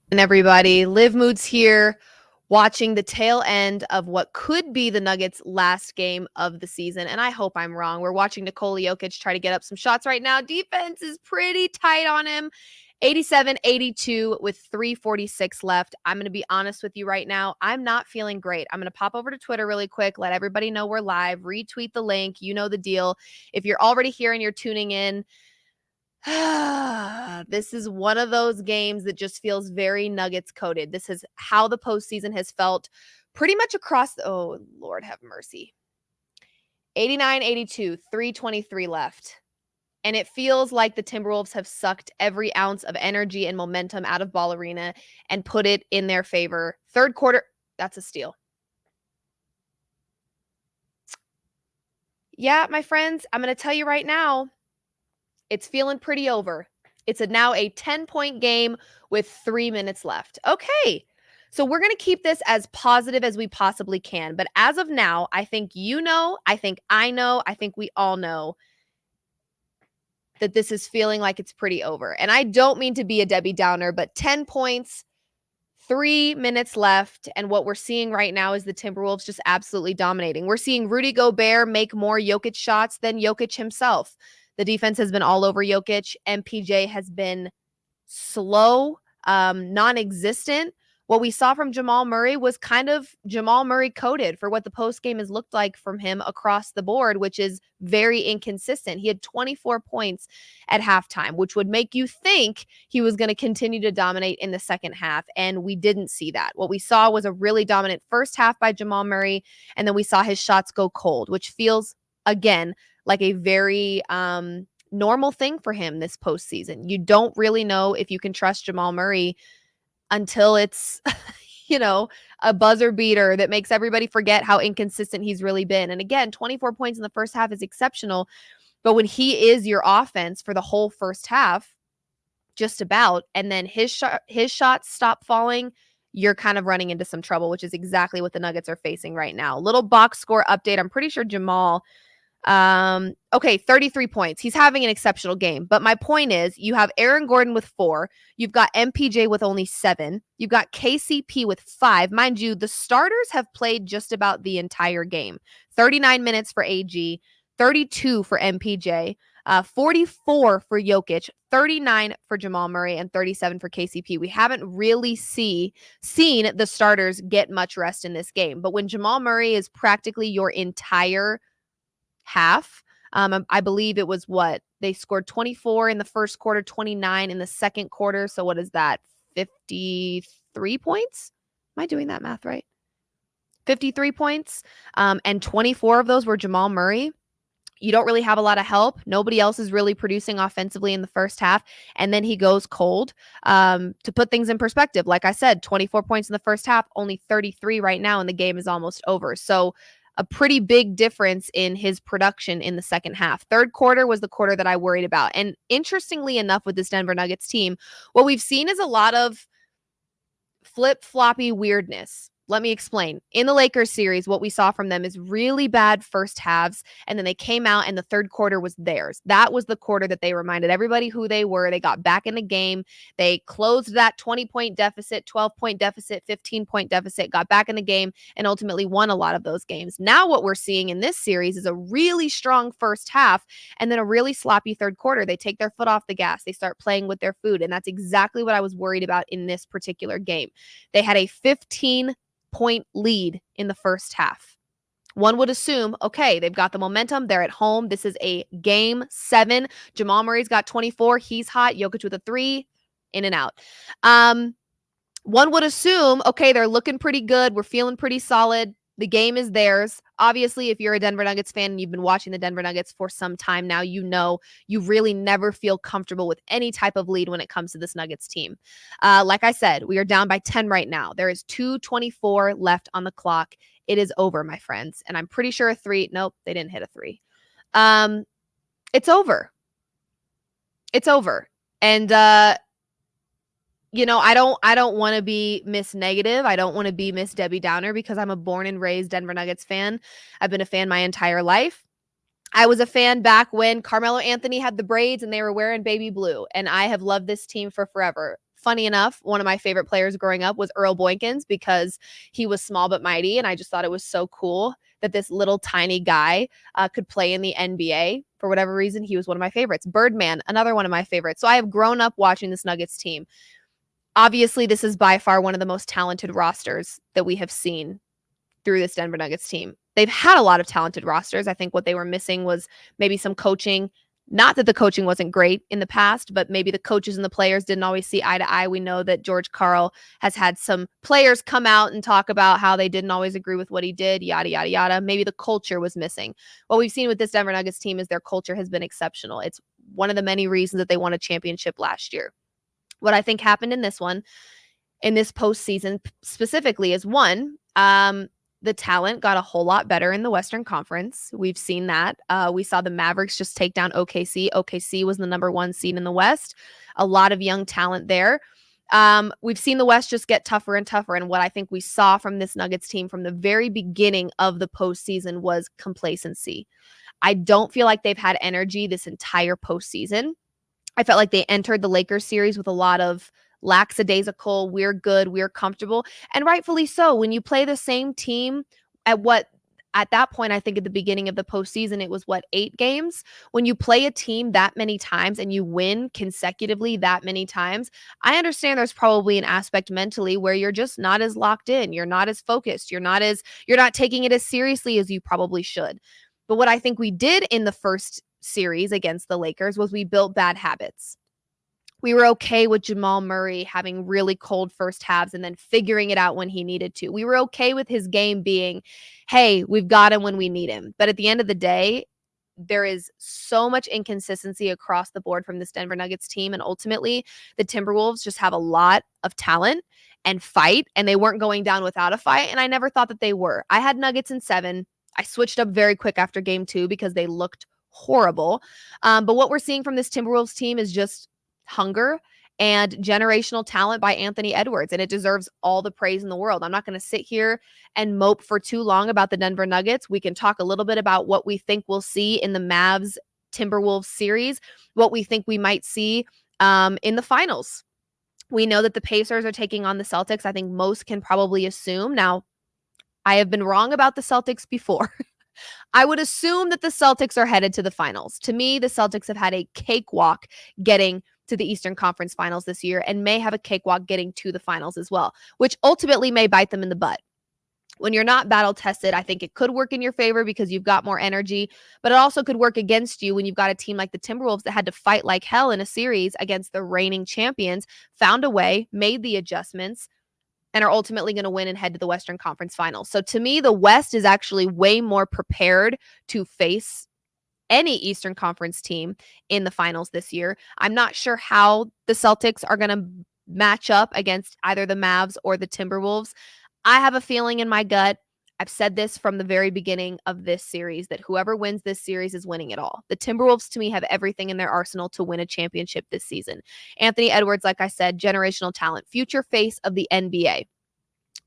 And everybody, Liv Moods here, watching the tail end of what could be the Nuggets' last game of the season. And I hope I'm wrong. We're watching Nikola Jokic try to get up some shots right now. Defense is pretty tight on him. 87-82 with 3:46 left. I'm going to be honest with you right now. I'm not feeling great. I'm going to pop over to Twitter really quick, let everybody know we're live, retweet the link. You know the deal. If you're already here and you're tuning in, this is one of those games that just feels very Nuggets coded. This is how the postseason has felt pretty much across oh, Lord have mercy. 89-82, 3:23 left. And it feels like the Timberwolves have sucked every ounce of energy and momentum out of Ball Arena and put it in their favor. Third quarter, that's a steal. Yeah, my friends, I'm going to tell you right now, it's feeling pretty over. It's now a 10-point game with 3 minutes left. Okay, so we're going to keep this as positive as we possibly can. But as of now, I think you know, I think I know, I think we all know that this is feeling like it's pretty over. And I don't mean to be a Debbie Downer, but 10 points, 3 minutes left. And what we're seeing right now is the Timberwolves just absolutely dominating. We're seeing Rudy Gobert make more Jokic shots than Jokic himself. The defense has been all over Jokic. MPJ has been slow, non-existent. What we saw from Jamal Murray was kind of Jamal Murray coded for what the postgame has looked like from him across the board, which is very inconsistent. He had 24 points at halftime, which would make you think he was going to continue to dominate in the second half, and we didn't see that. What we saw was a really dominant first half by Jamal Murray, and then we saw his shots go cold, which feels, again, like a very normal thing for him this postseason. You don't really know if you can trust Jamal Murray until it's, a buzzer beater that makes everybody forget how inconsistent he's really been. And again, 24 points in the first half is exceptional. But when he is your offense for the whole first half, just about, and then his shots stop falling, you're kind of running into some trouble, which is exactly what the Nuggets are facing right now. Little box score update. I'm pretty sure Jamal 33 points. He's having an exceptional game. But my point is, you have Aaron Gordon with 4. You've got MPJ with only 7. You've got KCP with 5. Mind you, the starters have played just about the entire game. 39 minutes for AG, 32 for MPJ, 44 for Jokic, 39 for Jamal Murray, and 37 for KCP. We haven't really seen the starters get much rest in this game. But when Jamal Murray is practically your entire half, I believe it was they scored 24 in the first quarter, 29 in the second quarter. So what is that? 53 points? Am I doing that math right? 53 points. And 24 of those were Jamal Murray. You don't really have a lot of help. Nobody else is really producing offensively in the first half. And then he goes cold. To put things in perspective, like I said, 24 points in the first half, only 33 right now, and the game is almost over. So a pretty big difference in his production in the second half. Third quarter was the quarter that I worried about. And interestingly enough, with this Denver Nuggets team, what we've seen is a lot of flip-floppy weirdness. Let me explain. In the Lakers series, what we saw from them is really bad first halves, and then they came out and the third quarter was theirs. That was the quarter that they reminded everybody who they were. They got back in the game. They closed that 20-point deficit, 12-point deficit, 15-point deficit, got back in the game, and ultimately won a lot of those games. Now what we're seeing in this series is a really strong first half and then a really sloppy third quarter. They take their foot off the gas. They start playing with their food, and that's exactly what I was worried about in this particular game. They had a 15-point lead in the first half. One would assume, okay, they've got the momentum. They're at home. This is a game 7. Jamal Murray's got 24. He's hot. Jokic with a 3, in and out. One would assume, okay, they're looking pretty good. We're feeling pretty solid. The game is theirs. Obviously, if you're a Denver Nuggets fan and you've been watching the Denver Nuggets for some time now, you know you really never feel comfortable with any type of lead when it comes to this Nuggets team. Like I said, we are down by 10 right now. There is 2:24 left on the clock. It is over, my friends. And I'm pretty sure a 3. Nope, they didn't hit a 3. It's over. It's over. And I don't want to be Miss Negative. I don't want to be Miss Debbie Downer because I'm a born and raised Denver Nuggets fan. I've been a fan my entire life. I was a fan back when Carmelo Anthony had the braids and they were wearing baby blue, and I have loved this team for forever. funny enough, one of my favorite players growing up was Earl Boykins because he was small but mighty, and I just thought it was so cool that this little tiny guy could play in the NBA. For whatever reason, he was one of my favorites. Birdman, another one of my favorites. So I have grown up watching this Nuggets team. Obviously, this is by far one of the most talented rosters that we have seen through this Denver Nuggets team. They've had a lot of talented rosters. I think what they were missing was maybe some coaching. Not that the coaching wasn't great in the past, but maybe the coaches and the players didn't always see eye to eye. We know that George Karl has had some players come out and talk about how they didn't always agree with what he did, yada, yada, yada. Maybe the culture was missing. What we've seen with this Denver Nuggets team is their culture has been exceptional. It's one of the many reasons that they won a championship last year. What I think happened in this one, in this postseason specifically, is one, the talent got a whole lot better in the Western Conference. We've seen that. We saw the Mavericks just take down OKC. OKC was the number 1 seed in the West. A lot of young talent there. We've seen the West just get tougher and tougher. And what I think we saw from this Nuggets team from the very beginning of the postseason was complacency. I don't feel like they've had energy this entire postseason. I felt like they entered the Lakers series with a lot of lackadaisical, we're good, we're comfortable, and rightfully so. When you play the same team at that point, I think at the beginning of the postseason, it was 8 games. When you play a team that many times and you win consecutively that many times, I understand there's probably an aspect mentally where you're just not as locked in. You're not as focused. You're not taking it as seriously as you probably should. But what I think we did in the first series against the Lakers was we built bad habits. We were okay with Jamal Murray having really cold first halves and then figuring it out when he needed to. We were okay with his game being, hey, we've got him when we need him. But at the end of the day, there is so much inconsistency across the board from this Denver Nuggets team. And ultimately, the Timberwolves just have a lot of talent and fight, and they weren't going down without a fight. And I never thought that they were. I had Nuggets in 7. I switched up very quick after game 2 because they looked horrible. But what we're seeing from this Timberwolves team is just hunger and generational talent by Anthony Edwards, and it deserves all the praise in the world. I'm not going to sit here and mope for too long about the Denver Nuggets. We can talk a little bit about what we think we'll see in the Mavs Timberwolves series, what we think we might see in the finals. We know that the Pacers are taking on the Celtics. I think most can probably assume. Now, I have been wrong about the Celtics before. I would assume that the Celtics are headed to the finals. To me, the Celtics have had a cakewalk getting to the Eastern Conference Finals this year and may have a cakewalk getting to the finals as well, which ultimately may bite them in the butt. When you're not battle tested, I think it could work in your favor because you've got more energy, but it also could work against you when you've got a team like the Timberwolves that had to fight like hell in a series against the reigning champions, found a way, made the adjustments, and are ultimately going to win and head to the Western Conference Finals. So to me, the West is actually way more prepared to face any Eastern Conference team in the finals this year. I'm not sure how the Celtics are going to match up against either the Mavs or the Timberwolves. I have a feeling in my gut. I've said this from the very beginning of this series that whoever wins this series is winning it all. The Timberwolves, to me, have everything in their arsenal to win a championship this season. Anthony Edwards, like I said, generational talent, future face of the NBA.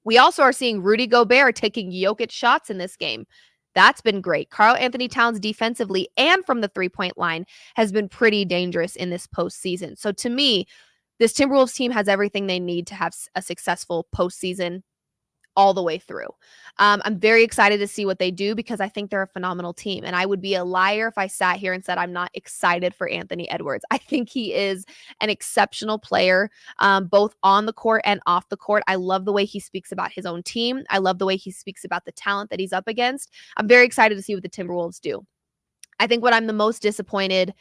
We also are seeing Rudy Gobert taking Jokic shots in this game. That's been great. Karl-Anthony Towns defensively and from the three-point line has been pretty dangerous in this postseason. So to me, this Timberwolves team has everything they need to have a successful postseason all the way through. I'm very excited to see what they do because I think they're a phenomenal team. And I would be a liar if I sat here and said I'm not excited for Anthony Edwards. I think he is an exceptional player, both on the court and off the court. I love the way he speaks about his own team. I love the way he speaks about the talent that he's up against. I'm very excited to see what the Timberwolves do. I think what I'm the most disappointed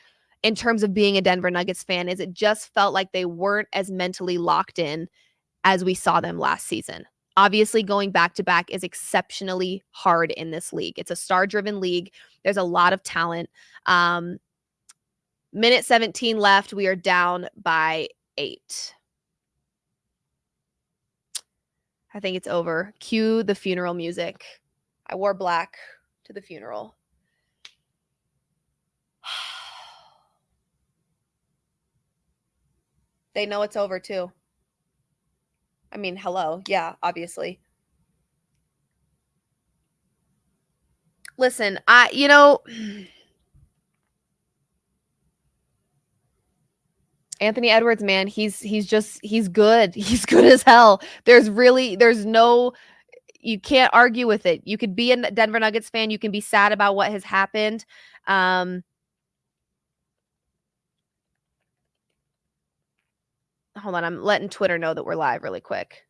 in terms of being a Denver Nuggets fan is it just felt like they weren't as mentally locked in as we saw them last season. Obviously, going back-to-back is exceptionally hard in this league. It's a star-driven league. There's a lot of talent. Minute 17 left. We are down by 8. I think it's over. Cue the funeral music. I wore black to the funeral. They know it's over, too. I mean, hello. Yeah, obviously. Listen, Anthony Edwards, man, he's good. He's good as hell. There's no, you can't argue with it. You could be a Denver Nuggets fan. You can be sad about what has happened. Hold on. I'm letting Twitter know that we're live really quick.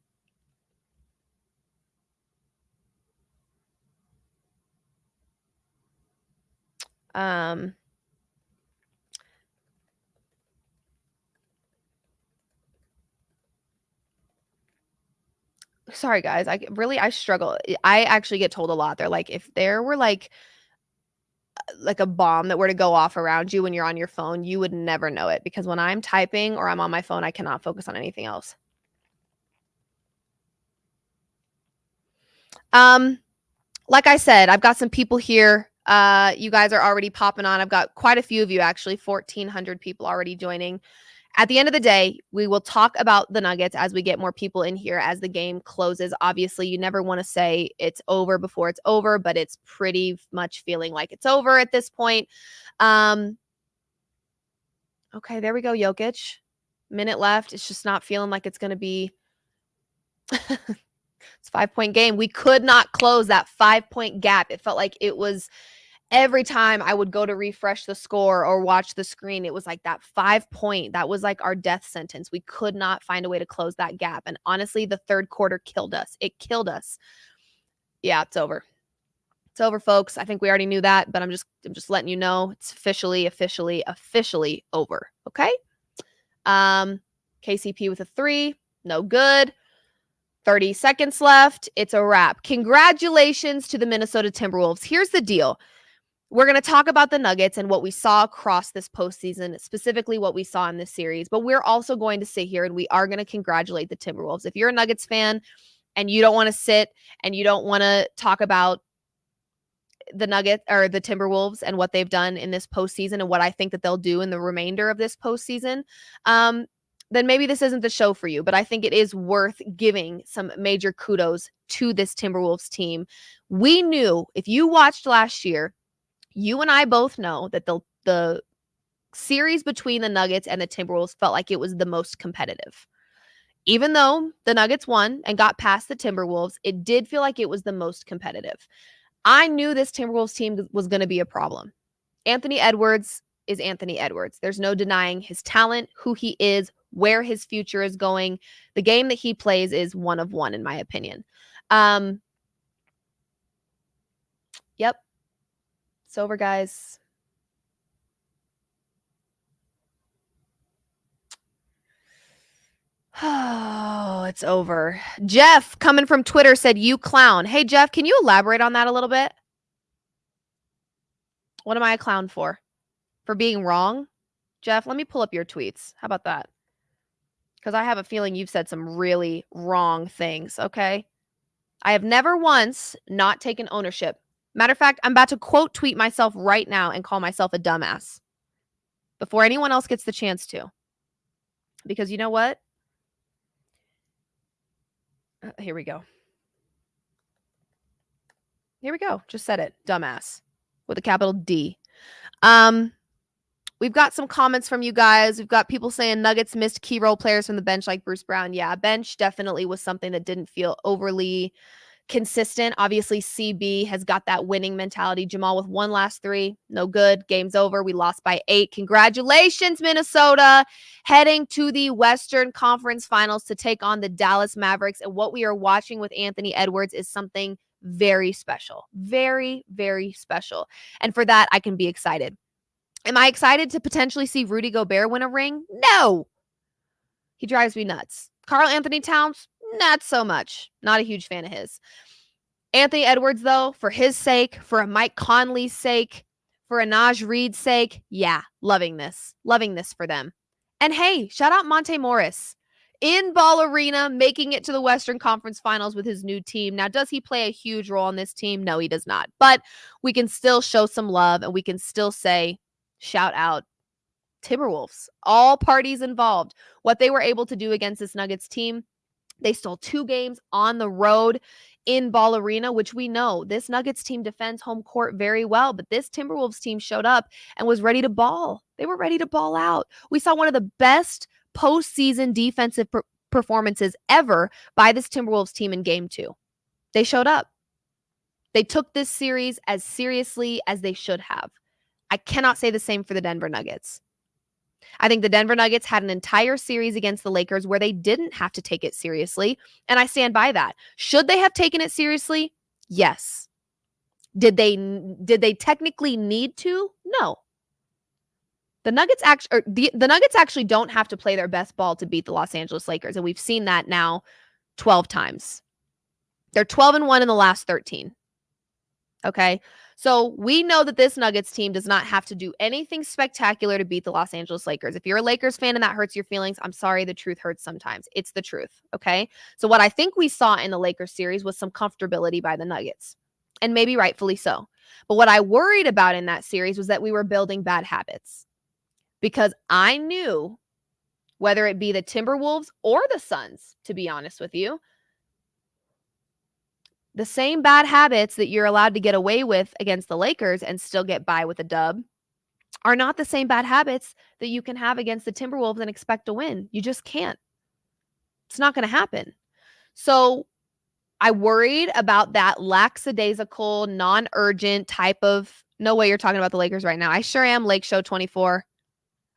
Sorry guys. I struggle. I actually get told a lot. They're like, if there were like a bomb that were to go off around you when you're on your phone, you would never know it, because when I'm typing or I'm on my phone, I cannot focus on anything else. Like I said, I've got some people here. You guys are already popping on. I've got quite a few of you, actually, 1,400 people already joining. At the end of the day, we will talk about the Nuggets as we get more people in here as the game closes. Obviously, you never want to say it's over before it's over, but it's pretty much feeling like it's over at this point. Okay, there we go, Jokic. Minute left. It's just not feeling like it's going to be... It's a 5-point game. We could not close that 5-point gap. It felt like it was... Every time I would go to refresh the score or watch the screen, it was like that 5-point. That was like our death sentence. We could not find a way to close that gap. And honestly, the third quarter killed us. It killed us. Yeah, it's over. It's over, folks. I think we already knew that, but I'm just letting you know it's officially over. Okay. KCP with a 3. No good. 30 seconds left. It's a wrap. Congratulations to the Minnesota Timberwolves. Here's the deal. We're going to talk about the Nuggets and what we saw across this postseason, specifically what we saw in this series. But we're also going to sit here and we are going to congratulate the Timberwolves. If you're a Nuggets fan and you don't want to sit and you don't want to talk about the Nuggets or the Timberwolves and what they've done in this postseason and what I think that they'll do in the remainder of this postseason, then maybe this isn't the show for you. But I think it is worth giving some major kudos to this Timberwolves team. We knew, if you watched last year, you and I both know that the series between the Nuggets and the Timberwolves felt like it was the most competitive. Even though the Nuggets won and got past the Timberwolves, it did feel like it was the most competitive. I knew this Timberwolves team was going to be a problem. Anthony Edwards is Anthony Edwards. There's no denying his talent, who he is, where his future is going. The game that he plays is one of one, in my opinion. Yep. It's over, guys. Oh, it's over. Jeff, coming from Twitter, said, "You clown." Hey, Jeff, can you elaborate on that a little bit? What am I a clown for? For being wrong? Jeff, let me pull up your tweets. How about that? Because I have a feeling you've said some really wrong things, okay? I have never once not taken ownership. Matter of fact, I'm about to quote tweet myself right now and call myself a dumbass before anyone else gets the chance to. Because you know what? Here we go. Here we go. Just said it. Dumbass. With a capital D. We've got some comments from you guys. We've got people saying Nuggets missed key role players from the bench like Bruce Brown. Yeah, bench definitely was something that didn't feel overly consistent. Obviously, CB has got that winning mentality. Jamal with one last 3. No good. Game's over. We lost by 8. Congratulations, Minnesota. Heading to the Western Conference Finals to take on the Dallas Mavericks. And what we are watching with Anthony Edwards is something very special. Very, very special. And for that, I can be excited. Am I excited to potentially see Rudy Gobert win a ring? No. He drives me nuts. Karl Anthony Towns? Not so much. Not a huge fan of his. Anthony Edwards, though, for his sake, for a Mike Conley's sake, for a Naj Reid's sake, yeah, loving this. Loving this for them. And hey, shout out Monte Morris. In Ball Arena, making it to the Western Conference Finals with his new team. Now, does he play a huge role on this team? No, he does not. But we can still show some love and we can still say, shout out Timberwolves. All parties involved. What they were able to do against this Nuggets team, they stole 2 games on the road in Ball Arena, which we know this Nuggets team defends home court very well, but this Timberwolves team showed up and was ready to ball. They were ready to ball out. We saw one of the best postseason defensive performances ever by this Timberwolves team in game 2. They showed up. They took this series as seriously as they should have. I cannot say the same for the Denver Nuggets. I think the Denver Nuggets had an entire series against the Lakers where they didn't have to take it seriously, and I stand by that. Should they have taken it seriously? Yes. Did they technically need to? No. The Nuggets actually don't have to play their best ball to beat the Los Angeles Lakers, and we've seen that now 12 times. They're 12-1 in the last 13. Okay? So we know that this Nuggets team does not have to do anything spectacular to beat the Los Angeles Lakers. If you're a Lakers fan and that hurts your feelings, I'm sorry, the truth hurts sometimes. It's the truth, okay? So what I think we saw in the Lakers series was some comfortability by the Nuggets, and maybe rightfully so. But what I worried about in that series was that we were building bad habits, because I knew, whether it be the Timberwolves or the Suns, to be honest with you, the same bad habits that you're allowed to get away with against the Lakers and still get by with a dub are not the same bad habits that you can have against the Timberwolves and expect to win. You just can't. It's not going to happen. So I worried about that lackadaisical, non-urgent type of, no way you're talking about the Lakers right now. I sure am, Lake Show 24.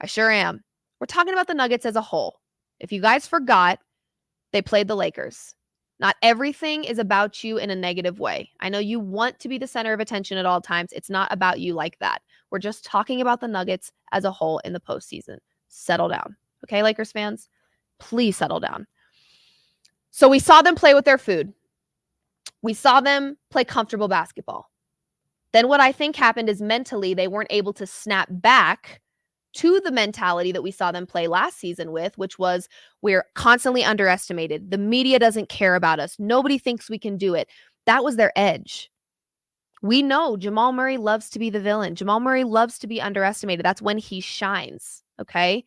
I sure am. We're talking about the Nuggets as a whole. If you guys forgot, they played the Lakers. Not everything is about you in a negative way. I know you want to be the center of attention at all times. It's not about you like that. We're just talking about the Nuggets as a whole in the postseason. Settle down. Okay, Lakers fans? Please settle down. So we saw them play with their food. We saw them play comfortable basketball. Then what I think happened is mentally they weren't able to snap back to the mentality that we saw them play last season with, which was we're constantly underestimated. The media doesn't care about us. Nobody thinks we can do it. That was their edge. We know Jamal Murray loves to be the villain. Jamal Murray loves to be underestimated. That's when he shines, okay?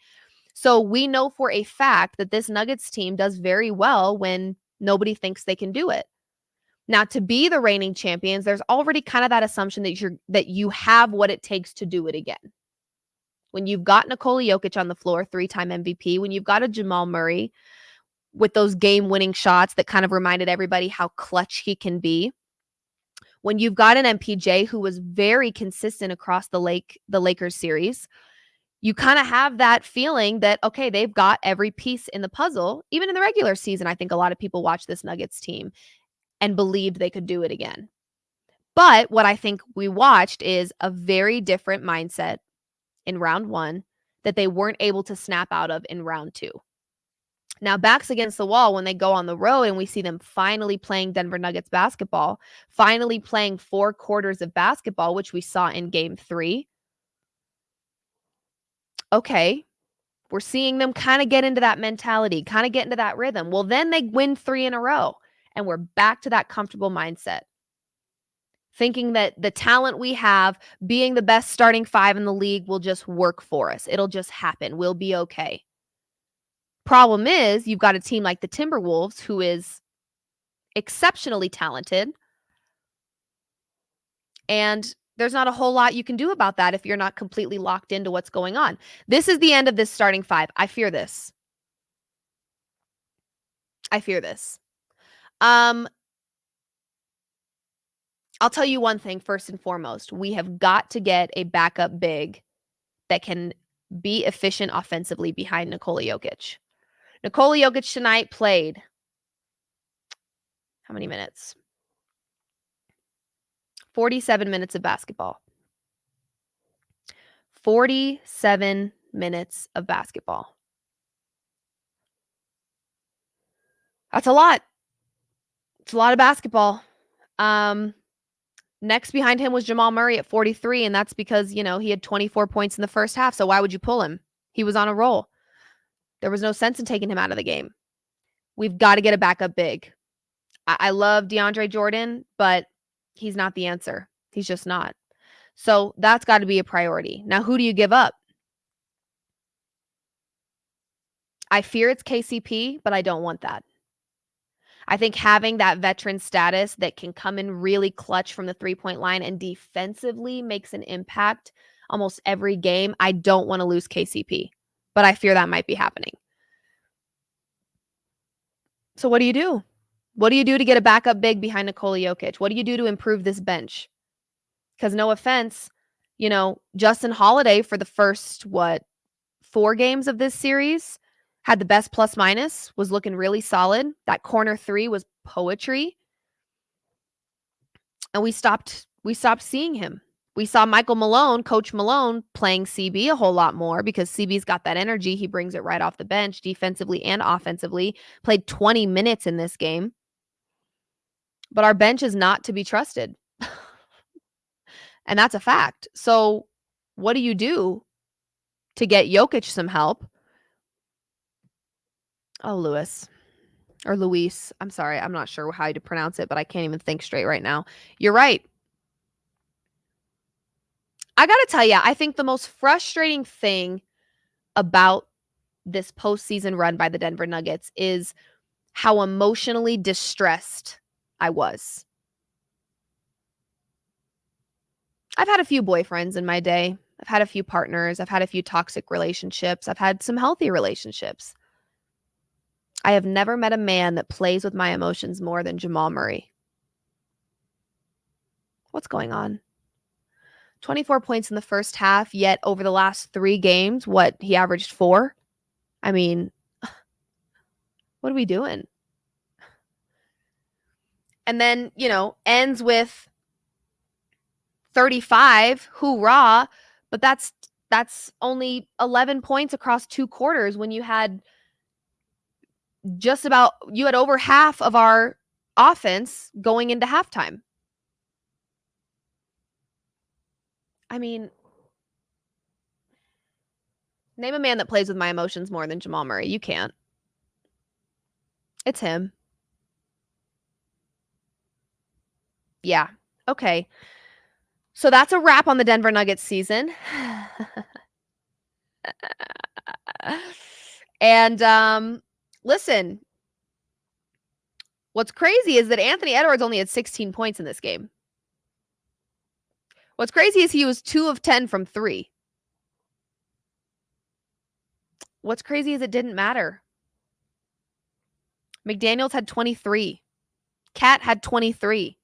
So we know for a fact that this Nuggets team does very well when nobody thinks they can do it. Now, to be the reigning champions, there's already kind of that assumption that you have what it takes to do it again. When you've got Nikola Jokic on the floor, 3-time MVP, when you've got a Jamal Murray with those game-winning shots that kind of reminded everybody how clutch he can be, when you've got an MPJ who was very consistent across the Lakers series, you kind of have that feeling that, okay, they've got every piece in the puzzle. Even in the regular season, I think a lot of people watched this Nuggets team and believed they could do it again. But what I think we watched is a very different mindset in round 1 that they weren't able to snap out of in round 2. Now, backs against the wall when they go on the road and we see them finally playing Denver Nuggets basketball, finally playing 4 quarters of basketball, which we saw in game 3. Okay, we're seeing them kind of get into that mentality, kind of get into that rhythm. Well, then they win 3 in a row and we're back to that comfortable mindset, thinking that the talent we have, being the best starting 5 in the league, will just work for us. It'll just happen. We'll be okay. Problem is, you've got a team like the Timberwolves who is exceptionally talented, and there's not a whole lot you can do about that if you're not completely locked into what's going on. This is the end of this starting 5. I fear this. I fear this. I'll tell you one thing first and foremost. We have got to get a backup big that can be efficient offensively behind Nikola Jokic. Nikola Jokic tonight played how many minutes? 47 minutes of basketball. 47 minutes of basketball. That's a lot. It's a lot of basketball. Next behind him was Jamal Murray at 43, and that's because, he had 24 points in the first half, so why would you pull him? He was on a roll. There was no sense in taking him out of the game. We've got to get a backup big. I love DeAndre Jordan, but he's not the answer. He's just not. So that's got to be a priority. Now, who do you give up? I fear it's KCP, but I don't want that. I think having that veteran status that can come in really clutch from the three-point line and defensively makes an impact almost every game. I don't want to lose KCP, but I fear that might be happening. So what do you do? What do you do to get a backup big behind Nikola Jokic? What do you do to improve this bench? Because no offense, Justin Holiday for the first, 4 games of this series had the best plus minus, was looking really solid. That corner 3 was poetry. And we stopped seeing him. We saw Coach Malone, playing CB a whole lot more because CB's got that energy. He brings it right off the bench defensively and offensively. Played 20 minutes in this game. But our bench is not to be trusted. And that's a fact. So what do you do to get Jokic some help? Oh, Luis. I'm sorry. I'm not sure how to pronounce it, but I can't even think straight right now. You're right. I got to tell you, I think the most frustrating thing about this postseason run by the Denver Nuggets is how emotionally distressed I was. I've had a few boyfriends in my day. I've had a few partners. I've had a few toxic relationships. I've had some healthy relationships. I have never met a man that plays with my emotions more than Jamal Murray. What's going on? 24 points in the first half, yet over the last 3 games, he averaged 4? I mean, what are we doing? And then, ends with 35, hoorah, but that's only 11 points across 2 quarters when you had over half of our offense going into halftime. I mean, name a man that plays with my emotions more than Jamal Murray. You can't. It's him. Yeah. Okay. So that's a wrap on the Denver Nuggets season. And listen, what's crazy is that Anthony Edwards only had 16 points in this game. What's crazy is he was 2 of 10 from 3. What's crazy is it didn't matter. McDaniels had 23. Cat had 23.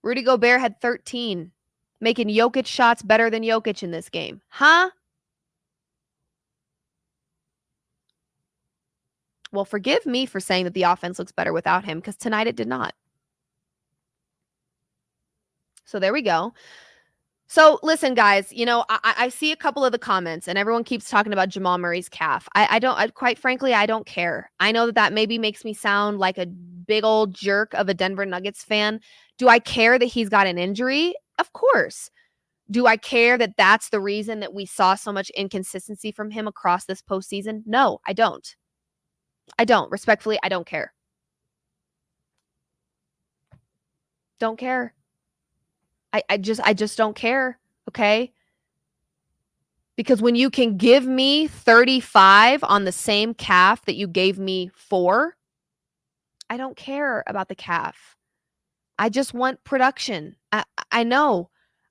Rudy Gobert had 13, making Jokic shots better than Jokic in this game. Huh? Well, forgive me for saying that the offense looks better without him, because tonight it did not. So there we go. So listen, guys, I see a couple of the comments and everyone keeps talking about Jamal Murray's calf. Quite frankly, I don't care. I know that maybe makes me sound like a big old jerk of a Denver Nuggets fan. Do I care that he's got an injury? Of course. Do I care that that's the reason that we saw so much inconsistency from him across this postseason? No, I don't. Respectfully, I don't care. Don't care. I just don't care, okay? Because when you can give me 35 on the same calf that you gave me 4, I don't care about the calf. I just want production. I know.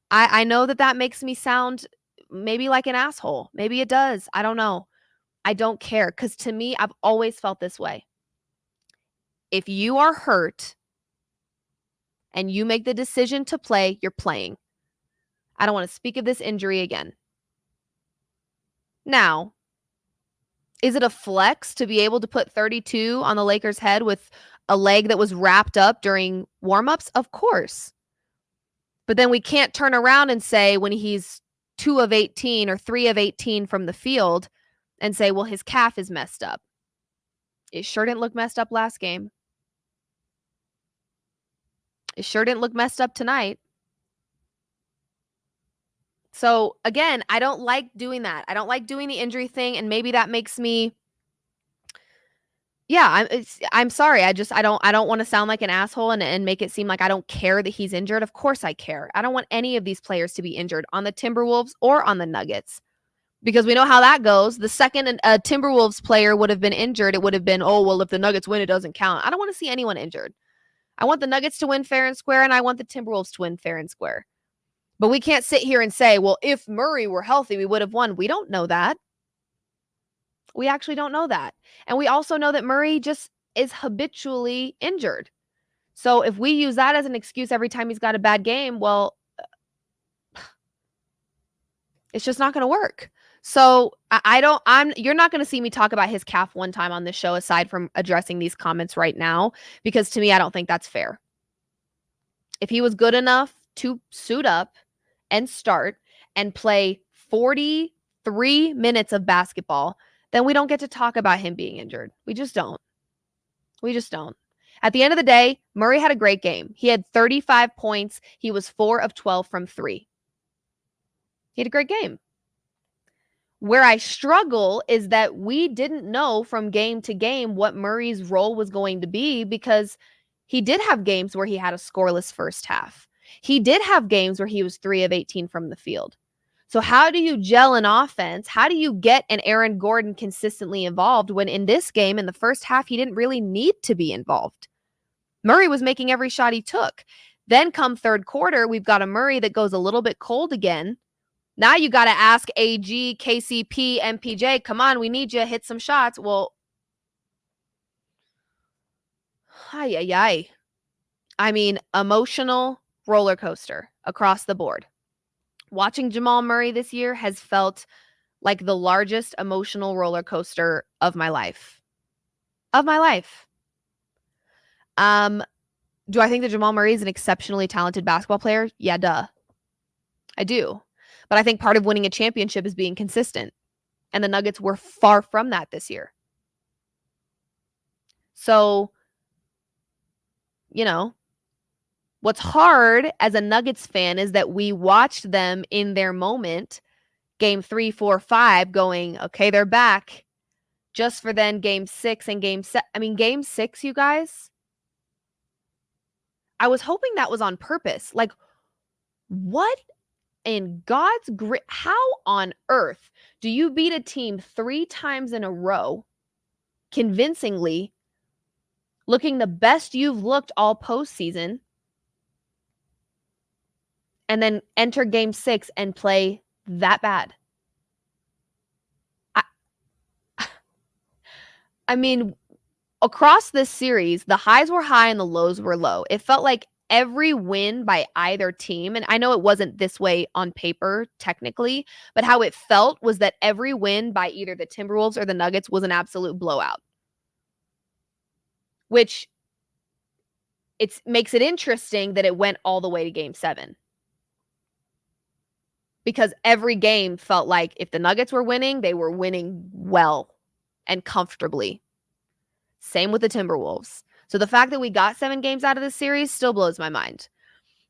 I know that makes me sound maybe like an asshole. Maybe it does. I don't know. I don't care, because to me, I've always felt this way. If you are hurt and you make the decision to play, you're playing. I don't want to speak of this injury again. Now, is it a flex to be able to put 32 on the Lakers' head with a leg that was wrapped up during warmups? Of course. But then we can't turn around and say when he's 2 of 18 or 3 of 18 from the field and say, well, his calf is messed up. It sure didn't look messed up last game. It sure didn't look messed up tonight. So again, I don't like doing that. I don't like doing the injury thing, and maybe that makes me, I'm sorry. I don't want to sound like an asshole and make it seem like I don't care that he's injured. Of course I care. I don't want any of these players to be injured on the Timberwolves or on the Nuggets. because we know how that goes. The second a Timberwolves player would have been injured, it would have been, oh, well, if the Nuggets win, it doesn't count. I don't want to see anyone injured. I want the Nuggets to win fair and square, and I want the Timberwolves to win fair and square. But we can't sit here and say, well, if Murray were healthy, we would have won. We don't know that. We actually don't know that. And we also know that Murray just is habitually injured. So if we use that as an excuse every time he's got a bad game, well, it's just not going to work. So you're not going to see me talk about his calf one time on this show aside from addressing these comments right now, because to me, I don't think that's fair. If he was good enough to suit up and start and play 43 minutes of basketball, then we don't get to talk about him being injured. We just don't. At the end of the day, Murray had a great game. He had 35 points. He was 4 of 12 from 3. He had a great game. Where I struggle is that we didn't know from game to game what Murray's role was going to be, because he did have games where he had a scoreless first half. He did have games where he was 3 of 18 from the field. So how do you gel an offense? How do you get an Aaron Gordon consistently involved when in this game, in the first half, he didn't really need to be involved? Murray was making every shot he took. Then come third quarter, we've got a Murray that goes a little bit cold again. Now you got to ask AG, KCP, MPJ, come on, we need you to hit some shots. Well, I mean, emotional roller coaster across the board. Watching Jamal Murray this year has felt like the largest emotional roller coaster of my life. Do I think that Jamal Murray is an exceptionally talented basketball player? Yeah, duh. I do. But I think part of winning a championship is being consistent. And the Nuggets were far from that this year. So, what's hard as a Nuggets fan is that we watched them in their moment, game 3, 4, 5, going, okay, they're back. Just for then game 6 and game 7. I mean, game 6, you guys, I was hoping that was on purpose. Like, what in God's grit? How on earth do you beat a team 3 times in a row, convincingly, looking the best you've looked all postseason, and then enter game 6 and play that bad? I mean, across this series, the highs were high and the lows were low. It felt like every win by either team, and I know it wasn't this way on paper technically, but how it felt was that every win by either the Timberwolves or the Nuggets was an absolute blowout, which it makes it interesting that it went all the way to game 7, because every game felt like if the Nuggets were winning, they were winning well and comfortably. Same with the Timberwolves. So the fact that we got 7 games out of this series still blows my mind.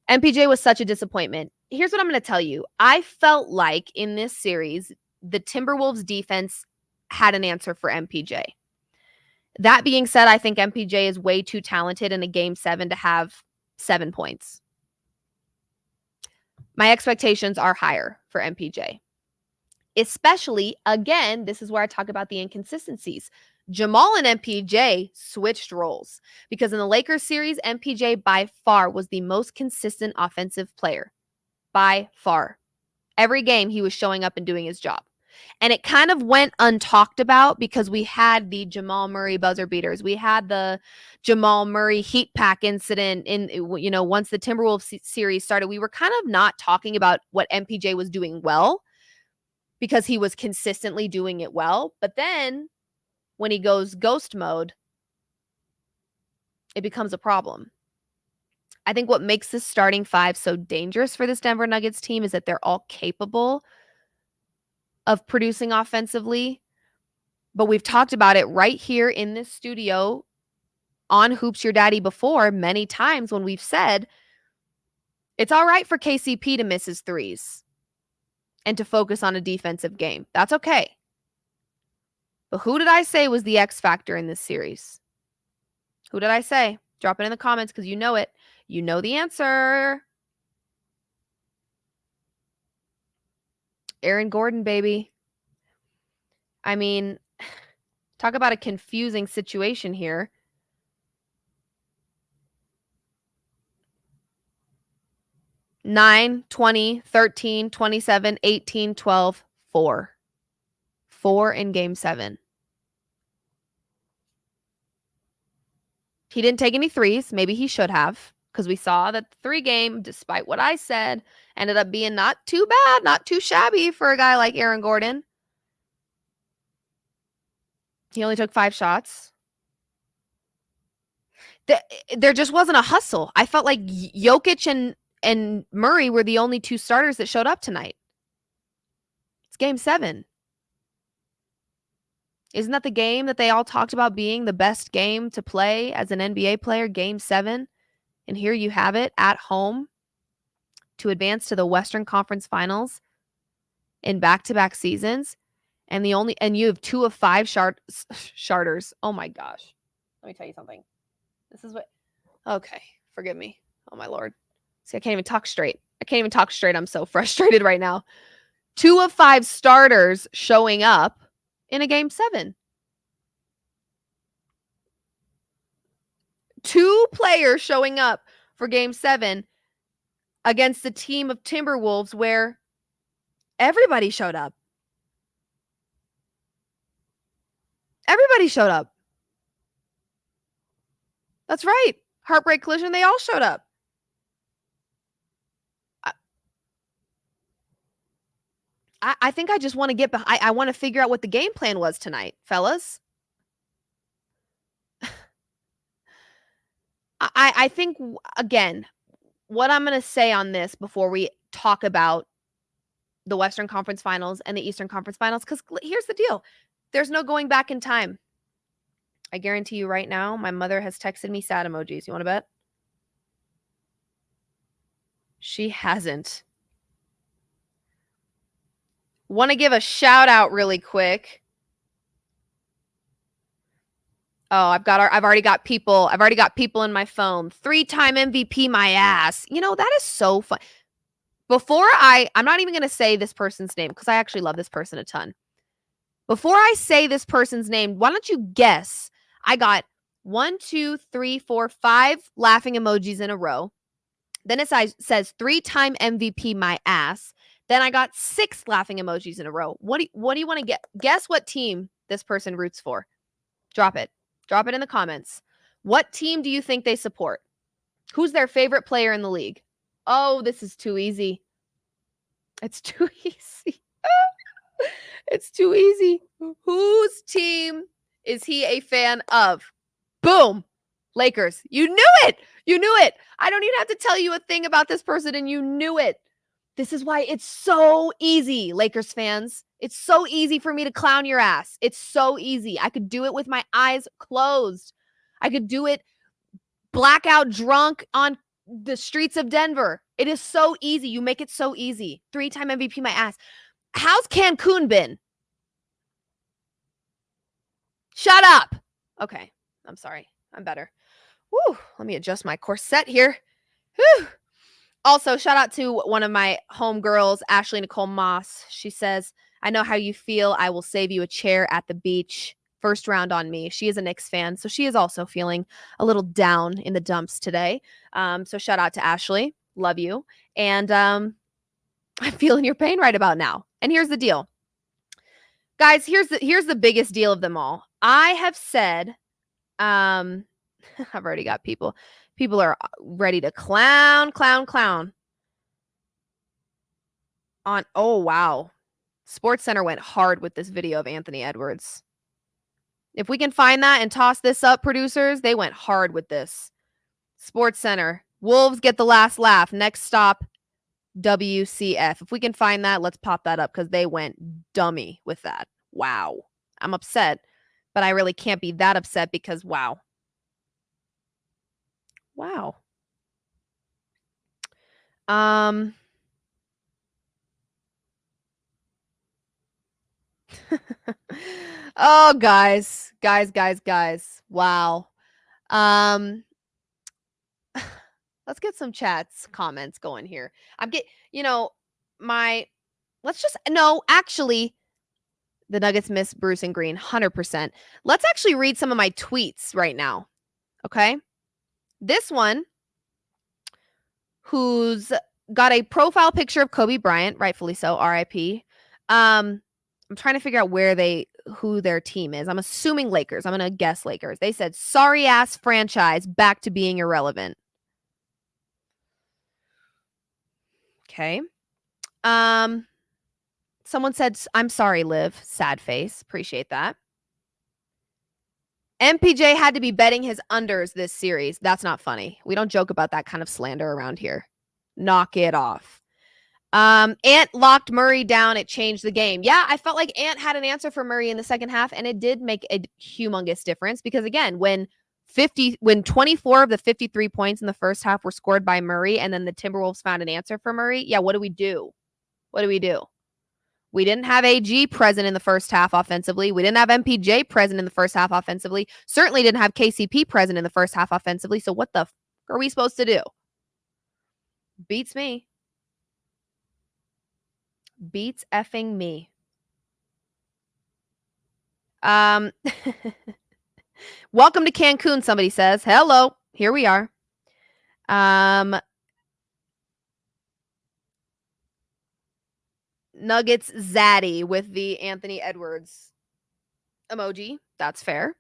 MPJ was such a disappointment. Here's what I'm going to tell you. I felt like in this series, the Timberwolves defense had an answer for MPJ. That being said, I think MPJ is way too talented in a game 7 to have 7 points. My expectations are higher for MPJ. Especially, again, this is where I talk about the inconsistencies. Jamal and MPJ switched roles, because in the Lakers series, MPJ by far was the most consistent offensive player. By far. Every game he was showing up and doing his job. And it kind of went untalked about because we had the Jamal Murray buzzer beaters. We had the Jamal Murray heat pack incident in, once the Timberwolves series started. We were kind of not talking about what MPJ was doing well because he was consistently doing it well. But then when he goes ghost mode, it becomes a problem. I think what makes this starting 5 so dangerous for this Denver Nuggets team is that they're all capable of producing offensively. But we've talked about it right here in this studio on Hoops Your Daddy before many times when we've said it's all right for KCP to miss his threes and to focus on a defensive game. That's okay. But who did I say was the X factor in this series? Who did I say? Drop it in the comments because you know it. You know the answer. Aaron Gordon, baby. I mean, talk about a confusing situation here. Nine, 20, 13, 27, 18, 12, 4. 4 in game 7. He didn't take any threes. Maybe he should have, because we saw that the 3 game, despite what I said, ended up being not too bad, not too shabby for a guy like Aaron Gordon. He only took 5 shots. There just wasn't a hustle. I felt like Jokic and Murray were the only 2 starters that showed up tonight. It's game 7. Isn't that the game that they all talked about being the best game to play as an NBA player, game 7? And here you have it at home to advance to the Western Conference Finals in back-to-back seasons. And you have 2 of 5 starters. Oh my gosh. Let me tell you something. This is what, okay, forgive me. Oh my Lord. See, I can't even talk straight. I'm so frustrated right now. 2 of 5 starters showing up in a game 7. 2 players showing up for game 7 against the team of Timberwolves where everybody showed up. Everybody showed up. That's right. Heartbreak collision, they all showed up. I think I just want to get behind. I want to figure out what the game plan was tonight, fellas. I think, again, what I'm going to say on this before we talk about the Western Conference Finals and the Eastern Conference Finals, because here's the deal. There's no going back in time. I guarantee you right now, my mother has texted me sad emojis. You want to bet? She hasn't. Want to give a shout out really quick. Oh, I've already got people in my phone. 3-time MVP my ass. You know, that is so fun. I'm not even going to say this person's name because I actually love this person a ton. Before I say this person's name, why don't you guess? I got 1, 2, 3, 4, 5 laughing emojis in a row. Then it says 3-time MVP my ass. Then I got 6 laughing emojis in a row. What do you want to get? Guess what team this person roots for? Drop it. Drop it in the comments. What team do you think they support? Who's their favorite player in the league? Oh, this is too easy. It's too easy. It's too easy. Whose team is he a fan of? Boom. Lakers. You knew it. You knew it. I don't even have to tell you a thing about this person, and you knew it. This is why it's so easy, Lakers fans. It's so easy for me to clown your ass. It's so easy. I could do it with my eyes closed. I could do it blackout drunk on the streets of Denver. It is so easy. You make it so easy. 3-time MVP my ass. How's Cancun been? Shut up. Okay. I'm sorry. I'm better. Woo. Let me adjust my corset here. Whew. Also, shout out to one of my homegirls, Ashley Nicole Moss. She says, I know how you feel. I will save you a chair at the beach. First round on me. She is a Knicks fan, so she is also feeling a little down in the dumps today. So shout out to Ashley. Love you. And I'm feeling your pain right about now. And here's the deal. Guys, here's the biggest deal of them all. I have said, I've already got people. People are ready to clown. Oh, wow. SportsCenter went hard with this video of Anthony Edwards. If we can find that and toss this up, producers, they went hard with this. SportsCenter. Wolves get the last laugh. Next stop, WCF. If we can find that, let's pop that up because they went dummy with that. Wow. I'm upset, but I really can't be that upset because wow. Wow. Oh, guys. Wow. Let's get some comments going here. Actually, The Nuggets miss Bruce and Green, 100%. Let's actually read some of my tweets right now, okay? This one, who's got a profile picture of Kobe Bryant, rightfully so, RIP. I'm trying to figure out who their team is. I'm assuming Lakers. I'm going to guess Lakers. They said, sorry ass franchise, back to being irrelevant. Okay. Someone said, I'm sorry, Liv. Sad face. Appreciate that. MPJ had to be betting his unders this series. That's not funny. We don't joke about that kind of slander around here. Knock it off. Ant locked Murray down. It changed the game. Yeah, I felt like Ant had an answer for Murray in the second half, and it did make a humongous difference because, again, when 24 of the 53 points in the first half were scored by Murray, and then the Timberwolves found an answer for Murray, yeah, what do we do? We didn't have AG present in the first half offensively. We didn't have MPJ present in the first half offensively. Certainly didn't have KCP present in the first half offensively. So what the f are we supposed to do? Beats me. Beats effing me. Welcome to Cancun, somebody says. Hello. Here we are. Nuggets Zaddy with the Anthony Edwards emoji. That's fair.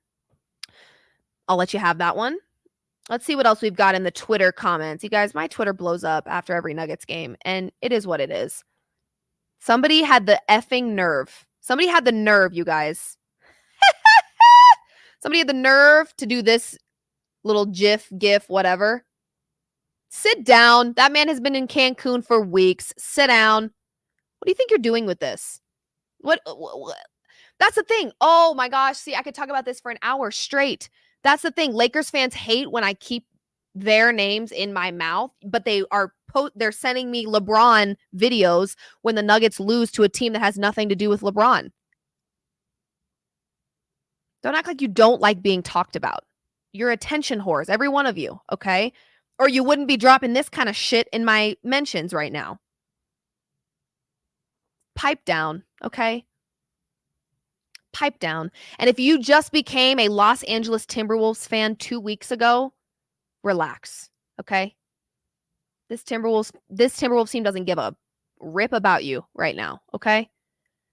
I'll let you have that one. Let's see what else we've got in the Twitter comments. You guys, my Twitter blows up after every Nuggets game, and it is what it is. Somebody had the effing nerve. Somebody had the nerve, you guys. Somebody had the nerve to do this little GIF, whatever. Sit down. That man has been in Cancun for weeks. Sit down. What do you think you're doing with this? What? That's the thing. Oh my gosh. See, I could talk about this for an hour straight. That's the thing. Lakers fans hate when I keep their names in my mouth, but they're sending me LeBron videos when the Nuggets lose to a team that has nothing to do with LeBron. Don't act like you don't like being talked about. You're attention whores, every one of you, okay? Or you wouldn't be dropping this kind of shit in my mentions right now. Pipe down, okay? Pipe down. And if you just became a Los Angeles Timberwolves fan 2 weeks ago, relax, okay? This Timberwolves team doesn't give a rip about you right now, okay?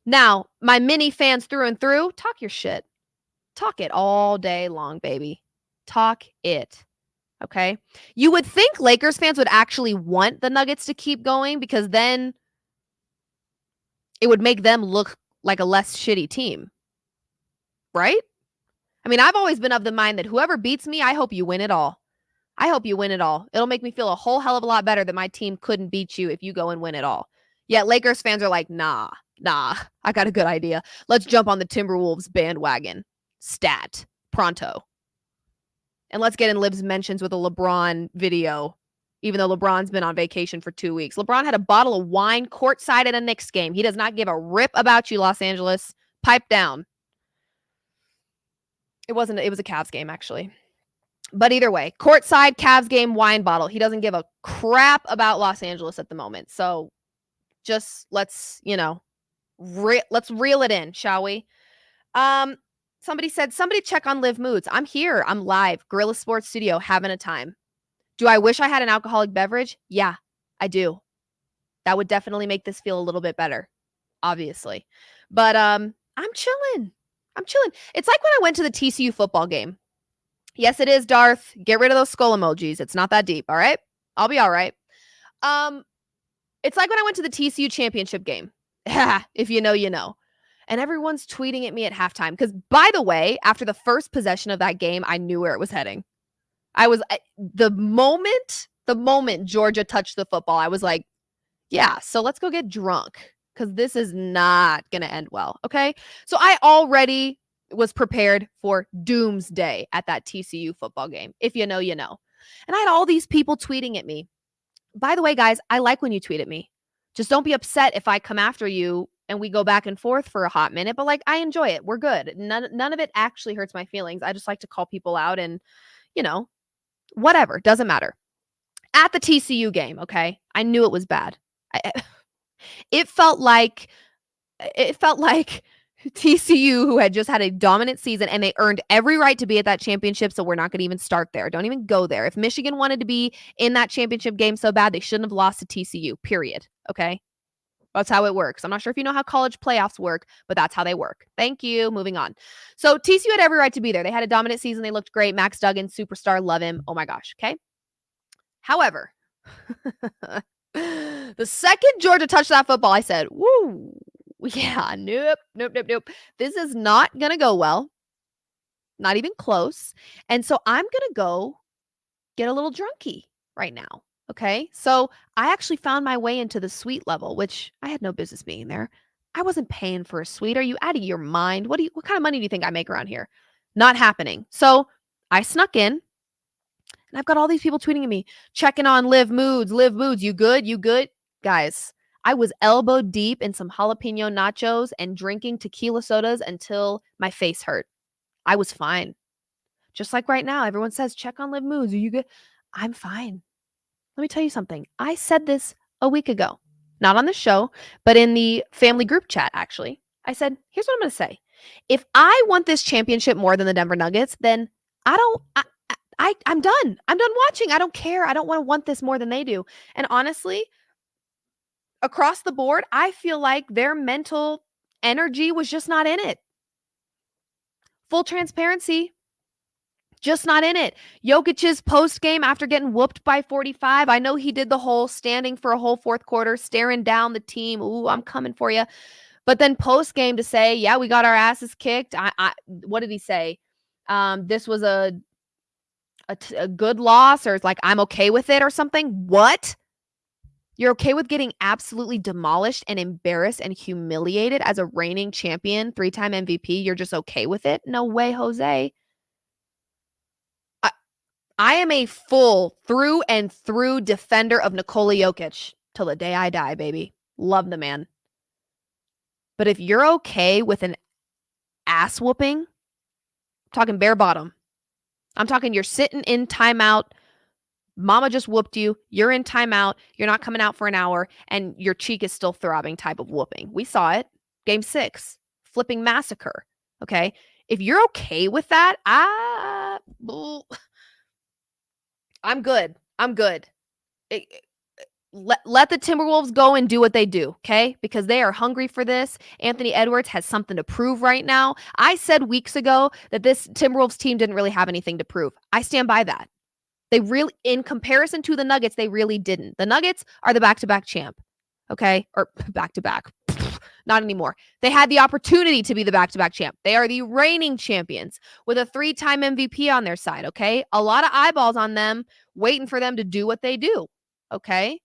Now, my mini fans through and through, talk your shit. Talk it all day long, baby. Talk it, okay? You would think Lakers fans would actually want the Nuggets to keep going because then it would make them look like a less shitty team, right? I mean, I've always been of the mind that whoever beats me, I hope you win it all. I hope you win it all. It'll make me feel a whole hell of a lot better that my team couldn't beat you if you go and win it all. Yet Lakers fans are like, nah, I got a good idea. Let's jump on the Timberwolves bandwagon. Stat. Pronto. And let's get in Liv's mentions with a LeBron video, even though LeBron's been on vacation for 2 weeks. LeBron had a bottle of wine courtside at a Knicks game. He does not give a rip about you, Los Angeles. Pipe down. It was a Cavs game, actually. But either way, courtside Cavs game, wine bottle. He doesn't give a crap about Los Angeles at the moment. So just let's reel it in, shall we? Somebody said, somebody check on Liv Moods. I'm here. I'm live. Guerilla Sports Studio, having a time. Do I wish I had an alcoholic beverage? Yeah, I do. That would definitely make this feel a little bit better, obviously. But I'm chilling. It's like when I went to the TCU football game. Yes, it is, Darth. Get rid of those skull emojis. It's not that deep, all right? I'll be all right. It's like when I went to the TCU championship game. If you know, you know. And everyone's tweeting at me at halftime. Because, by the way, after the first possession of that game, I knew where it was heading. The moment Georgia touched the football, I was like, yeah, so let's go get drunk. Because this is not going to end well, okay? So I already was prepared for doomsday at that TCU football game. If you know, you know. And I had all these people tweeting at me. By the way, guys, I like when you tweet at me. Just don't be upset if I come after you and we go back and forth for a hot minute. But I enjoy it. We're good. None of it actually hurts my feelings. I just like to call people out and, whatever. Doesn't matter. At the TCU game, okay? I knew it was bad. It felt like TCU, who had just had a dominant season, and they earned every right to be at that championship, so we're not going to even start there. Don't even go there. If Michigan wanted to be in that championship game so bad, they shouldn't have lost to TCU, period. Okay? That's how it works. I'm not sure if you know how college playoffs work, but that's how they work. Thank you. Moving on. So TCU had every right to be there. They had a dominant season. They looked great. Max Duggan, superstar. Love him. Oh my gosh. Okay? However, the second Georgia touched that football, I said, woo, yeah, nope. This is not going to go well. Not even close. And so I'm going to go get a little drunky right now. Okay. So I actually found my way into the suite level, which I had no business being there. I wasn't paying for a suite. Are you out of your mind? What kind of money do you think I make around here? Not happening. So I snuck in. And I've got all these people tweeting at me, checking on Liv Moods. You good? You good? Guys, I was elbow deep in some jalapeno nachos and drinking tequila sodas until my face hurt. I was fine. Just like right now, everyone says, check on Liv Moods. Are you good? I'm fine. Let me tell you something. I said this a week ago, not on the show, but in the family group chat, actually. I said, here's what I'm going to say. If I want this championship more than the Denver Nuggets, then I'm done. I'm done watching. I don't care. I don't want this more than they do. And honestly, across the board, I feel like their mental energy was just not in it. Full transparency, just not in it. Jokic's post game after getting whooped by 45. I know he did the whole standing for a whole fourth quarter, staring down the team. Ooh, I'm coming for you. But then post game to say, yeah, we got our asses kicked. What did he say? This was a good loss, or it's like, I'm okay with it or something. What? You're okay with getting absolutely demolished and embarrassed and humiliated as a reigning champion, 3-time MVP? You're just okay with it? No way, Jose. I am a full through and through defender of Nikola Jokic till the day I die, baby. Love the man. But if you're okay with an ass whooping, I'm talking bare bottom. I'm talking you're sitting in timeout. Mama just whooped you. You're in timeout. You're not coming out for an hour, and your cheek is still throbbing type of whooping. We saw it. Game 6. Flipping massacre. Okay? If you're okay with that, I'm good. Let the Timberwolves go and do what they do, okay? Because they are hungry for this. Anthony Edwards has something to prove right now. I said weeks ago that this Timberwolves team didn't really have anything to prove. I stand by that. They really, in comparison to the Nuggets, they really didn't. The Nuggets are the back-to-back champ, okay? Or back-to-back. Not anymore. They had the opportunity to be the back-to-back champ. They are the reigning champions with a 3-time MVP on their side, okay? A lot of eyeballs on them waiting for them to do what they do, okay?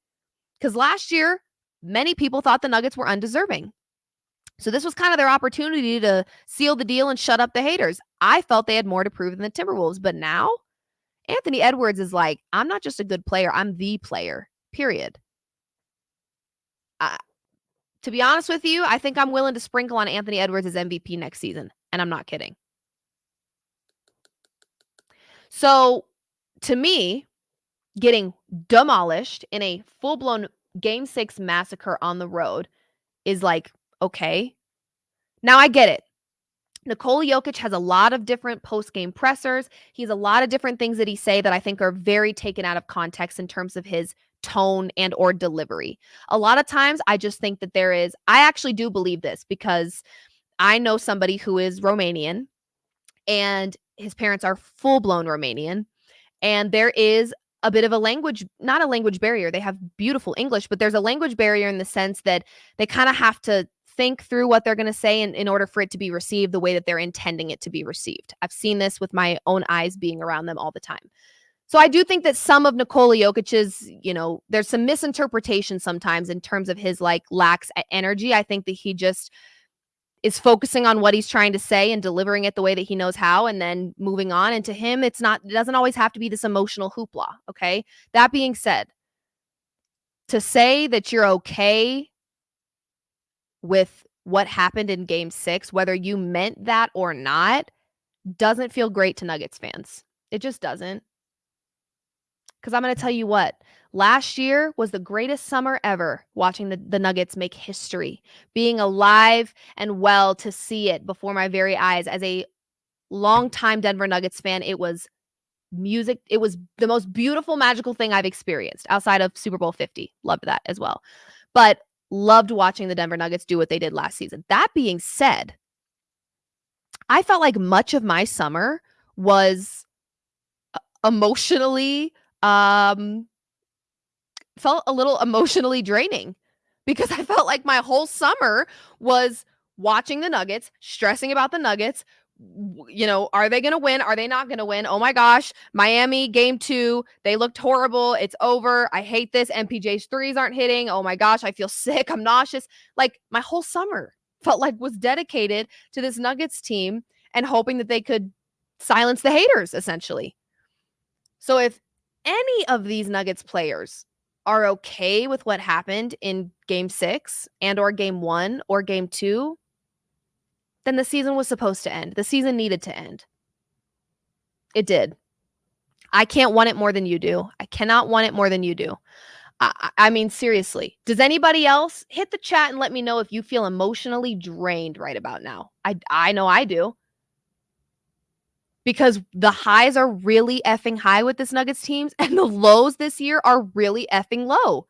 Because last year, many people thought the Nuggets were undeserving. So this was kind of their opportunity to seal the deal and shut up the haters. I felt they had more to prove than the Timberwolves, but now Anthony Edwards is like, I'm not just a good player, I'm the player, period. To be honest with you, I think I'm willing to sprinkle on Anthony Edwards as MVP next season, and I'm not kidding. So to me, getting demolished in a full-blown Game 6 massacre on the road is like, okay. Now I get it. Nikola Jokic has a lot of different post-game pressers. He has a lot of different things that he say that I think are very taken out of context in terms of his tone and or delivery. A lot of times I just think that I actually do believe this because I know somebody who is Romanian and his parents are full-blown Romanian. And there is a bit of not a language barrier. They have beautiful English, but there's a language barrier in the sense that they kind of have to think through what they're going to say in order for it to be received the way that they're intending it to be received. I've seen this with my own eyes being around them all the time. So I do think that some of Nikola Jokic's, there's some misinterpretation sometimes in terms of his lacks energy. I think that he just is focusing on what he's trying to say and delivering it the way that he knows how and then moving on. And to him, it doesn't always have to be this emotional hoopla. Okay. That being said, to say that you're okay with what happened in Game 6, whether you meant that or not, doesn't feel great to Nuggets fans. It just doesn't. Because I'm going to tell you what, Last year was the greatest summer ever watching the Nuggets make history, being alive and well to see it before my very eyes. As a longtime Denver Nuggets fan, it was music. It was the most beautiful, magical thing I've experienced outside of Super Bowl 50. Loved that as well. But loved watching the Denver Nuggets do what they did last season. That being said, I felt like much of my summer was emotionally felt a little emotionally draining because I felt like my whole summer was watching the Nuggets, stressing about the Nuggets. Are they going to win? Are they not going to win? Oh my gosh, Miami game 2, they looked horrible. It's over. I hate this. MPJ's threes aren't hitting. Oh my gosh, I feel sick. I'm nauseous. Like my whole summer felt like was dedicated to this Nuggets team and hoping that they could silence the haters, essentially. So if any of these Nuggets players are okay with what happened in game 6 and or game 1 or game 2, then the season was supposed to end. The season needed to end. It did. I can't want it more than you do. I cannot want it more than you do. I mean, seriously, does anybody else hit the chat and let me know if you feel emotionally drained right about now? I know I do. Because the highs are really effing high with this Nuggets teams and the lows this year are really effing low.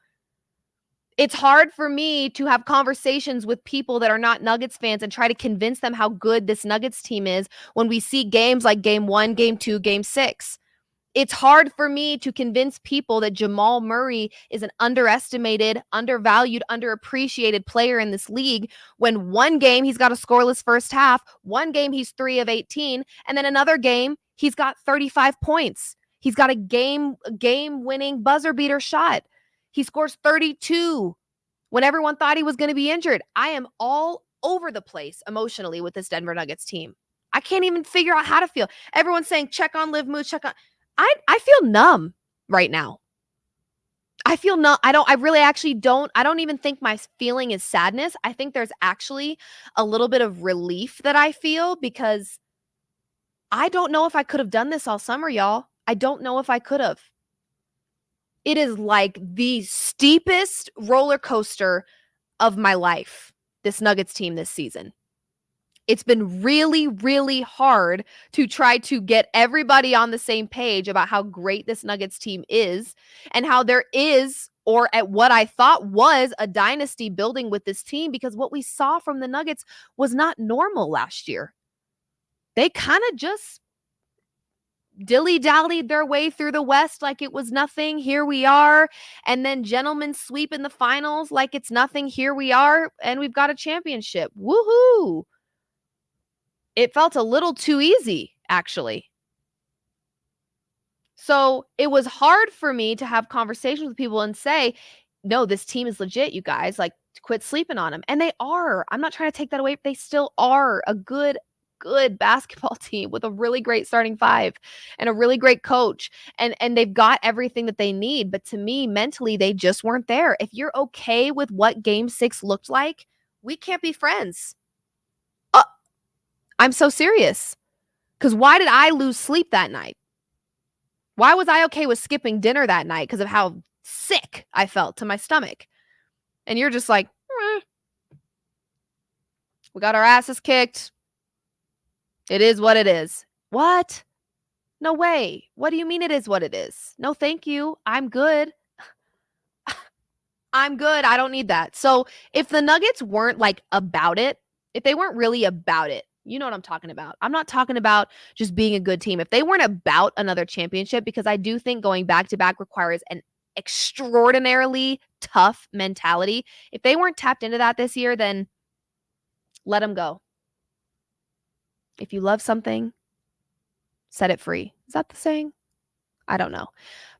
It's hard for me to have conversations with people that are not Nuggets fans and try to convince them how good this Nuggets team is when we see games like game 1, game 2, game 6. It's hard for me to convince people that Jamal Murray is an underestimated, undervalued, underappreciated player in this league when one game he's got a scoreless first half, one game he's 3 of 18, and then another game he's got 35 points. He's got a game-winning buzzer beater shot. He scores 32 when everyone thought he was going to be injured. I am all over the place emotionally with this Denver Nuggets team. I can't even figure out how to feel. Everyone's saying, check on Liv Moods, check on. I feel numb right now. I feel numb. I don't even think my feeling is sadness. I think there's actually a little bit of relief that I feel because I don't know if I could have done this all summer, y'all. I don't know if I could have. It is like the steepest roller coaster of my life, this Nuggets team this season. It's been really, really hard to try to get everybody on the same page about how great this Nuggets team is and how there is, or at what I thought was, a dynasty building with this team, because what we saw from the Nuggets was not normal last year. They kind of just dilly-dallied their way through the West like it was nothing. Here we are. And then gentlemen sweep in the finals like it's nothing. Here we are. And we've got a championship. Woohoo. It felt a little too easy, actually. So it was hard for me to have conversations with people and say, no, this team is legit, you guys. Like, quit sleeping on them. And they are. I'm not trying to take that away. They still are a good basketball team with a really great starting 5 and a really great coach. And they've got everything that they need. But to me, mentally, they just weren't there. If you're okay with what game 6 looked like, we can't be friends. I'm so serious. Because why did I lose sleep that night? Why was I okay with skipping dinner that night because of how sick I felt to my stomach? And you're just like, we got our asses kicked. It is what it is. What? No way. What do you mean it is what it is? No, thank you. I'm good. I'm good. I don't need that. So if the Nuggets weren't like about it, if they weren't really about it, you know what I'm talking about. I'm not talking about just being a good team. If they weren't about another championship, because I do think going back to back requires an extraordinarily tough mentality. If they weren't tapped into that this year, then let them go. If you love something, set it free. Is that the saying? I don't know.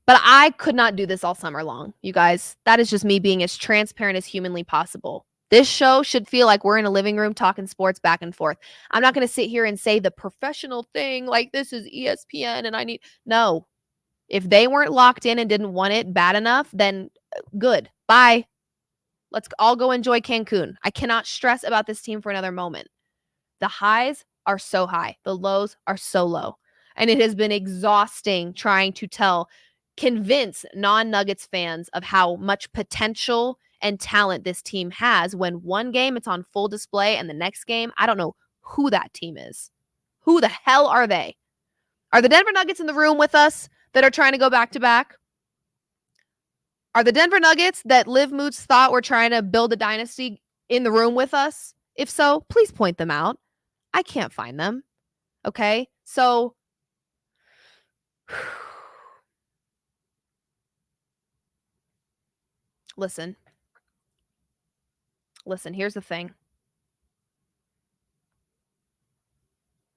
But I could not do this all summer long, you guys. That is just me being as transparent as humanly possible. This show should feel like we're in a living room talking sports back and forth. I'm not going to sit here and say the professional thing like this is ESPN and I need... No. If they weren't locked in and didn't want it bad enough, then good. Bye. Let's all go enjoy Cancun. I cannot stress about this team for another moment. The highs are so high. The lows are so low. And it has been exhausting trying to tell convince non-Nuggets fans of how much potential and talent this team has when one game it's on full display and the next game, I don't know who that team is. Who the hell are they? Are the Denver Nuggets in the room with us that are trying to go back to back? Are the Denver Nuggets that Liv Moods thought were trying to build a dynasty in the room with us? If so, please point them out. I can't find them. Okay? So, listen, here's the thing.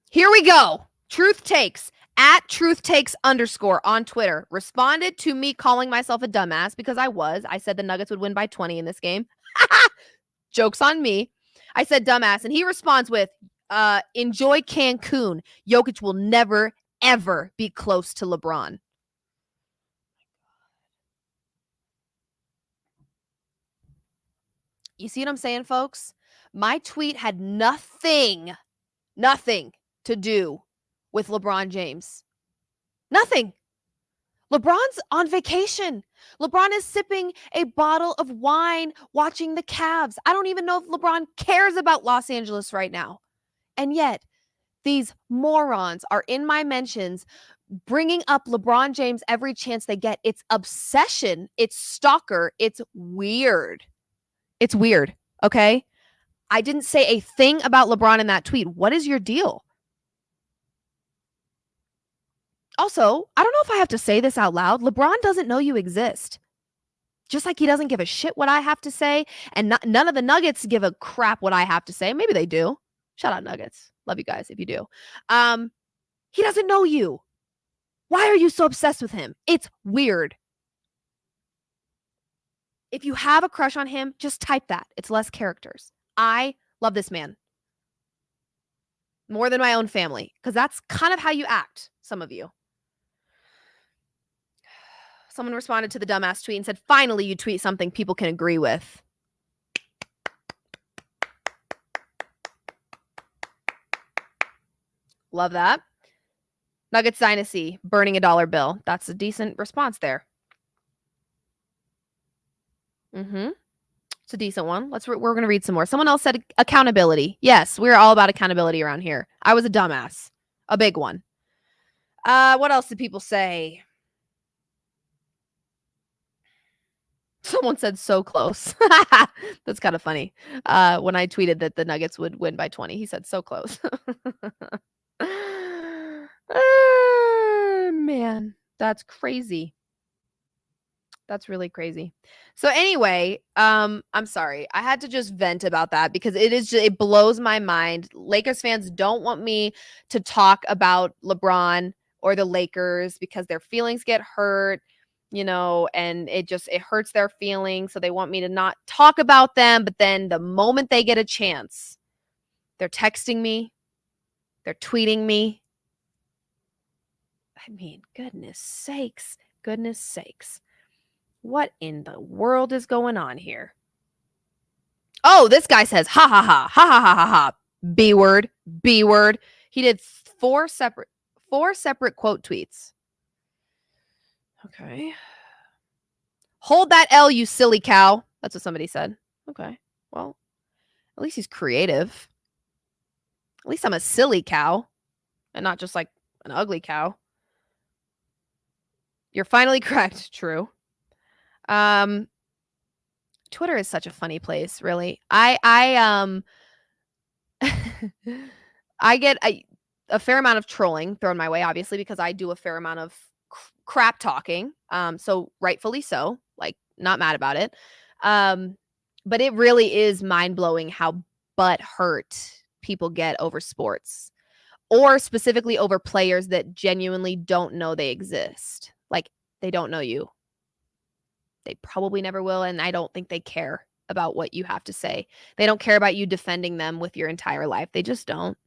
Here we go. Truth Takes at truthtakes_ on Twitter responded to me calling myself a dumbass because I was. I said the Nuggets would win by 20 in this game. Joke's on me. I said dumbass, and he responds with, enjoy Cancun. Jokic will never, ever be close to LeBron. You see what I'm saying, folks? My tweet had nothing to do with LeBron James. Nothing. LeBron's on vacation. LeBron is sipping a bottle of wine watching the Cavs. I don't even know if LeBron cares about Los Angeles right now. And yet, these morons are in my mentions bringing up LeBron James every chance they get. It's obsession. It's stalker. It's weird. It's weird, okay? I didn't say a thing about LeBron in that tweet. What is your deal? Also, I don't know if I have to say this out loud. LeBron doesn't know you exist. Just like he doesn't give a shit what I have to say. And none of the Nuggets give a crap what I have to say. Maybe they do. Shout out Nuggets. Love you guys if you do. He doesn't know you. Why are you so obsessed with him? It's weird. If you have a crush on him, just type that. It's less characters. I love this man. More than my own family. Because that's kind of how you act, some of you. Someone responded to the dumbass tweet and said, finally, you tweet something people can agree with. Love that. Nuggets Dynasty, burning a dollar bill. That's a decent response there. It's a decent one. We're going to read some more. Someone else said accountability. Yes, we're all about accountability around here. I was a dumbass. A big one. What else did people say? Someone said so close. That's kind of funny. When I tweeted that the Nuggets would win by 20, he said so close. Man, that's crazy. That's really crazy. So anyway, I'm sorry. I had to just vent about that because it blows my mind. Lakers fans don't want me to talk about LeBron or the Lakers because their feelings get hurt, and it hurts their feelings. So they want me to not talk about them. But then the moment they get a chance, they're texting me, they're tweeting me. I mean, goodness sakes. What in the world is going on here? Oh, this guy says, ha, ha, ha, ha, ha, ha, ha, ha. B word. He did four separate quote tweets. Okay. Hold that L, you silly cow. That's what somebody said. Okay. Well, at least he's creative. At least I'm a silly cow and not just like an ugly cow. You're finally correct. True. Twitter is such a funny place, really. I get a fair amount of trolling thrown my way, obviously, because I do a fair amount of crap talking. So rightfully so, like not mad about it. But it really is mind-blowing how butthurt people get over sports, or specifically over players that genuinely don't know they exist. Like, they don't know you. They probably never will, and I don't think they care about what you have to say. They don't care about you defending them with your entire life. They just don't.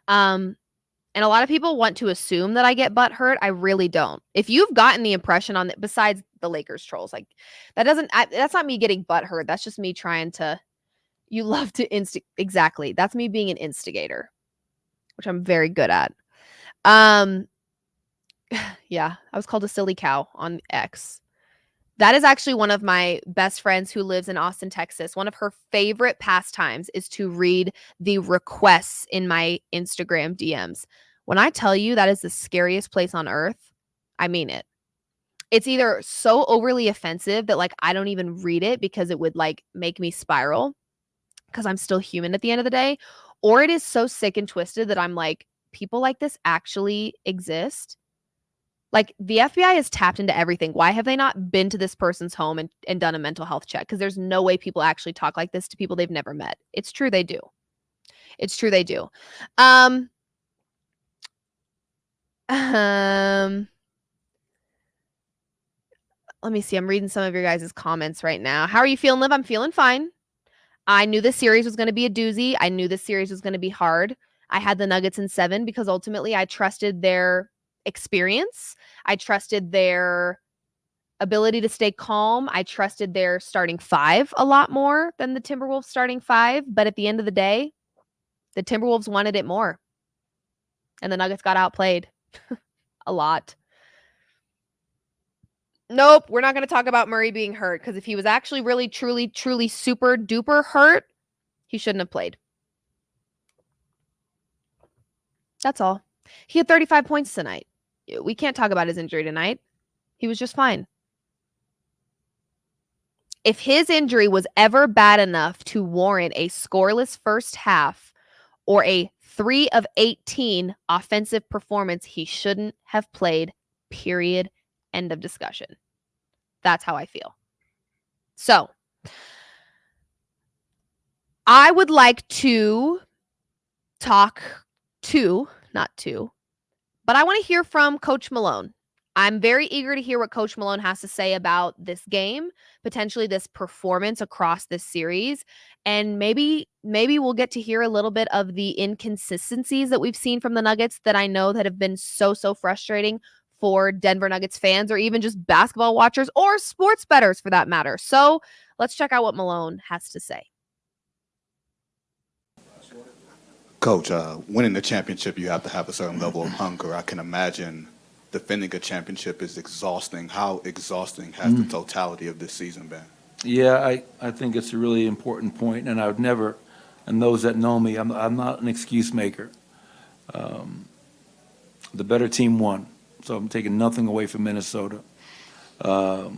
And a lot of people want to assume that I get butthurt. I really don't. If you've gotten the impression on that, besides the Lakers trolls, like that's not me getting butthurt. That's just me trying to. You love to exactly. That's me being an instigator, which I'm very good at. Yeah, I was called a silly cow on X. That is actually one of my best friends who lives in Austin, Texas. One of her favorite pastimes is to read the requests in my Instagram DMs. When I tell you that is the scariest place on earth, I mean it. It's either so overly offensive that like I don't even read it because it would like make me spiral because I'm still human at the end of the day, or it is so sick and twisted that I'm like, people like this actually exist. Like the FBI has tapped into everything. Why have they not been to this person's home and done a mental health check? Because there's no way people actually talk like this to people they've never met. It's true they do. It's true they do. Um Let me see. I'm reading some of your guys' comments right now. How are you feeling, Liv? I'm feeling fine. I knew this series was going to be a doozy. I knew this series was going to be hard. I had the Nuggets in 7 because ultimately I trusted their experience. I trusted their ability to stay calm. I trusted their starting 5 a lot more than the Timberwolves starting 5. But at the end of the day, the Timberwolves wanted it more. And the Nuggets got outplayed a lot. Nope, we're not going to talk about Murray being hurt because if he was actually really, truly, truly super duper hurt, he shouldn't have played. That's all. He had 35 points tonight. We can't talk about his injury tonight. He was just fine. If his injury was ever bad enough to warrant a scoreless first half or a 3 of 18 offensive performance, he shouldn't have played, period. End of discussion. That's how I feel. So, I would like to talk to, not to, but I want to hear from Coach Malone. I'm very eager to hear what Coach Malone has to say about this game, potentially this performance across this series, and maybe we'll get to hear a little bit of the inconsistencies that we've seen from the Nuggets that I know that have been so frustrating for Denver Nuggets fans or even just basketball watchers or sports bettors for that matter. So, let's check out what Malone has to say. Coach, winning the championship, you have to have a certain level of hunger. I can imagine defending a championship is exhausting. How exhausting has the totality of this season been? Yeah, I think it's a really important point, and I would never, and those that know me, I'm not an excuse maker. The better team won, so I'm taking nothing away from Minnesota. But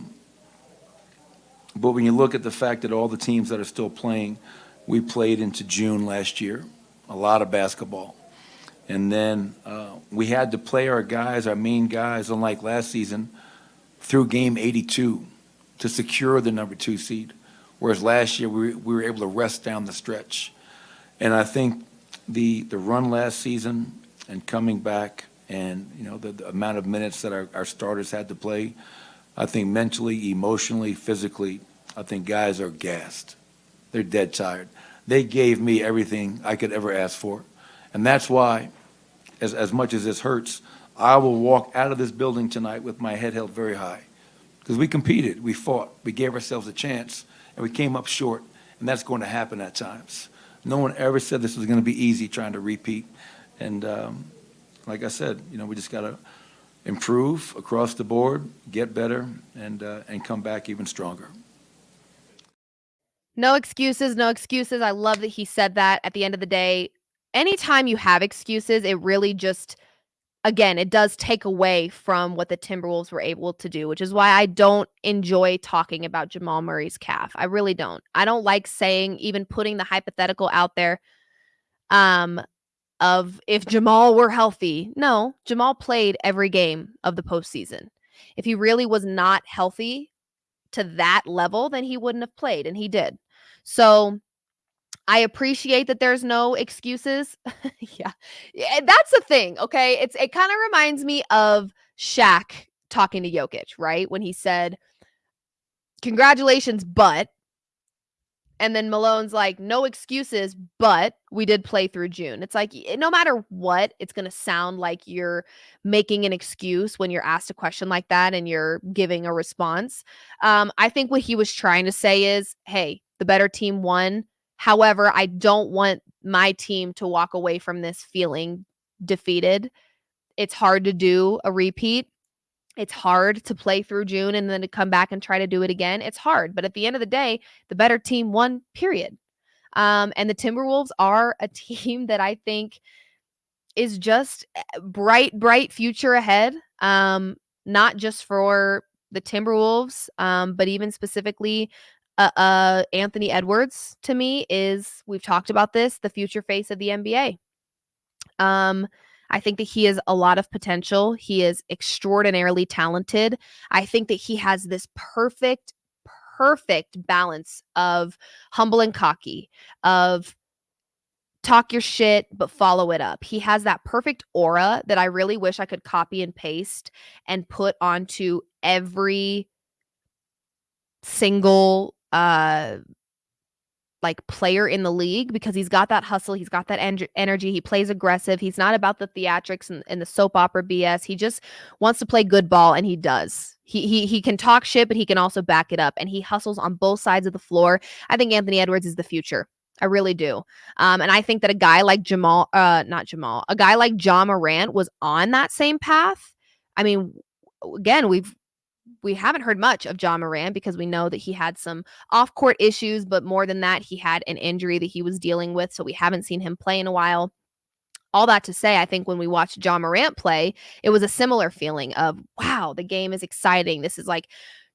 when you look at the fact that all the teams that are still playing, we played into June last year, a lot of basketball. And then we had to play our guys, our main guys, unlike last season, through game 82 to secure the number 2 seed. Whereas last year we were able to rest down the stretch. And I think the run last season and coming back and the amount of minutes that our starters had to play, I think mentally, emotionally, physically, I think guys are gassed. They're dead tired. They gave me everything I could ever ask for. And that's why, as much as this hurts, I will walk out of this building tonight with my head held very high. Because we competed, we fought, we gave ourselves a chance, and we came up short. And that's going to happen at times. No one ever said this was going to be easy trying to repeat. And like I said, we just got to improve across the board, get better, and come back even stronger. No excuses, no excuses. I love that he said that. At the end of the day, anytime you have excuses, it really just, again, it does take away from what the Timberwolves were able to do, which is why I don't enjoy talking about Jamal Murray's calf. I really don't. I don't like saying, even putting the hypothetical out there of if Jamal were healthy. No, Jamal played every game of the postseason. If he really was not healthy to that level, then he wouldn't have played, and he did. So I appreciate that there's no excuses. Yeah, that's the thing. Okay, it kind of reminds me of Shaq talking to Jokic, right? When he said, "Congratulations, but," and then Malone's like, "No excuses, but we did play through June." It's like no matter what, it's gonna sound like you're making an excuse when you're asked a question like that and you're giving a response. I think what he was trying to say is, "Hey, the better team won. However, I don't want my team to walk away from this feeling defeated. It's hard to do a repeat. It's hard to play through June and then to come back and try to do it again. It's hard. But at the end of the day, the better team won, period. And the Timberwolves are a team that I think is just bright future ahead. Not just for the Timberwolves, but even specifically Anthony Edwards, to me, we've talked about this, the future face of the NBA. I think that he has a lot of potential. He is extraordinarily talented. I think that he has this perfect balance of humble and cocky, of talk your shit, but follow it up. He has that perfect aura that I really wish I could copy and paste and put onto every single like player in the league, because he's got that hustle, he's got that energy, he plays aggressive, he's not about the theatrics and the soap opera BS. He just wants to play good ball, and he does. He can talk shit, but he can also back it up, and he hustles on both sides of the floor. I think Anthony Edwards is the future. I really do. And I think that a guy like a guy like Ja Morant was on that same path. I mean, again, we haven't heard much of Ja Morant because we know that he had some off-court issues, but more than that, he had an injury that he was dealing with, so we haven't seen him play in a while. All that to say, I think when we watched Ja Morant play, it was a similar feeling of, wow, the game is exciting. This is like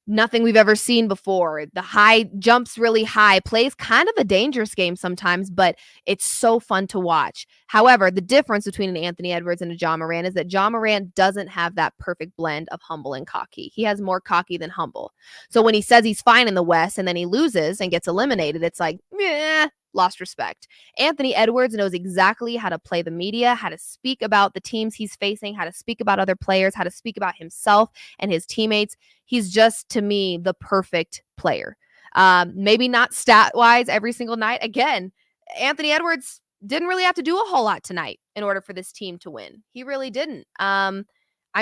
nothing we've ever seen before. The high jumps really high, plays kind of a dangerous game sometimes, but it's so fun to watch. However, the difference between an Anthony Edwards and a Ja Morant is that Ja Morant doesn't have that perfect blend of humble and cocky. He has more cocky than humble. So when he says he's fine in the West and then he loses and gets eliminated, it's like, meh, lost respect. Anthony Edwards knows exactly how to play the media, how to speak about the teams he's facing, how to speak about other players, how to speak about himself and his teammates. He's just, to me, the perfect player. Maybe not stat-wise every single night. Again, Anthony Edwards didn't really have to do a whole lot tonight in order for this team to win. He really didn't. I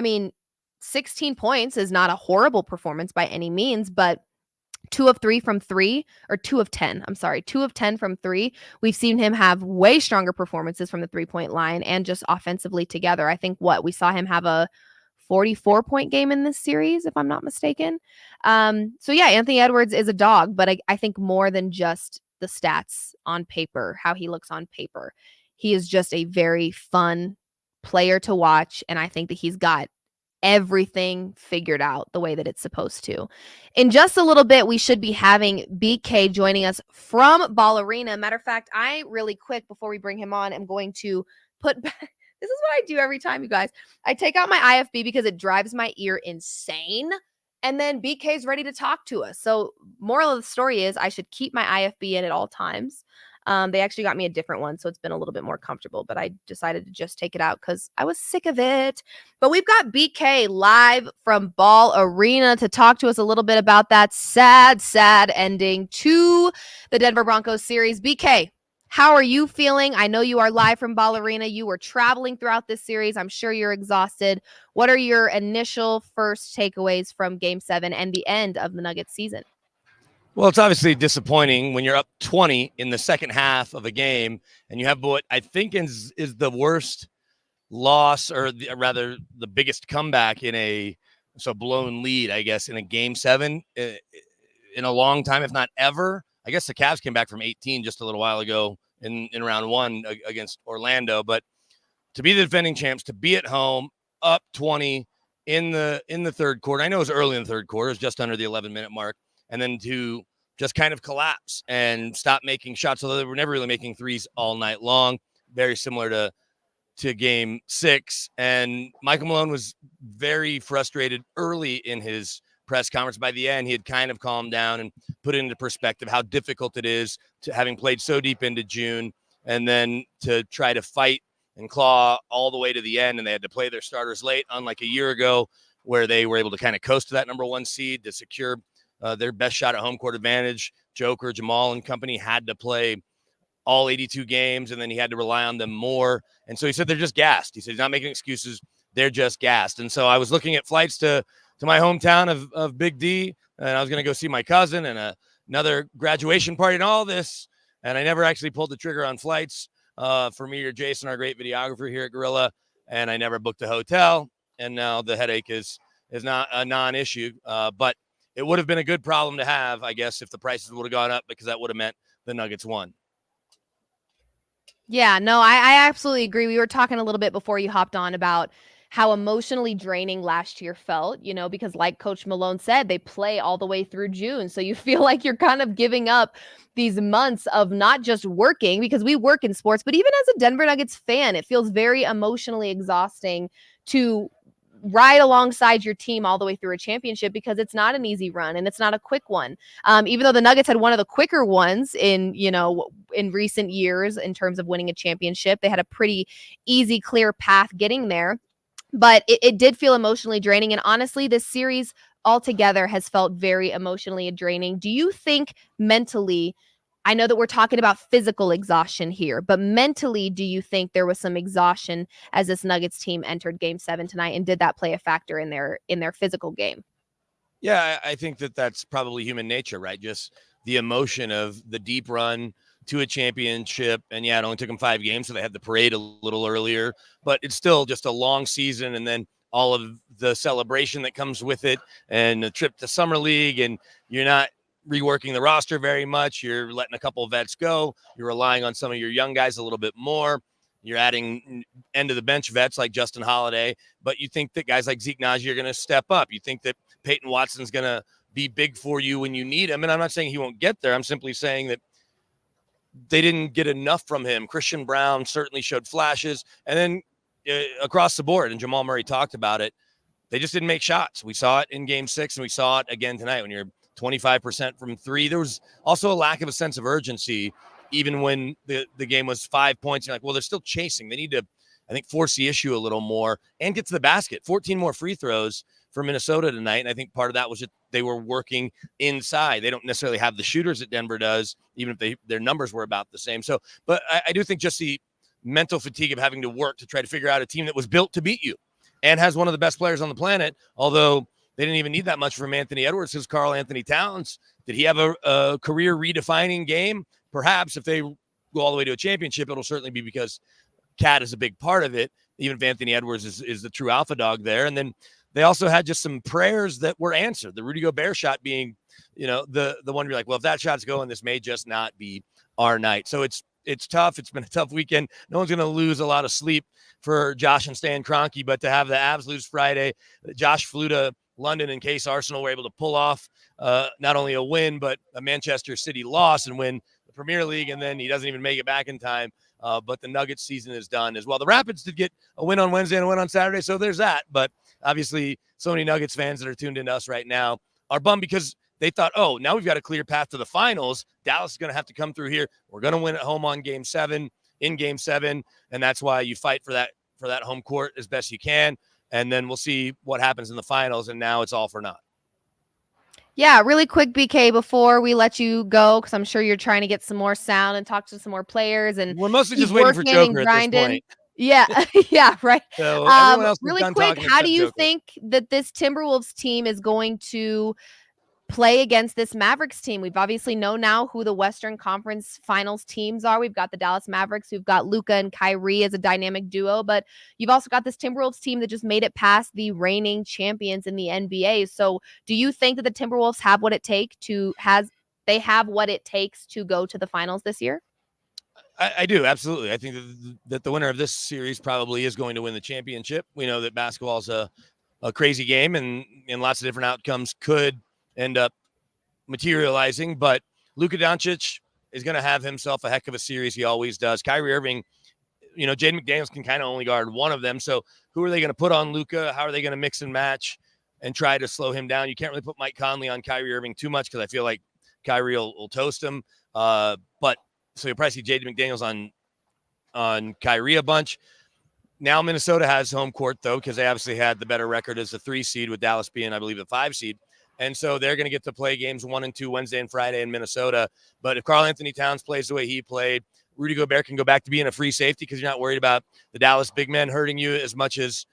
mean, 16 points is not a horrible performance by any means, but 2 of 10 from 3. We've seen him have way stronger performances from the 3-point line and just offensively together. I think we saw him have a 44-point game in this series, if I'm not mistaken. So yeah, Anthony Edwards is a dog, but I think more than just the stats on paper, how he looks on paper. He is just a very fun player to watch, and I think that he's got everything figured out the way that it's supposed to. In just a little bit, we should be having BK joining us from Ball Arena. Matter of fact, I really quick, before we bring him on, am going to put back. This is what I do every time, you guys. I take out my IFB because it drives my ear insane. And then BK's ready to talk to us. So moral of the story is I should keep my IFB in at all times. They actually got me a different one, so it's been a little bit more comfortable, but I decided to just take it out because I was sick of it. But we've got BK live from Ball Arena to talk to us a little bit about that sad ending to the Denver Broncos series. BK, how are you feeling? I know you are live from Ball Arena. You were traveling throughout this series. I'm sure you're exhausted. What are your initial first takeaways from Game 7 and the end of the Nuggets season? Well, it's obviously disappointing when you're up 20 in the second half of a game and you have what I think is the worst loss, or rather the biggest comeback in a blown lead, I guess, in a Game 7 in a long time, if not ever. I guess the Cavs came back from 18 just a little while ago in round 1 against Orlando. But to be the defending champs, to be at home, up 20 in the third quarter. I know it was early in the third quarter. It was just under the 11-minute mark. And then to just kind of collapse and stop making shots, although they were never really making threes all night long. Very similar to Game 6. And Michael Malone was very frustrated early in his press conference. By the end, he had kind of calmed down and put into perspective how difficult it is to, having played so deep into June, and then to try to fight and claw all the way to the end. And they had to play their starters late, unlike a year ago where they were able to kind of coast to that number 1 seed to secure their best shot at home court advantage. Joker, Jamal, and company had to play all 82 games, and then he had to rely on them more. And so he said they're just gassed. He said he's not making excuses. They're just gassed. And so I was looking at flights to my hometown of Big D, and I was going to go see my cousin and another graduation party and all this. And I never actually pulled the trigger on flights for me or Jason, our great videographer here at Guerilla. and I never booked a hotel, and now the headache is not a non-issue. But it would have been a good problem to have, I guess, if the prices would have gone up, because that would have meant the Nuggets won. Yeah, no, I absolutely agree. We were talking a little bit before you hopped on about how emotionally draining last year felt, because like Coach Malone said, they play all the way through June. So you feel like you're kind of giving up these months of not just working, because we work in sports, but even as a Denver Nuggets fan, it feels very emotionally exhausting to ride alongside your team all the way through a championship, because it's not an easy run and it's not a quick one. Even though the Nuggets had one of the quicker ones in recent years in terms of winning a championship, they had a pretty easy, clear path getting there. But it did feel emotionally draining. And honestly, this series altogether has felt very emotionally draining. Do you think mentally, I know that we're talking about physical exhaustion here, but mentally, do you think there was some exhaustion as this Nuggets team entered Game 7 tonight? And did that play a factor in their physical game? Yeah, I think that's probably human nature, right? Just the emotion of the deep run to a championship. And yeah, it only took them 5 games, so they had the parade a little earlier, but it's still just a long season. And then all of the celebration that comes with it, and the trip to Summer League, and you're not reworking the roster very much. You're letting a couple of vets go. You're relying on some of your young guys a little bit more. You're adding end of the bench vets like Justin Holiday, but you think that guys like Zeke Naji are going to step up. You think that Peyton Watson's going to be big for you when you need him. And I'm not saying he won't get there. I'm simply saying that they didn't get enough from him. Christian Brown certainly showed flashes. And then across the board, and Jamal Murray talked about it, they just didn't make shots. We saw it in Game 6, and we saw it again tonight when you're 25% from 3. There was also a lack of a sense of urgency, even when the game was 5 points. You're like, well, they're still chasing. They need to, I think, force the issue a little more and get to the basket. 14 more free throws for Minnesota tonight, and I think part of that was that they were working inside. They don't necessarily have the shooters that Denver does, even if their numbers were about the same. So, but I do think just the mental fatigue of having to work to try to figure out a team that was built to beat you and has one of the best players on the planet, although they didn't even need that much from Anthony Edwards, because Karl Anthony Towns, did he have a career redefining game? Perhaps. If they go all the way to a championship, it'll certainly be because Cat is a big part of it, even if Anthony Edwards is the true alpha dog there. And then they also had just some prayers that were answered. The Rudy Gobert shot being, the one you're like, well, if that shot's going, this may just not be our night. So it's tough. It's been a tough weekend. No one's going to lose a lot of sleep for Josh and Stan Kroenke, but to have the Avs lose Friday, Josh flew to London in case Arsenal were able to pull off not only a win, but a Manchester City loss and win the Premier League, and then he doesn't even make it back in time. But the Nuggets season is done as well. The Rapids did get a win on Wednesday and a win on Saturday, so there's that. But obviously, so many Nuggets fans that are tuned into us right now are bummed because they thought, oh, now we've got a clear path to the finals. Dallas is going to have to come through here. We're going to win at home on Game 7, in Game 7, and that's why you fight for that home court as best you can. And then we'll see what happens in the finals, and now it's all for naught. Yeah, really quick, BK, before we let you go, because I'm sure you're trying to get some more sound and talk to some more players. And we're mostly just waiting for Joker at this point. Yeah, yeah, right. So everyone else really quick, how do you Joker. think that this Timberwolves team is going to play against this Mavericks team? We've obviously know now who the Western Conference Finals teams are. We've got the Dallas Mavericks. We've got Luka and Kyrie as a dynamic duo, but you've also got this Timberwolves team that just made it past the reigning champions in the NBA. So do you think that the Timberwolves have what it takes to go to the finals this year? I do, absolutely. I think that the winner of this series probably is going to win the championship. We know that basketball is a crazy game, and lots of different outcomes could end up materializing. But Luka Doncic is going to have himself a heck of a series. He always does. Kyrie Irving, Jaden McDaniels can kind of only guard one of them. So who are they going to put on Luka? How are they going to mix and match and try to slow him down? You can't really put Mike Conley on Kyrie Irving too much because I feel like Kyrie will toast him. But so you'll probably see Jaden McDaniels on Kyrie a bunch. Now Minnesota has home court, though, because they obviously had the better record as the 3 seed, with Dallas being, I believe, the 5 seed. And so they're going to get to play games 1 and 2 Wednesday and Friday in Minnesota. But if Karl Anthony Towns plays the way he played, Rudy Gobert can go back to being a free safety because you're not worried about the Dallas big men hurting you as much as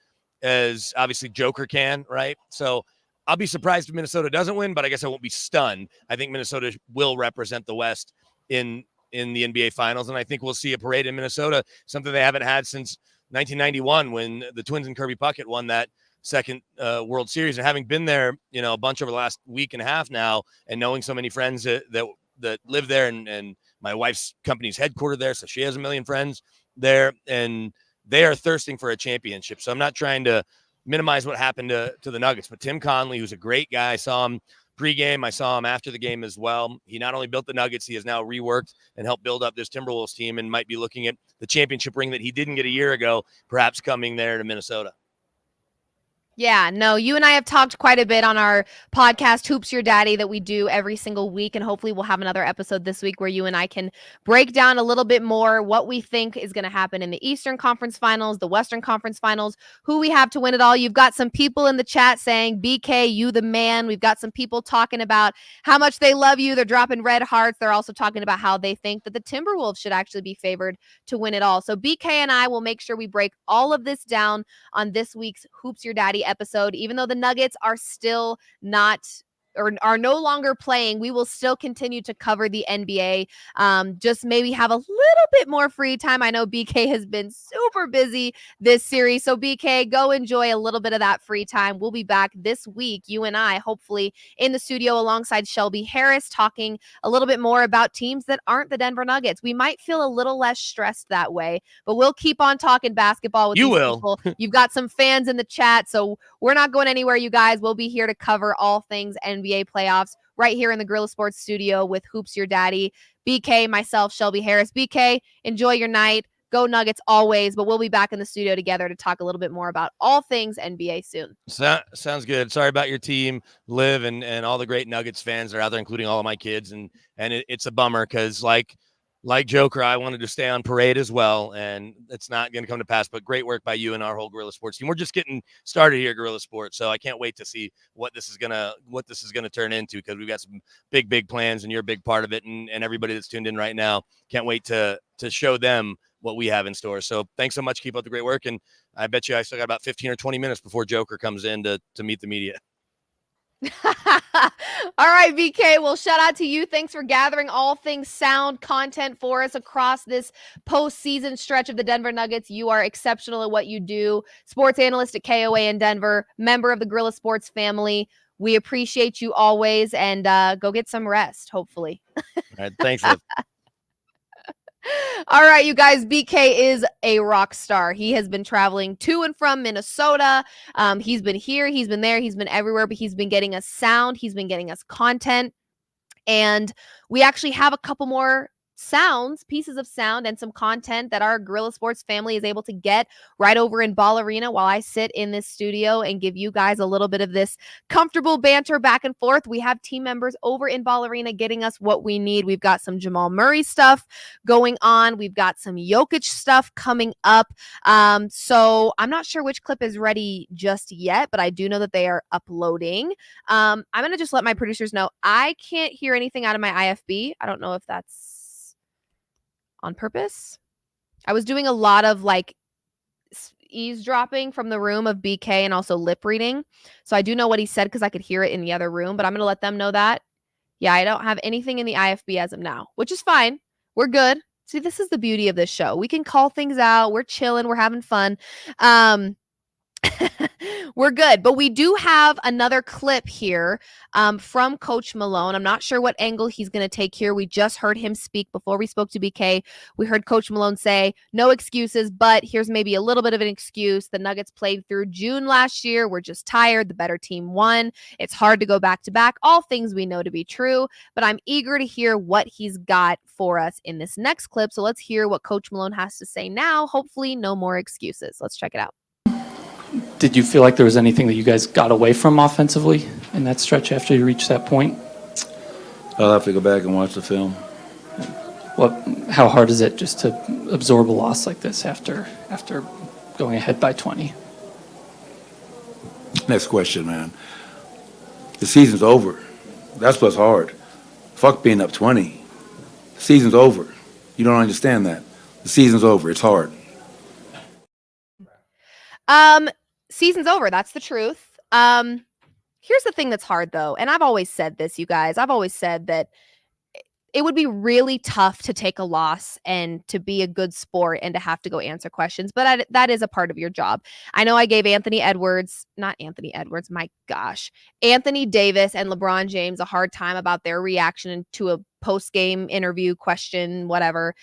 obviously Joker can, right? So I'll be surprised if Minnesota doesn't win, but I guess I won't be stunned. I think Minnesota will represent the West in the NBA Finals, and I think we'll see a parade in Minnesota, something they haven't had since 1991 when the Twins and Kirby Puckett won that second World Series. And having been there, a bunch over the last week and a half now, and knowing so many friends that live there, and my wife's company's headquartered there, so she has a million friends there, and they are thirsting for a championship. So I'm not trying to minimize what happened to the Nuggets, but Tim Conley, who's a great guy, I saw him pregame, I saw him after the game as well. He not only built the Nuggets, he has now reworked and helped build up this Timberwolves team, and might be looking at the championship ring that he didn't get a year ago, perhaps coming there to Minnesota. Yeah, no, you and I have talked quite a bit on our podcast, Hoops Your Daddy, that we do every single week. And hopefully we'll have another episode this week where you and I can break down a little bit more what we think is going to happen in the Eastern Conference Finals, the Western Conference Finals, who we have to win it all. You've got some people in the chat saying, BK, you the man. We've got some people talking about how much they love you. They're dropping red hearts. They're also talking about how they think that the Timberwolves should actually be favored to win it all. So BK and I will make sure we break all of this down on this week's Hoops Your Daddy episode. Even though the Nuggets are still not or are no longer playing, we will still continue to cover the NBA. Just maybe have a little bit more free time. I know BK has been super busy this series. So BK, go enjoy a little bit of that free time. We'll be back this week, you and I, hopefully in the studio alongside Shelby Harris, talking a little bit more about teams that aren't the Denver Nuggets. We might feel a little less stressed that way, but we'll keep on talking basketball with people. You've got some fans in the chat, so we're not going anywhere, you guys. We'll be here to cover all things NBA playoffs right here in the Guerilla Sports Studio with Hoops Your Daddy, BK, myself, Shelby Harris. BK, enjoy your night. Go Nuggets always, but we'll be back in the studio together to talk a little bit more about all things NBA soon. Sounds good. Sorry about your team, Liv, and all the great Nuggets fans that are out there, including all of my kids. And it's a bummer because like Joker, I wanted to stay on parade as well, and it's not going to come to pass. But great work by you and our whole Guerilla Sports team. We're just getting started here at Guerilla Sports, so I can't wait to see what this is gonna turn into, because we've got some big plans, and you're a big part of it. And everybody that's tuned in right now, can't wait to show them what we have in store. So thanks so much. Keep up the great work, and I bet you I still got about 15 or 20 minutes before Joker comes in to meet the media. All right, BK. Well, shout out to you. Thanks for gathering all things sound content for us across this postseason stretch of the Denver Nuggets. You are exceptional at what you do. Sports analyst at KOA in Denver, member of the Guerilla Sports family. We appreciate you always, and go get some rest, hopefully. All right, thanks, Liv. All right, you guys, BK is a rock star. He has been traveling to and from Minnesota. He's been here, he's been there, he's been everywhere, but he's been getting us sound, he's been getting us content. And we actually have a couple more pieces of sound and some content that our Guerilla Sports family is able to get right over in Ball Arena while I sit in this studio and give you guys a little bit of this comfortable banter back and forth. We have team members over in Ball Arena getting us what we need. We've got some Jamal Murray stuff going on. We've got some Jokic stuff coming up. So I'm not sure which clip is ready just yet, but I do know that they are uploading. I'm going to just let my producers know I can't hear anything out of my IFB. I don't know if that's on purpose. I was doing a lot of eavesdropping from the room of BK and also lip reading. So I do know what he said because I could hear it in the other room, but I'm going to let them know that. Yeah, I don't have anything in the IFB as of now, which is fine. We're good. See, this is the beauty of this show. We can call things out. We're chilling. We're having fun. We're good, but we do have another clip here from Coach Malone. I'm not sure what angle he's going to take here. We just heard him speak before we spoke to BK. We heard Coach Malone say, no excuses, but here's maybe a little bit of an excuse. The Nuggets played through June last year. We're just tired. The better team won. It's hard to go back to back. All things we know to be true, but I'm eager to hear what he's got for us in this next clip. So let's hear what Coach Malone has to say now. Hopefully no more excuses. Let's check it out. Did you feel like there was anything that you guys got away from offensively in that stretch after you reached that point? I'll have to go back and watch the film. How hard is it just to absorb a loss like this after going ahead by 20? Next question, man. The season's over. That's what's hard. Fuck being up 20. The season's over. You don't understand that. The season's over. It's hard. Season's over. That's the truth. Here's the thing that's hard though. And I've always said this, you guys, I've always said that it would be really tough to take a loss and to be a good sport and to have to go answer questions, but that is a part of your job. I know I gave Anthony Davis and LeBron James a hard time about their reaction to a post-game interview question, whatever.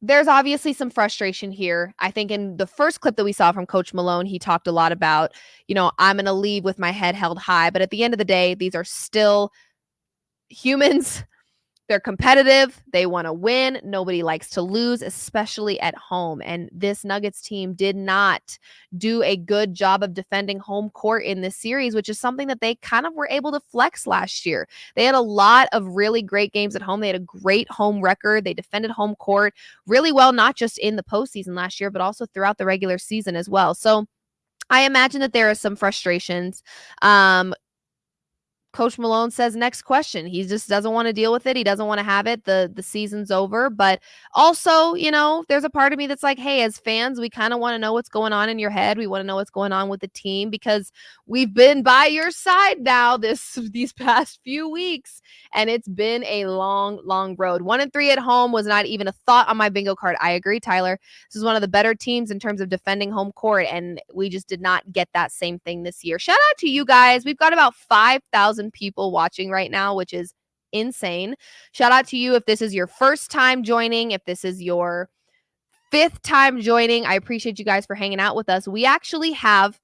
There's obviously some frustration here. I think in the first clip that we saw from Coach Malone, he talked a lot about, I'm going to leave with my head held high. But at the end of the day, these are still humans. They're competitive. They want to win. Nobody likes to lose, especially at home. And this Nuggets team did not do a good job of defending home court in this series, which is something that they kind of were able to flex last year. They had a lot of really great games at home. They had a great home record. They defended home court really well, not just in the postseason last year, but also throughout the regular season as well. So I imagine that there are some frustrations. Coach Malone says next question. He just doesn't want to deal with it. He doesn't want to have it. The season's over. But also, there's a part of me that's like, hey, as fans, we kind of want to know what's going on in your head. We want to know what's going on with the team because we've been by your side now these past few weeks. And it's been a long, long road. 1-3 at home was not even a thought on my bingo card. I agree, Tyler. This is one of the better teams in terms of defending home court. And we just did not get that same thing this year. Shout out to you guys. We've got about 5,000 people watching right now, which is insane. Shout out to you if this is your first time joining, if this is your 5th time joining. I appreciate you guys for hanging out with us. We actually have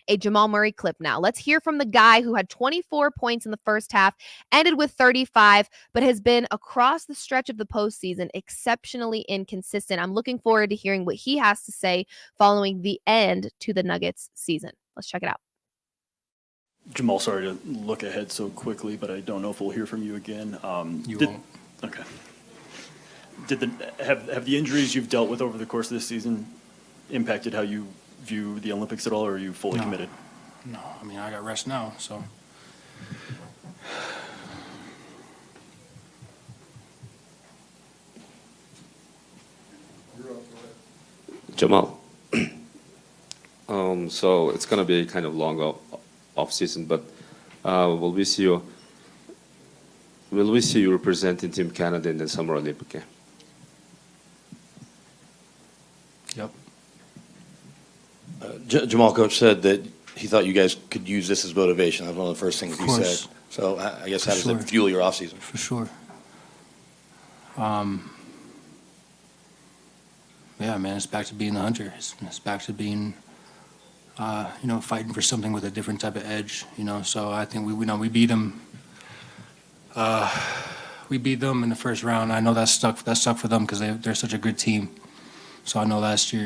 a Jamal Murray clip now. Let's hear from the guy who had 24 points in the first half, ended with 35, but has been across the stretch of the postseason exceptionally inconsistent. I'm looking forward to hearing what he has to say following the end to the Nuggets season. Let's check it out. Jamal, sorry to look ahead so quickly, but I don't know if we'll hear from you again. You won't. Okay. Have the injuries you've dealt with over the course of this season impacted how you view the Olympics at all, or are you fully committed? No, I mean, I got rest now, so. Jamal, so it's going to be kind of long off season, but will we see you representing Team Canada in the Summer Olympic game? Yep. Jamal, coach said that he thought you guys could use this as motivation. That's one of the first things he said. So I guess how does that fuel your offseason? For sure. Yeah, man, it's back to being the hunter. It's back to being, fighting for something with a different type of edge. So I think we beat them. We beat them in the first round. I know that stuck for them because they're such a good team. So I know last year,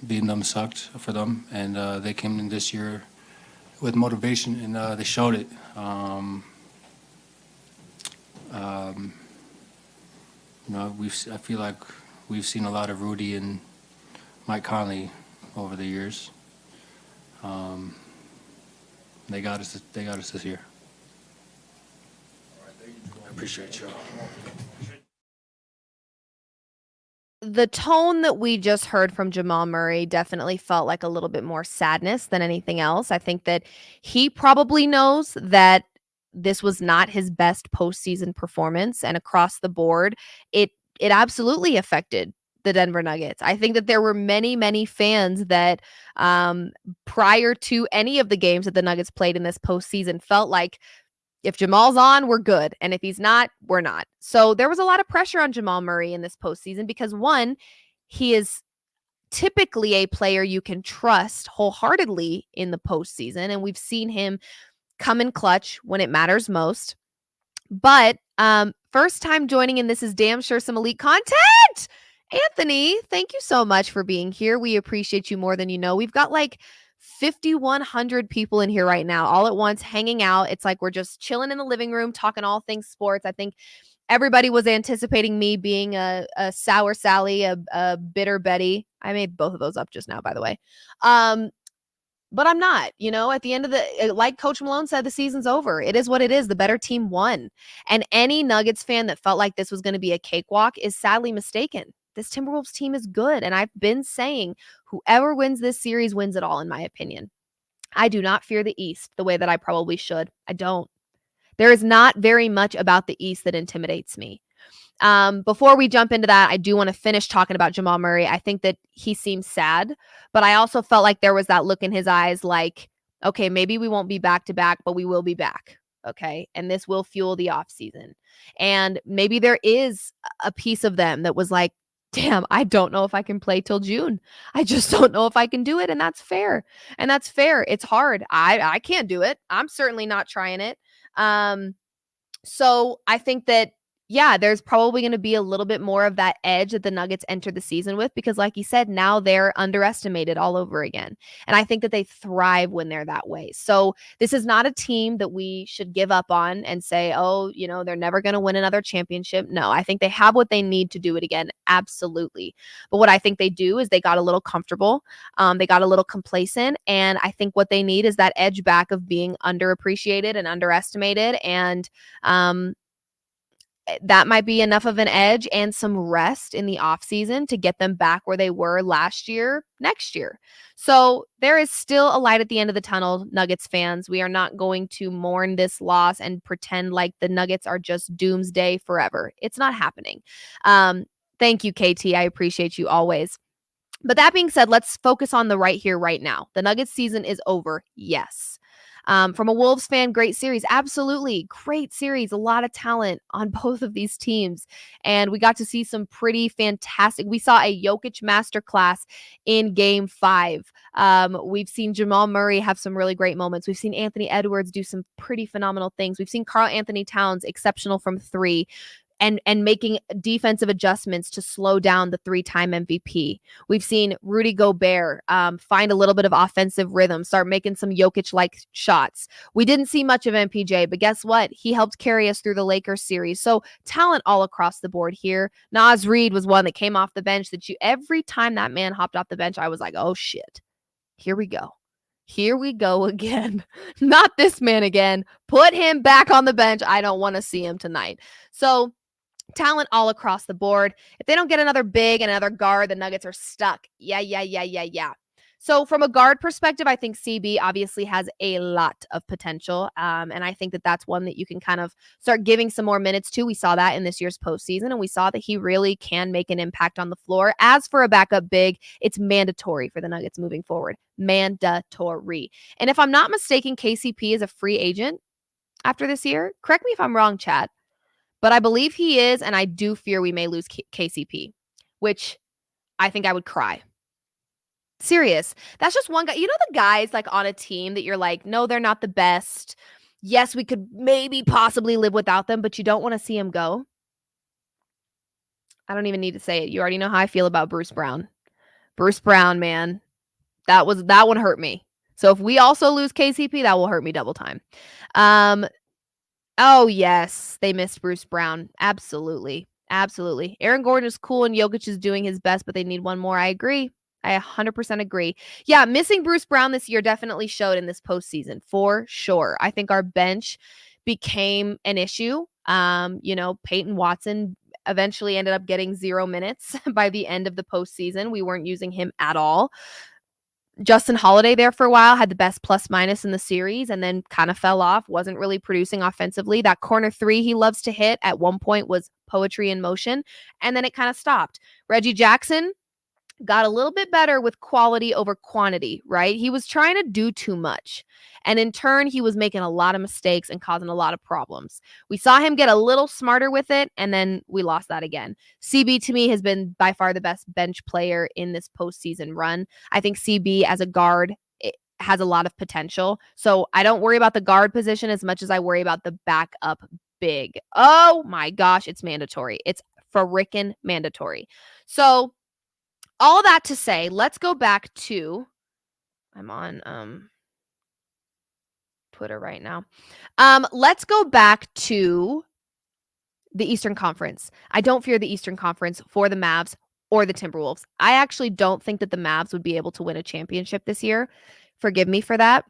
beating them sucked for them, and they came in this year with motivation, and they showed it. I feel like we've seen a lot of Rudy and Mike Conley over the years. They got us this year. I appreciate you. The tone that we just heard from Jamal Murray definitely felt like a little bit more sadness than anything else. I think that he probably knows that this was not his best postseason performance, and across the board, it absolutely affected the Denver Nuggets. I think that there were many, many fans that prior to any of the games that the Nuggets played in this postseason felt like if Jamal's on, we're good. And if he's not, we're not. So there was a lot of pressure on Jamal Murray in this postseason because, one, he is typically a player you can trust wholeheartedly in the postseason. And we've seen him come in clutch when it matters most. But first time joining, and this is damn sure some elite content. Anthony, thank you so much for being here. We appreciate you more than you know. We've got like 5,100 people in here right now, all at once, hanging out. It's like we're just chilling in the living room, talking all things sports. I think everybody was anticipating me being a sour Sally, a bitter Betty. I made both of those up just now, by the way. But I'm not, at the end of like Coach Malone said, the season's over. It is what it is. The better team won. And any Nuggets fan that felt like this was going to be a cakewalk is sadly mistaken. This Timberwolves team is good. And I've been saying whoever wins this series wins it all, in my opinion. I do not fear the East the way that I probably should. I don't. There is not very much about the East that intimidates me. Before we jump into that, I do want to finish talking about Jamal Murray. I think that he seems sad, but I also felt like there was that look in his eyes like, okay, maybe we won't be back to back, but we will be back. Okay. And this will fuel the offseason. And maybe there is a piece of them that was like, damn, I don't know if I can play till June. I just don't know if I can do it. And that's fair. And that's fair. It's hard. I can't do it. I'm certainly not trying it. So I think that, yeah, there's probably going to be a little bit more of that edge that the Nuggets enter the season with, because like you said, now they're underestimated all over again. And I think that they thrive when they're that way. So this is not a team that we should give up on and say, oh, you know, they're never going to win another championship. No, I think they have what they need to do it again. Absolutely. But what I think they do is they got a little comfortable. They got a little complacent. And I think what they need is that edge back of being underappreciated and underestimated. And, that might be enough of an edge and some rest in the offseason to get them back where they were last year, next year. So there is still a light at the end of the tunnel, Nuggets fans. We are not going to mourn this loss and pretend like the Nuggets are just doomsday forever. It's not happening. Thank you, KT. I appreciate you always. But that being said, let's focus on the right here, right now. The Nuggets season is over. Yes. From a Wolves fan, great series. Absolutely. Great series. A lot of talent on both of these teams. And we got to see some pretty fantastic. We saw a Jokic masterclass in game 5. We've seen Jamal Murray have some really great moments. We've seen Anthony Edwards do some pretty phenomenal things. We've seen Karl Anthony Towns exceptional from 3. And making defensive adjustments to slow down the 3-time MVP. We've seen Rudy Gobert find a little bit of offensive rhythm, start making some Jokic-like shots. We didn't see much of MPJ, but guess what? He helped carry us through the Lakers series. So talent all across the board here. Naz Reid was one that came off the bench that every time that man hopped off the bench, I was like, oh shit, here we go. Here we go again. Not this man again. Put him back on the bench. I don't want to see him tonight. So talent all across the board. If they don't get another big and another guard, the Nuggets are stuck. Yeah. So from a guard perspective, I think CB obviously has a lot of potential. And I think that that's one that you can kind of start giving some more minutes to. We saw that in this year's postseason, and we saw that he really can make an impact on the floor. As for a backup big, it's mandatory for the Nuggets moving forward. Mandatory. And if I'm not mistaken, KCP is a free agent after this year. Correct me if I'm wrong, chat. But I believe he is, and I do fear we may lose KCP, which I think I would cry. Serious. That's just one guy. You know the guys like on a team that you're like, no, they're not the best. Yes, we could maybe possibly live without them, but you don't want to see him go. I don't even need to say it. You already know how I feel about Bruce Brown. Bruce Brown, man. That one hurt me. So if we also lose KCP, that will hurt me double time. Oh, yes. They missed Bruce Brown. Absolutely. Aaron Gordon is cool and Jokic is doing his best, but they need one more. I agree. I 100% agree. Yeah, missing Bruce Brown this year definitely showed in this postseason, for sure. I think our bench became an issue. Peyton Watson eventually ended up getting 0 minutes by the end of the postseason. We weren't using him at all. Justin Holiday there for a while, had the best plus minus in the series, and then kind of fell off, wasn't really producing offensively. That corner 3 he loves to hit at one point was poetry in motion, and then it kind of stopped. Reggie Jackson got a little bit better with quality over quantity, right? He was trying to do too much. And in turn, he was making a lot of mistakes and causing a lot of problems. We saw him get a little smarter with it, and then we lost that again. CB, to me, has been by far the best bench player in this postseason run. I think CB as a guard has a lot of potential. So I don't worry about the guard position as much as I worry about the backup big. Oh my gosh, it's mandatory. It's frickin' mandatory. So all that to say, let's go back to, I'm on Twitter right now. Let's go back to the Eastern Conference. I don't fear the Eastern Conference for the Mavs or the Timberwolves. I actually don't think that the Mavs would be able to win a championship this year. Forgive me for that.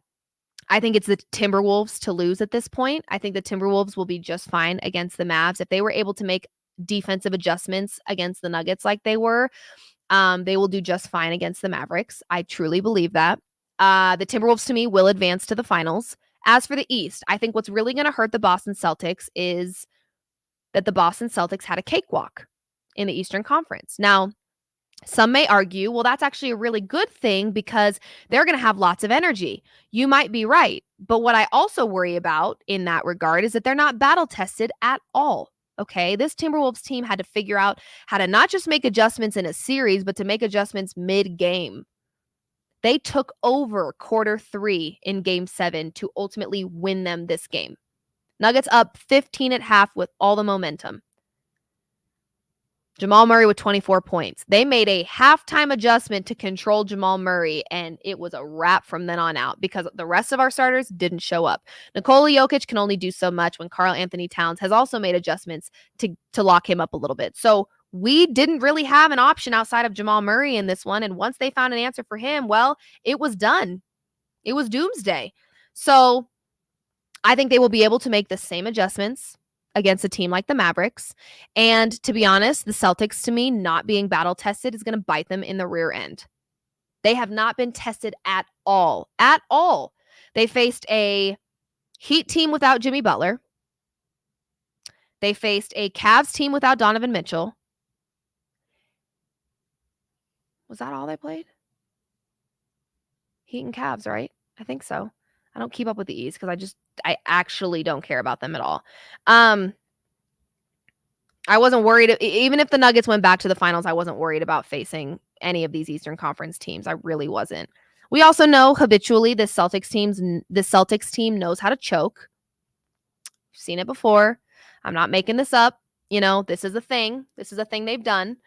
I think it's the Timberwolves to lose at this point. I think the Timberwolves will be just fine against the Mavs. If they were able to make defensive adjustments against the Nuggets like they were, they will do just fine against the Mavericks. I truly believe that. The Timberwolves, to me, will advance to the finals. as for the East, I think what's really going to hurt the Boston Celtics is that the Boston Celtics had a cakewalk in the Eastern Conference. Now, some may argue, well, that's actually a really good thing because they're going to have lots of energy. You might be right. But what I also worry about in that regard is that they're not battle tested at all. Okay, this Timberwolves team had to figure out how to not just make adjustments in a series, but to make adjustments mid-game. They took over quarter 3 in game 7 to ultimately win them this game. Nuggets up 15 at half with all the momentum. Jamal Murray with 24 points. They made a halftime adjustment to control Jamal Murray, and it was a wrap from then on out because the rest of our starters didn't show up. Nikola Jokic can only do so much when Karl Anthony Towns has also made adjustments to lock him up a little bit. So we didn't really have an option outside of Jamal Murray in this one, and once they found an answer for him, well, it was done. It was doomsday. So I think they will be able to make the same adjustments against a team like the Mavericks. And to be honest, the Celtics, to me, not being battle tested is going to bite them in the rear end. They have not been tested at all. At all. They faced a Heat team without Jimmy Butler. They faced a Cavs team without Donovan Mitchell. Was that all they played? Heat and Cavs, right? I think so. I don't keep up with the East because I actually don't care about them at all. I wasn't worried. Even if the Nuggets went back to the finals, I wasn't worried about facing any of these Eastern Conference teams. I really wasn't. We also know habitually the Celtics team knows how to choke. We've seen it before. I'm not making this up. You know, this is a thing. This is a thing they've done.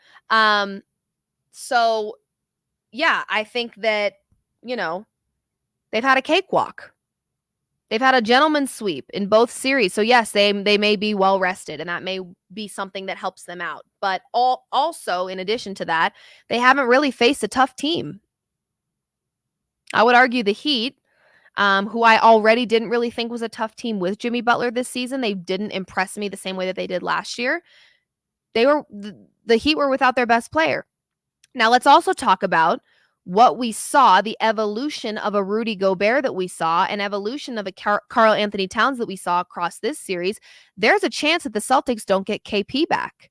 So, yeah, I think that, you know, they've had a cakewalk. They've had a gentleman's sweep in both series. So, yes, they may be well rested, and that may be something that helps them out. But also, in addition to that, they haven't really faced a tough team. I would argue the Heat, who I already didn't really think was a tough team with Jimmy Butler this season. They didn't impress me the same way that they did last year. The Heat were without their best player. Now, let's also talk about what we saw, the evolution of a Rudy Gobert that we saw, an evolution of a Karl Anthony Towns that we saw across this series. There's a chance that the Celtics don't get KP back.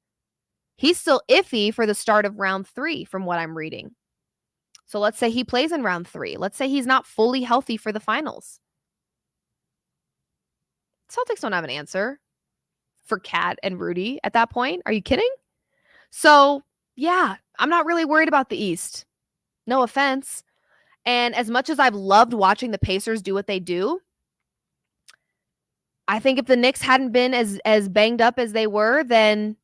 He's still iffy for the start of round 3 from what I'm reading. So let's say he plays in round 3. Let's say he's not fully healthy for the finals. Celtics don't have an answer for Kat and Rudy at that point. Are you kidding? So, yeah, I'm not really worried about the East. No offense. And as much as I've loved watching the Pacers do what they do, I think if the Knicks hadn't been as banged up as they were, then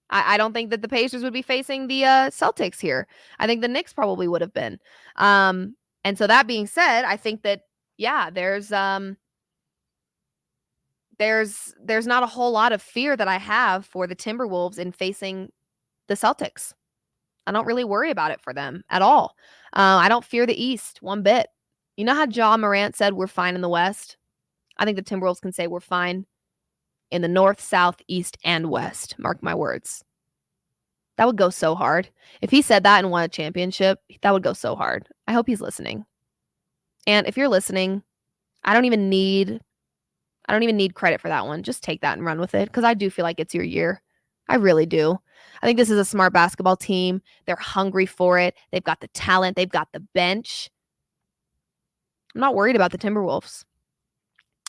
I don't think that the Pacers would be facing the Celtics here. I think the Knicks probably would have been. And so that being said, I think that, yeah, there's not a whole lot of fear that I have for the Timberwolves in facing the Celtics. I don't really worry about it for them at all. I don't fear the East one bit. You know how Jamal Murray said we're fine in the West? I think the Timberwolves can say we're fine in the North, South, East, and West. Mark my words. That would go so hard. If he said that and won a championship, that would go so hard. I hope he's listening. And if you're listening, I don't even need credit for that one. Just take that and run with it because I do feel like it's your year. I really do. I think this is a smart basketball team. They're hungry for it. They've got the talent. They've got the bench. I'm not worried about the Timberwolves.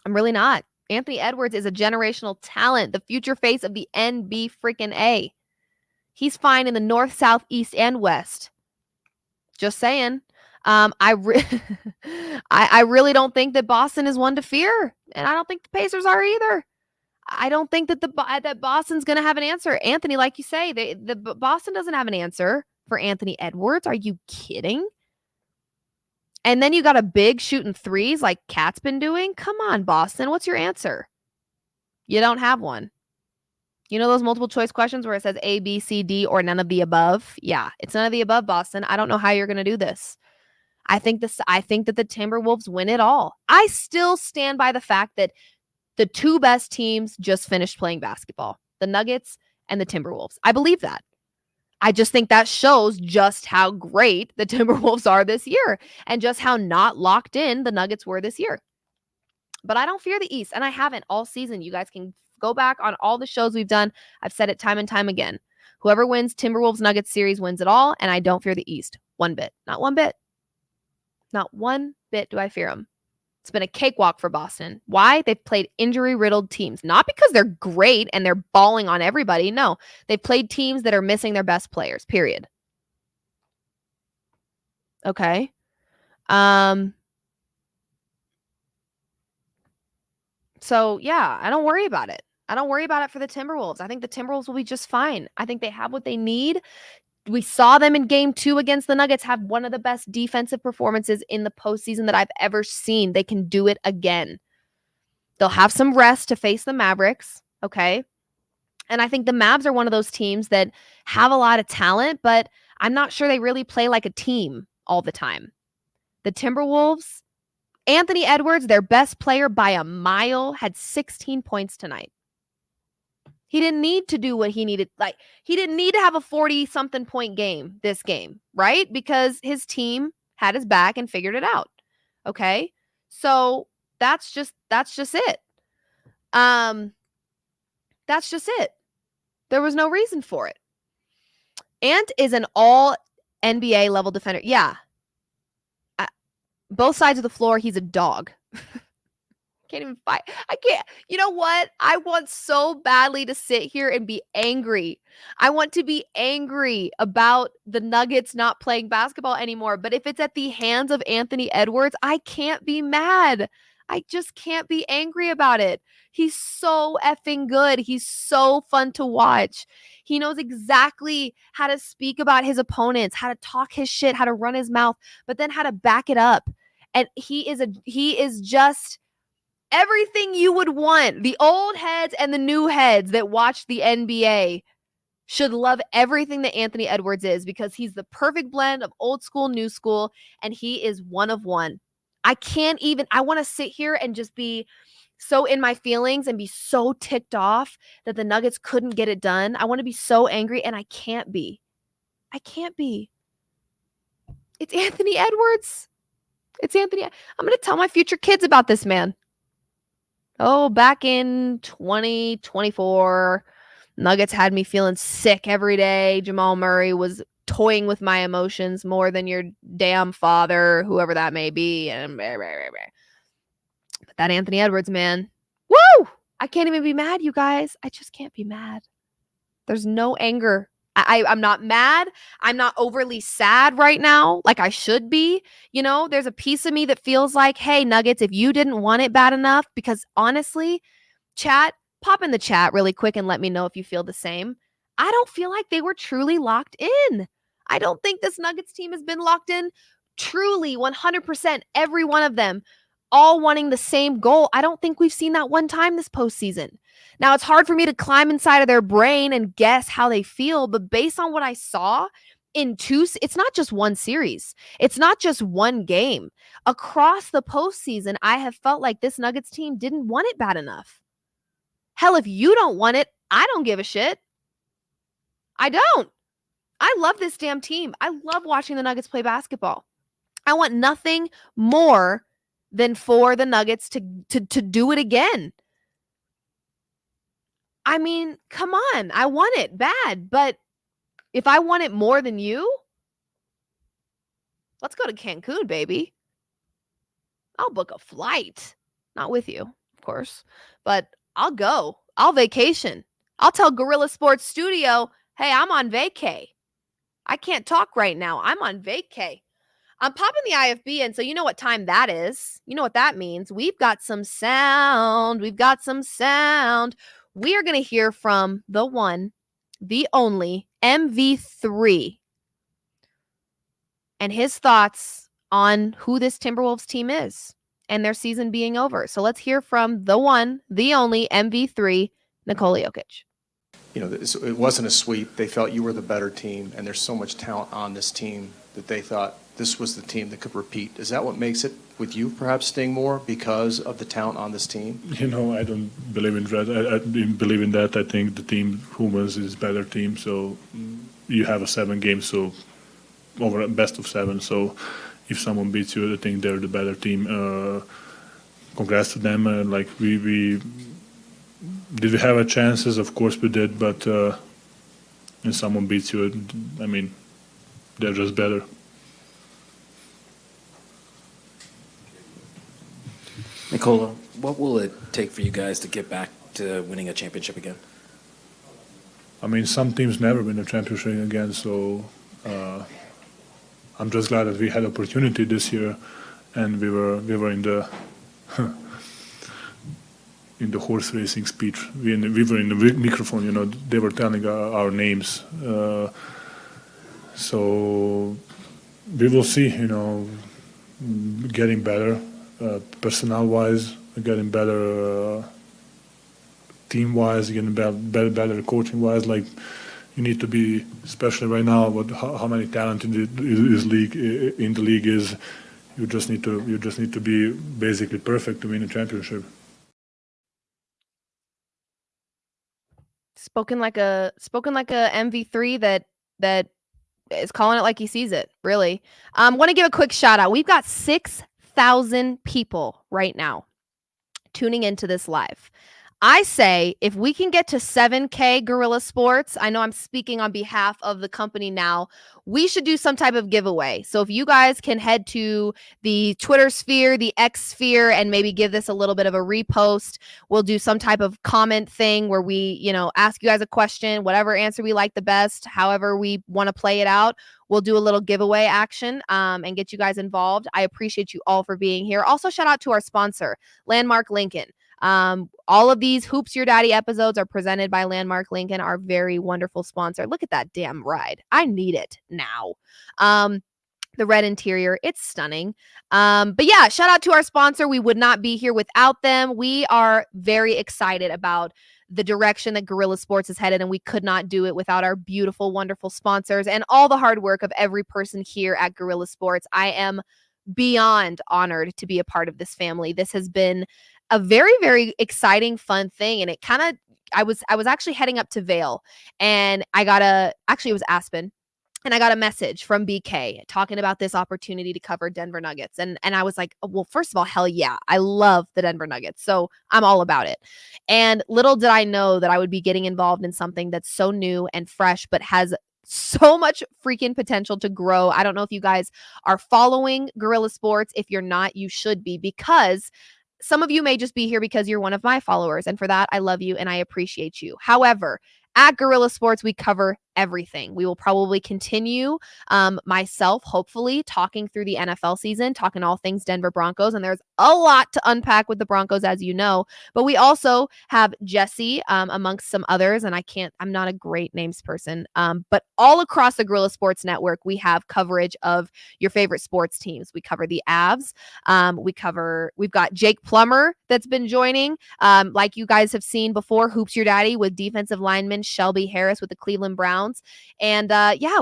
I'm really not. Anthony Edwards is a generational talent, the future face of the NBA freaking A. He's fine in the North, South, East, and West. Just saying. I really don't think that Boston is one to fear, and I don't think the Pacers are either. I don't think that that Boston's going to have an answer. Anthony, like you say, the Boston doesn't have an answer for Anthony Edwards. Are you kidding? And then you got a big shooting threes like Kat's been doing. Come on, Boston. What's your answer? You don't have one. You know those multiple choice questions where it says A, B, C, D, or none of the above? Yeah, it's none of the above, Boston. I don't know how you're going to do this. I think that the Timberwolves win it all. I still stand by the fact that the two best teams just finished playing basketball, the Nuggets and the Timberwolves. I believe that. I just think that shows just how great the Timberwolves are this year and just how not locked in the Nuggets were this year. But I don't fear the East, and I haven't all season. You guys can go back on all the shows we've done. I've said it time and time again. Whoever wins Timberwolves Nuggets series wins it all, and I don't fear the East. One bit. Not one bit. Not one bit do I fear them. It's been a cakewalk for Boston. Why? They've played injury-riddled teams. Not because they're great and they're balling on everybody. No, they've played teams that are missing their best players, period. Okay. So, yeah, I don't worry about it. I don't worry about it for the Timberwolves. I think the Timberwolves will be just fine. I think they have what they need. We saw them in game 2 against the Nuggets have one of the best defensive performances in the postseason that I've ever seen. They can do it again. They'll have some rest to face the Mavericks, okay? And I think the Mavs are one of those teams that have a lot of talent, but I'm not sure they really play like a team all the time. The Timberwolves, Anthony Edwards, their best player by a mile, had 16 points tonight. He didn't need to do what he needed. Like, he didn't need to have a 40-something point game this game, right? Because his team had his back and figured it out. Okay? So that's just it. That's just it. There was no reason for it. Ant is an all NBA level defender. Yeah. Both sides of the floor, he's a dog. Can't even fight. I can't. You know what? I want so badly to sit here and be angry. I want to be angry about the Nuggets not playing basketball anymore. But if it's at the hands of Anthony Edwards, I can't be mad. I just can't be angry about it. He's so effing good. He's so fun to watch. He knows exactly how to speak about his opponents, how to talk his shit, how to run his mouth, but then how to back it up. And he is just everything you would want. The old heads and the new heads that watch the NBA should love everything that Anthony Edwards is, because he's the perfect blend of old school, new school, and he is one of one. I want to sit here and just be so in my feelings and be so ticked off that the Nuggets couldn't get it done. I want to be so angry, and I can't be. I can't be. It's Anthony Edwards. It's Anthony. I'm going to tell my future kids about this man. Oh, back in 2024, Nuggets had me feeling sick every day. Jamal Murray was toying with my emotions more than your damn father, whoever that may be. And but that Anthony Edwards, man, woo! I can't even be mad, you guys. I just can't be mad. There's no anger. I'm not mad. I'm not overly sad right now like I should be. You know, there's a piece of me that feels like, hey, Nuggets, if you didn't want it bad enough, because honestly, chat, pop in the chat really quick and let me know if you feel the same. I don't feel like they were truly locked in. I don't think this Nuggets team has been locked in truly 100%, every one of them, all wanting the same goal. I don't think we've seen that one time this postseason. Now, it's hard for me to climb inside of their brain and guess how they feel, but based on what I saw it's not just one series. It's not just one game. Across the postseason, I have felt like this Nuggets team didn't want it bad enough. Hell, if you don't want it, I don't give a shit. I don't. I love this damn team. I love watching the Nuggets play basketball. I want nothing more than for the Nuggets to do it again. I mean, come on. I want it bad, but if I want it more than you, let's go to Cancun, baby. I'll book a flight. Not with you, of course, but I'll go. I'll vacation. I'll tell Guerilla Sports Studio, hey, I'm on vacay. I can't talk right now. I'm on vacay. I'm popping the IFB in, so you know what time that is. You know what that means. We've got some sound. We are going to hear from the one, the only MV3 and his thoughts on who this Timberwolves team is and their season being over. So let's hear from the one, the only MV3, Nikola Jokic. You know, it wasn't a sweep. They felt you were the better team, and there's so much talent on this team that they thought this was the team that could repeat. Is that what makes it, with you perhaps, sting more because of the talent on this team? You know, I don't believe in that. I believe in that. I think the team who wins is better team. So, you have a 7 game, so over a best of 7. So if someone beats you, I think they're the better team. Congrats to them. Like we did we have our chances? Of course we did, but when someone beats you, I mean, they're just better. Nikola, what will it take for you guys to get back to winning a championship again? I mean, some teams never win a championship again, so I'm just glad that we had opportunity this year, and we were in the in the horse racing speech. We were in the microphone. You know, they were telling our names. So we will see. You know, getting better, personnel-wise, getting better. Team-wise, getting better coaching-wise, like you need to be, especially right now, how many talent in the league is. You just need to be basically perfect to win a championship. Spoken like a MV3 that is calling it like he sees it. Really, want to give a quick shout out. We've got 6,000 people right now tuning into this live. I say if we can get to 7K Guerilla Sports, I know I'm speaking on behalf of the company now, we should do some type of giveaway. So if you guys can head to the Twitter sphere, the X sphere, and maybe give this a little bit of a repost, we'll do some type of comment thing where we, ask you guys a question, whatever answer we like the best, however we want to play it out. We'll do a little giveaway action and get you guys involved. I appreciate you all for being here. Also, shout out to our sponsor, Landmark Lincoln. All of these Hoops Your Daddy episodes are presented by Landmark Lincoln, our very wonderful sponsor. Look at that damn ride. I need it now. The red interior, it's stunning. But yeah, shout out to our sponsor. We would not be here without them. We are very excited about the direction that Guerilla Sports is headed, and we could not do it without our beautiful, wonderful sponsors and all the hard work of every person here at Guerilla Sports. I am beyond honored to be a part of this family. This has been a very, very exciting, fun thing. And it kind of, I was actually heading up to Vail, and it was Aspen. And I got a message from BK talking about this opportunity to cover Denver Nuggets. And I was like, well, first of all, hell yeah, I love the Denver Nuggets. So I'm all about it. And little did I know that I would be getting involved in something that's so new and fresh, but has so much freaking potential to grow. I don't know if you guys are following Guerilla Sports. If you're not, you should be, because some of you may just be here because you're one of my followers. And for that, I love you and I appreciate you. However, at Guerilla Sports, we cover everything. We will probably continue myself, hopefully, talking through the NFL season, talking all things Denver Broncos. And there's a lot to unpack with the Broncos, as you know. But we also have Jesse amongst some others. And I'm not a great names person. But all across the Guerilla Sports Network, we have coverage of your favorite sports teams. We cover the Avs. We've got Jake Plummer that's been joining. Like you guys have seen before, Hoops Your Daddy with defensive lineman Shelby Harris with the Cleveland Browns. And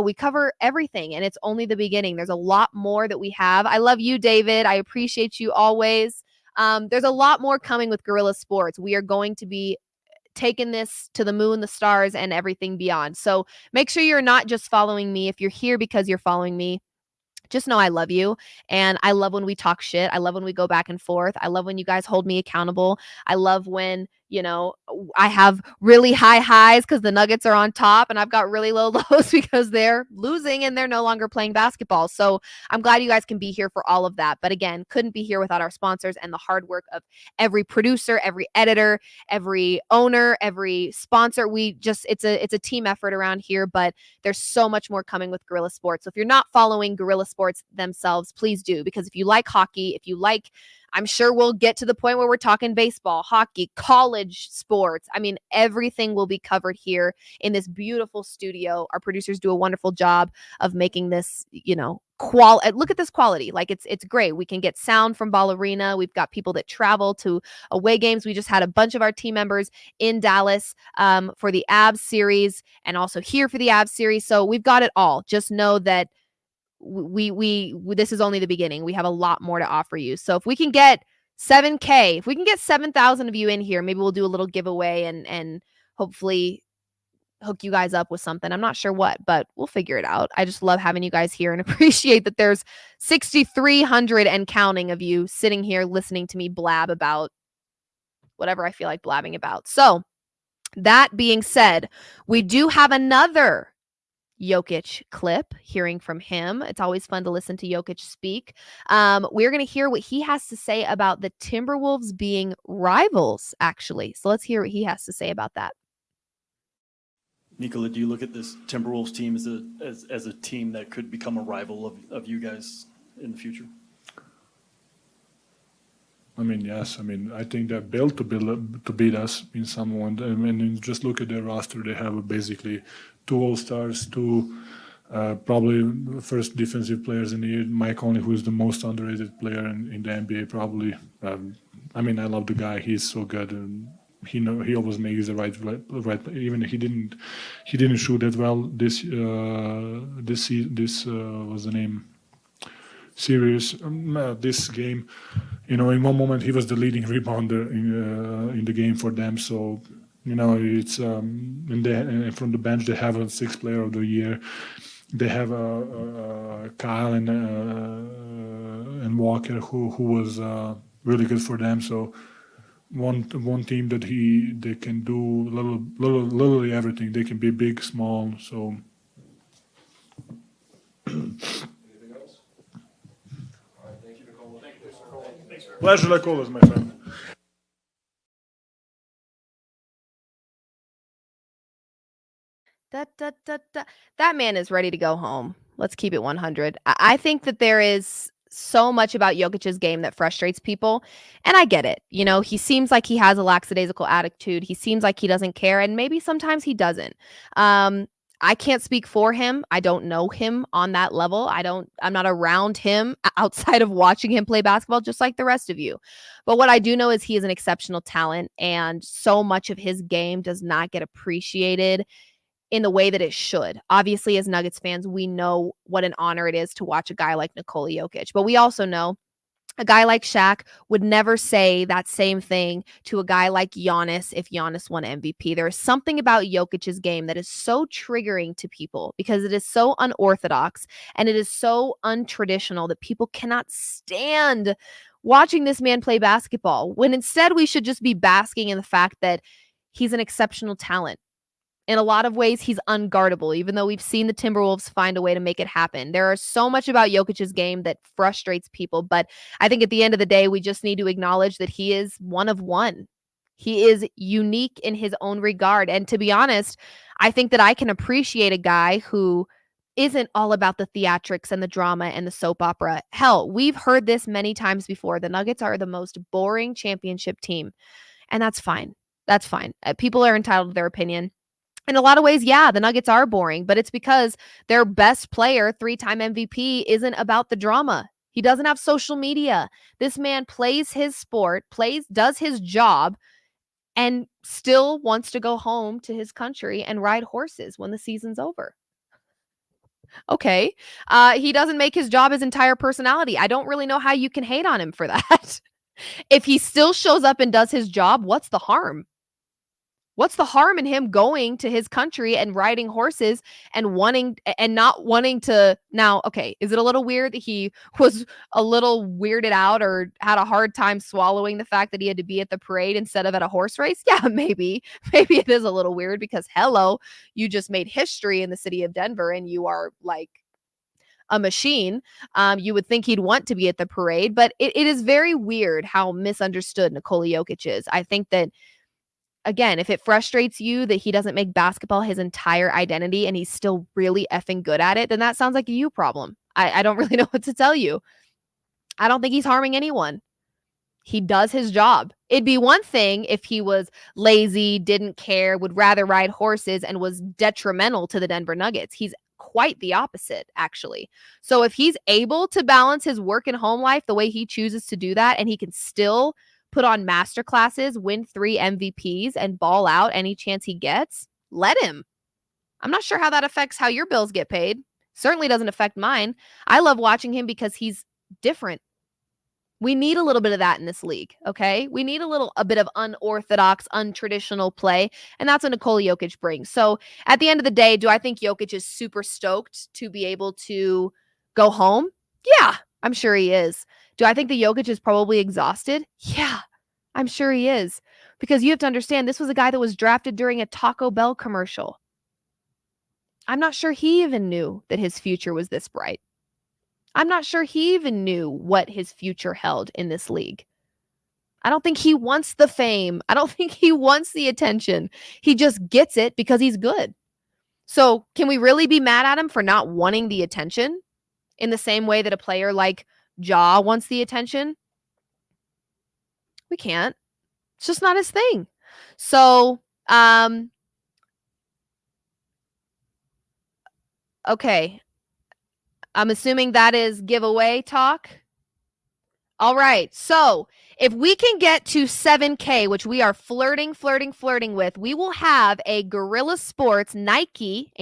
we cover everything, and it's only the beginning. There's a lot more that we have. I love you, David. I appreciate you always. There's a lot more coming with Guerilla Sports. We are going to be taking this to the moon, the stars, and everything beyond. So make sure you're not just following me. If you're here because you're following me, just know I love you. And I love when we talk shit. I love when we go back and forth. I love when you guys hold me accountable. I love when, I have really high highs because the Nuggets are on top, and I've got really low lows because they're losing and they're no longer playing basketball. So I'm glad you guys can be here for all of that. But again, couldn't be here without our sponsors and the hard work of every producer, every editor, every owner, every sponsor. It's a team effort around here, but there's so much more coming with Guerilla Sports. So if you're not following Guerilla Sports themselves, please do, because if you like hockey, I'm sure we'll get to the point where we're talking baseball, hockey, college sports. I mean, everything will be covered here in this beautiful studio. Our producers do a wonderful job of making this, look at this quality. Like it's great. We can get sound from Ball Arena. We've got people that travel to away games. We just had a bunch of our team members in Dallas for the Avs series, and also here for the Avs series. So we've got it all. Just know that we this is only the beginning. We have a lot more to offer you. So if we can get 7K, if we can get 7,000 of you in here, maybe we'll do a little giveaway and hopefully hook you guys up with something. I'm not sure what, but we'll figure it out. I just love having you guys here and appreciate that there's 6,300 and counting of you sitting here listening to me blab about whatever I feel like blabbing about. So that being said, we do have another Jokic clip, hearing from him. It's always fun to listen to Jokic speak. We're going to hear what he has to say about the Timberwolves being rivals, actually. So let's hear what he has to say about that. Nikola, do you look at this Timberwolves team as a team that could become a rival of you guys in the future? I mean, yes. I mean, I think they're built to beat us in some one. I mean, just look at their roster. They have basically 2 All-Stars, 2 probably first defensive players in the year. Mike Conley, who is the most underrated player in the NBA, probably. I mean, I love the guy. He's so good, and he always makes the right. Even he didn't shoot that well this was the name. Series this game, you know, in one moment he was the leading rebounder in the game for them. So, you know, it's and from the bench they have a 6th player of the year. They have Kyle and Walker who was really good for them. So one team that they can do literally everything. They can be big, small. So. Pleasure like always, my friend. That man is ready to go home. Let's keep it 100. I think that there is so much about Jokic's game that frustrates people, and I get it. You know, he seems like he has a lackadaisical attitude. He seems like he doesn't care, and maybe sometimes he doesn't. I can't speak for him. I don't know him on that level. I'm not around him outside of watching him play basketball, just like the rest of you. But what I do know is he is an exceptional talent, and so much of his game does not get appreciated in the way that it should. Obviously, as Nuggets fans, we know what an honor it is to watch a guy like Nikola Jokic, but we also know a guy like Shaq would never say that same thing to a guy like Giannis if Giannis won MVP. There is something about Jokic's game that is so triggering to people because it is so unorthodox and it is so untraditional that people cannot stand watching this man play basketball, when instead we should just be basking in the fact that he's an exceptional talent. In a lot of ways, he's unguardable, even though we've seen the Timberwolves find a way to make it happen. There is so much about Jokic's game that frustrates people, but I think at the end of the day, we just need to acknowledge that he is one of one. He is unique in his own regard. And to be honest, I think that I can appreciate a guy who isn't all about the theatrics and the drama and the soap opera. Hell, we've heard this many times before. The Nuggets are the most boring championship team, and that's fine. That's fine. People are entitled to their opinion. In a lot of ways, yeah, the Nuggets are boring, but it's because their best player, 3-time MVP, isn't about the drama. He doesn't have social media. This man plays his sport, does his job, and still wants to go home to his country and ride horses when the season's over. Okay. He doesn't make his job his entire personality. I don't really know how you can hate on him for that. If he still shows up and does his job, what's the harm? What's the harm in him going to his country and riding horses and not wanting to now? Okay, is it a little weird that he was a little weirded out or had a hard time swallowing the fact that he had to be at the parade instead of at a horse race? Yeah, maybe it is a little weird because hello, you just made history in the city of Denver and you are like a machine. You would think he'd want to be at the parade, but it is very weird how misunderstood Nikola Jokic is. I think that, again, if it frustrates you that he doesn't make basketball his entire identity and he's still really effing good at it, then that sounds like a you problem. I don't really know what to tell you. I don't think he's harming anyone. He does his job. It'd be one thing if he was lazy, didn't care, would rather ride horses, and was detrimental to the Denver Nuggets. He's quite the opposite, actually. So if he's able to balance his work and home life the way he chooses to do that, and he can still put on master classes, win 3 MVPs, and ball out any chance he gets, let him. I'm not sure how that affects how your bills get paid. Certainly doesn't affect mine. I love watching him because he's different. We need a little bit of that in this league, okay? We need a bit of unorthodox, untraditional play, and that's what Nikola Jokic brings. So at the end of the day, do I think Jokic is super stoked to be able to go home? Yeah, I'm sure he is. Do I think the Jokic is probably exhausted? Yeah, I'm sure he is. Because you have to understand, this was a guy that was drafted during a Taco Bell commercial. I'm not sure he even knew that his future was this bright. I'm not sure he even knew what his future held in this league. I don't think he wants the fame. I don't think he wants the attention. He just gets it because he's good. So can we really be mad at him for not wanting the attention in the same way that a player like Ja wants the attention? We can't. It's just not his thing. So, okay. I'm assuming that is giveaway talk. All right. So if we can get to 7K, which we are flirting with, we will have a Guerilla Sports Nike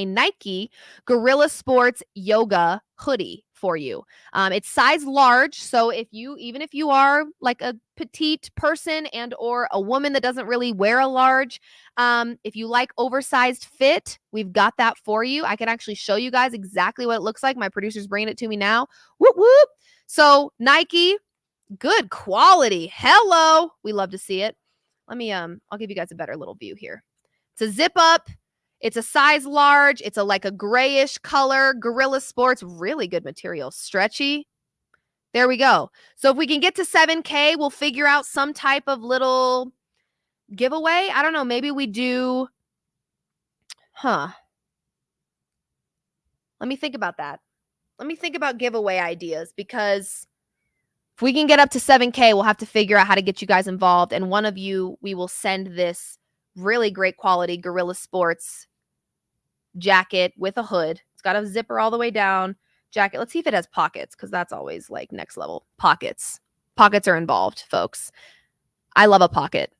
Guerilla Sports yoga hoodie for you. It's size large. So even if you are like a petite person and or a woman that doesn't really wear a large, if you like oversized fit, we've got that for you. I can actually show you guys exactly what it looks like. My producer's bringing it to me now. Whoop, whoop. So Nike, good quality. Hello. We love to see it. Let me, I'll give you guys a better little view here. It's a zip up. It's a size large. It's like a grayish color. Guerilla Sports, really good material. Stretchy. There we go. So if we can get to 7K, we'll figure out some type of little giveaway. I don't know. Maybe we do, Let me think about that. Let me think about giveaway ideas, because if we can get up to 7K, we'll have to figure out how to get you guys involved. And one of you, we will send this really great quality Guerilla Sports jacket with a hood. It's got a zipper all the way down. Jacket. Let's see if it has pockets, because that's always like next level. Pockets. Pockets are involved, folks. I love a pocket.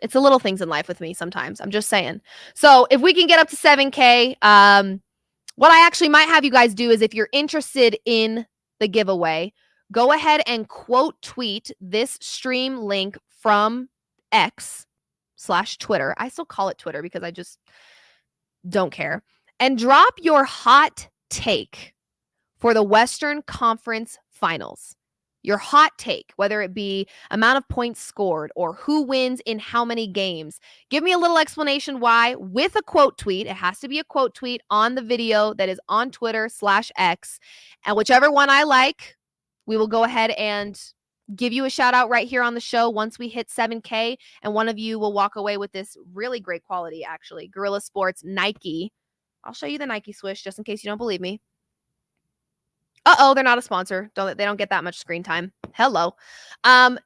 It's the little things in life with me sometimes. I'm just saying. So if we can get up to 7K, what I actually might have you guys do is, if you're interested in the giveaway, go ahead and quote tweet this stream link from X/Twitter. I still call it Twitter because I just don't care. And drop your hot take for the Western Conference Finals. Your hot take, whether it be amount of points scored or who wins in how many games. Give me a little explanation why with a quote tweet. It has to be a quote tweet on the video that is on Twitter/X. And whichever one I like, we will go ahead and give you a shout out right here on the show once we hit 7K. And one of you will walk away with this really great quality, actually. Guerilla Sports Nike. I'll show you the Nike swoosh just in case you don't believe me. Uh-oh, they're not a sponsor. They don't get that much screen time. Hello.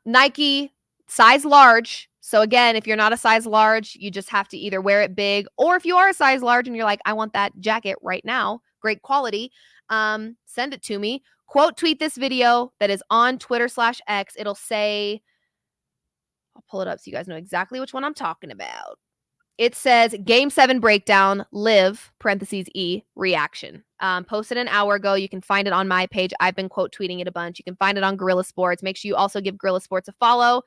Nike, size large. So again, if you're not a size large, you just have to either wear it big, or if you are a size large and you're like, I want that jacket right now, great quality, send it to me. Quote tweet this video that is on Twitter/X. It'll say, I'll pull it up so you guys know exactly which one I'm talking about. It says Game 7 breakdown, Liv, (E) reaction. Posted an hour ago. You can find it on my page. I've been quote tweeting it a bunch. You can find it on Guerilla Sports. Make sure you also give Guerilla Sports a follow.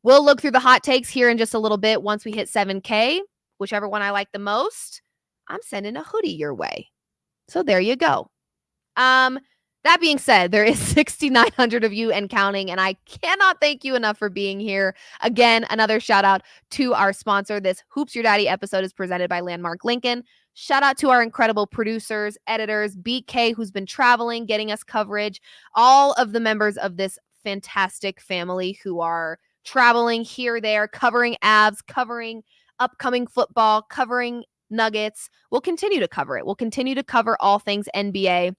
We'll look through the hot takes here in just a little bit. Once we hit 7K, whichever one I like the most, I'm sending a hoodie your way. So there you go. That being said, there is 6,900 of you and counting, and I cannot thank you enough for being here. Again, another shout out to our sponsor. This Hoops Your Daddy episode is presented by Landmark Lincoln. Shout out to our incredible producers, editors, BK, who's been traveling, getting us coverage, all of the members of this fantastic family who are traveling here, there, covering Avs, covering upcoming football, covering Nuggets. We'll continue to cover it. We'll continue to cover all things NBA.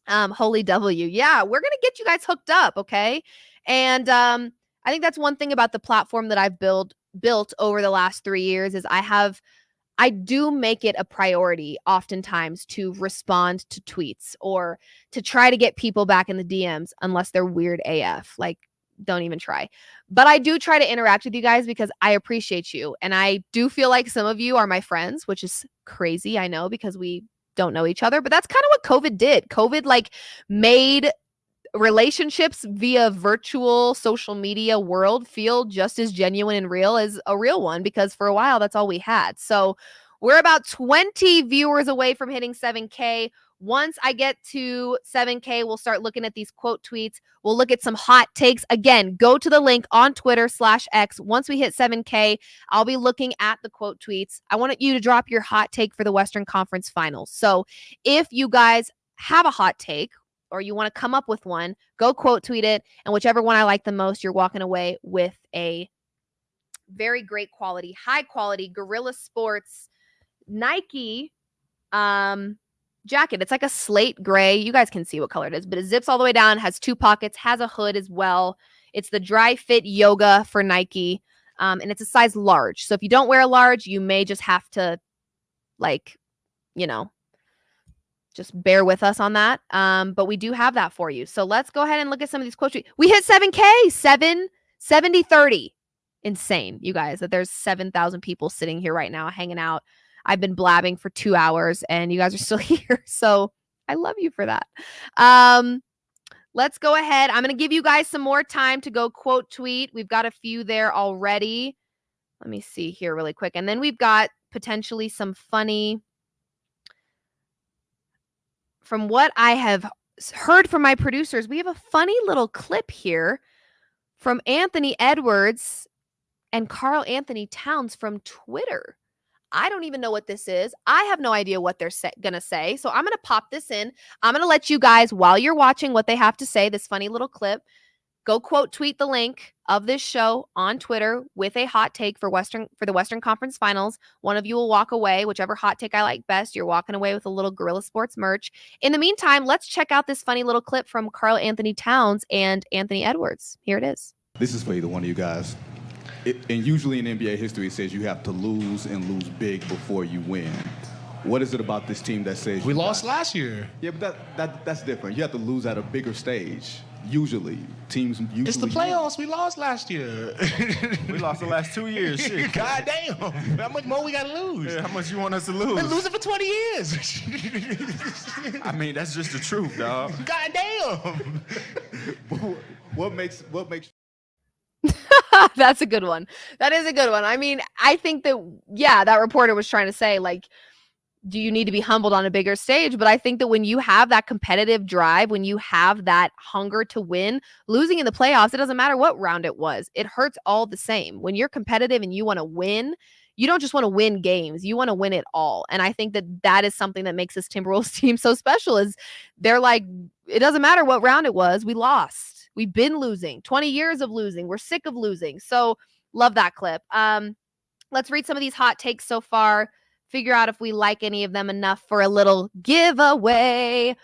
Holy W. Yeah, we're going to get you guys hooked up, okay? And I think that's one thing about the platform that I've built over the last 3 years is I do make it a priority oftentimes to respond to tweets or to try to get people back in the DMs unless they're weird AF. Like, don't even try. But I do try to interact with you guys because I appreciate you. And I do feel like some of you are my friends, which is crazy, I know, because we don't know each other, but that's kind of what COVID did. COVID like made relationships via virtual social media world feel just as genuine and real as a real one, because for a while that's all we had. So we're about 20 viewers away from hitting 7K. Once I get to 7K, we'll start looking at these quote tweets. We'll look at some hot takes. Again, go to the link on Twitter/X. Once we hit 7K, I'll be looking at the quote tweets. I want you to drop your hot take for the Western Conference Finals. So if you guys have a hot take or you want to come up with one, go quote tweet it. And whichever one I like the most, you're walking away with a very great quality, high quality Guerilla Sports Nike jacket. It's like a slate gray. You guys can see what color it is, but it zips all the way down, has 2 pockets, has a hood as well. It's the dry fit yoga for Nike. And it's a size large. So if you don't wear a large, you may just have to just bear with us on that. But we do have that for you. So let's go ahead and look at some of these quotes. We hit 7K, 70-30. Insane, you guys, that there's 7,000 people sitting here right now hanging out. I've been blabbing for 2 hours and you guys are still here. So I love you for that. Let's go ahead. I'm going to give you guys some more time to go quote tweet. We've got a few there already. Let me see here really quick. And then we've got potentially some funny, from what I have heard from my producers, we have a funny little clip here from Anthony Edwards and Karl Anthony Towns from Twitter. I don't even know what this is. I have no idea what they're going to say. So I'm going to pop this in. I'm going to let you guys, while you're watching what they have to say, this funny little clip, go quote tweet the link of this show on Twitter with a hot take for the Western Conference Finals. One of you will walk away, whichever hot take I like best. You're walking away with a little Guerilla Sports merch. In the meantime, let's check out this funny little clip from Karl Anthony Towns and Anthony Edwards. Here it is. This is for either one of you guys. And usually in NBA history, it says you have to lose and lose big before you win. What is it about this team that says we lost last year? Yeah, but that's different. You have to lose at a bigger stage. Usually, teams usually. It's the playoffs. We lost last year. We lost the last 2 years. Shit. God damn. How much more we got to lose? Yeah, how much you want us to lose? Been losing for 20 years. I mean, that's just the truth, dog. God damn. What makes That's a good one. That is a good one. I mean, I think that, that reporter was trying to say, do you need to be humbled on a bigger stage? But I think that when you have that competitive drive, when you have that hunger to win, losing in the playoffs, it doesn't matter what round it was. It hurts all the same. When you're competitive and you want to win, you don't just want to win games. You want to win it all. And I think that is something that makes this Timberwolves team so special, is they're like, it doesn't matter what round it was. We lost. We've been losing. 20 years of losing. We're sick of losing. So love that clip. Let's read some of these hot takes so far. Figure out if we like any of them enough for a little giveaway.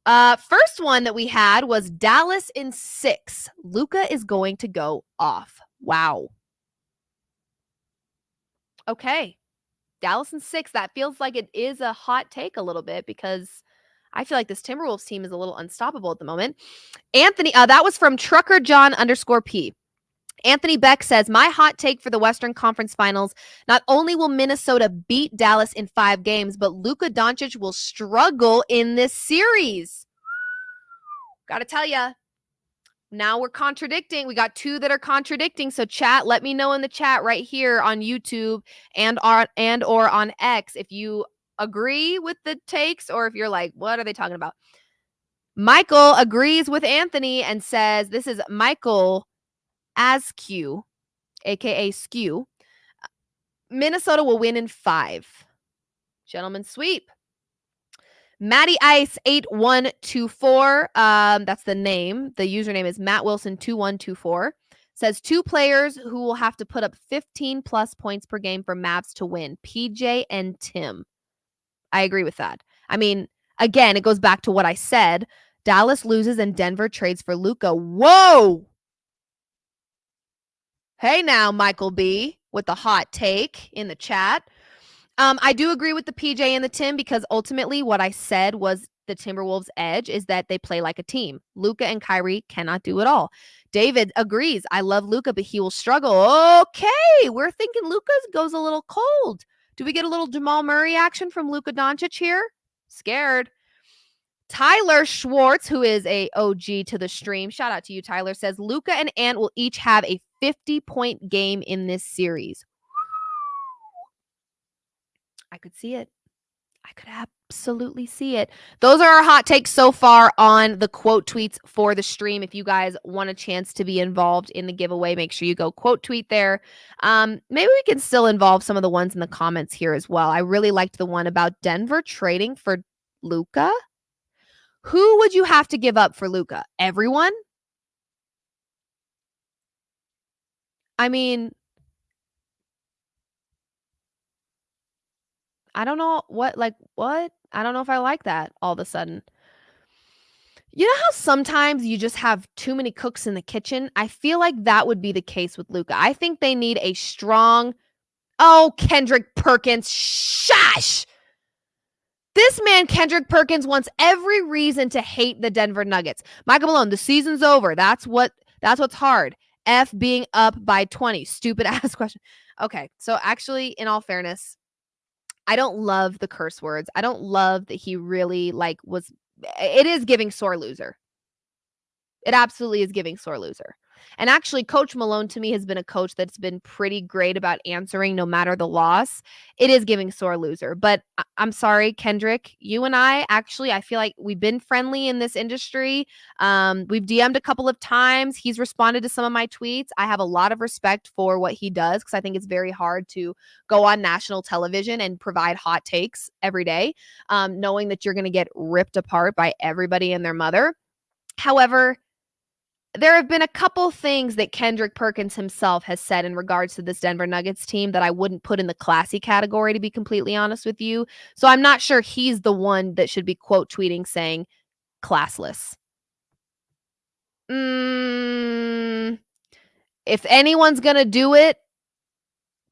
First one that we had was Dallas in 6. Luka is going to go off. Wow. Okay. Dallas in 6. That feels like it is a hot take a little bit, because I feel like this Timberwolves team is a little unstoppable at the moment. Anthony, that was from Trucker John _P. Anthony Beck says, my hot take for the Western Conference Finals, not only will Minnesota beat Dallas in 5 games, but Luka Doncic will struggle in this series. Got to tell you, now we're contradicting. We got 2 that are contradicting. So chat, let me know in the chat right here on YouTube and or on X if you agree with the takes or if you're like, what are they talking about? Michael agrees with Anthony and says, this is Michael Askew, aka Skew. Minnesota will win in 5. Gentlemen sweep. Matty Ice 8124. That's the name. The username is Matt Wilson 2124. Says 2 players who will have to put up 15 plus points per game for Mavs to win. PJ and Tim. I agree with that. I mean, again, it goes back to what I said. Dallas loses and Denver trades for Luka. Whoa! Hey now, Michael B. with the hot take in the chat. I do agree with the PJ and the Tim, because ultimately what I said was the Timberwolves' edge is that they play like a team. Luka and Kyrie cannot do it all. David agrees. I love Luka, but he will struggle. Okay, we're thinking Luka goes a little cold. Do we get a little Jamal Murray action from Luka Doncic here? Scared. Tyler Schwartz, who is a OG to the stream, shout out to you, Tyler, says Luka and Ant will each have a 50-point game in this series. I could see it. I could absolutely see it. Those are our hot takes so far on the quote tweets for the stream. If you guys want a chance to be involved in the giveaway, make sure you go quote tweet there. Maybe we can still involve some of the ones in the comments here as well. I really liked the one about Denver trading for Luka. Who would you have to give up for Luka? Everyone? I mean, I don't know what? I don't know if I like that all of a sudden. You know how sometimes you just have too many cooks in the kitchen? I feel like that would be the case with Luka. I think they need a strong, Kendrick Perkins, shush! This man, Kendrick Perkins, wants every reason to hate the Denver Nuggets. Michael Malone, the season's over. That's what's hard. F being up by 20. Stupid ass question. Okay, so actually, in all fairness, I don't love the curse words. I don't love that he really was. It is giving sore loser. It absolutely is giving sore loser. And actually, Coach Malone to me has been a coach that's been pretty great about answering no matter the loss. It is giving sore loser. But I'm sorry, Kendrick, you and I feel like we've been friendly in this industry. We've DM'd a couple of times. He's responded to some of my tweets. I have a lot of respect for what he does because I think it's very hard to go on national television and provide hot takes every day, knowing that you're going to get ripped apart by everybody and their mother. However, there have been a couple things that Kendrick Perkins himself has said in regards to this Denver Nuggets team that I wouldn't put in the classy category, to be completely honest with you. So I'm not sure he's the one that should be quote tweeting saying classless. If anyone's going to do it,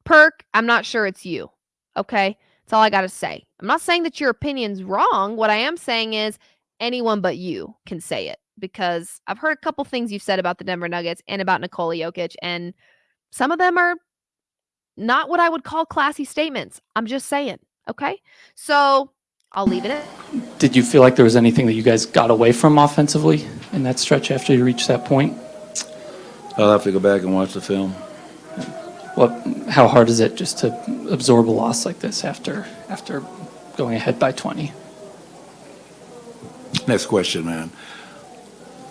Perk, I'm not sure it's you. Okay? That's all I got to say. I'm not saying that your opinion's wrong. What I am saying is anyone but you can say it. Because I've heard a couple things you've said about the Denver Nuggets and about Nikola Jokic, and some of them are not what I would call classy statements. I'm just saying, okay? So I'll leave it at. Did you feel like there was anything that you guys got away from offensively in that stretch after you reached that point? I'll have to go back and watch the film. How hard is it just to absorb a loss like this after going ahead by 20? Next question, man.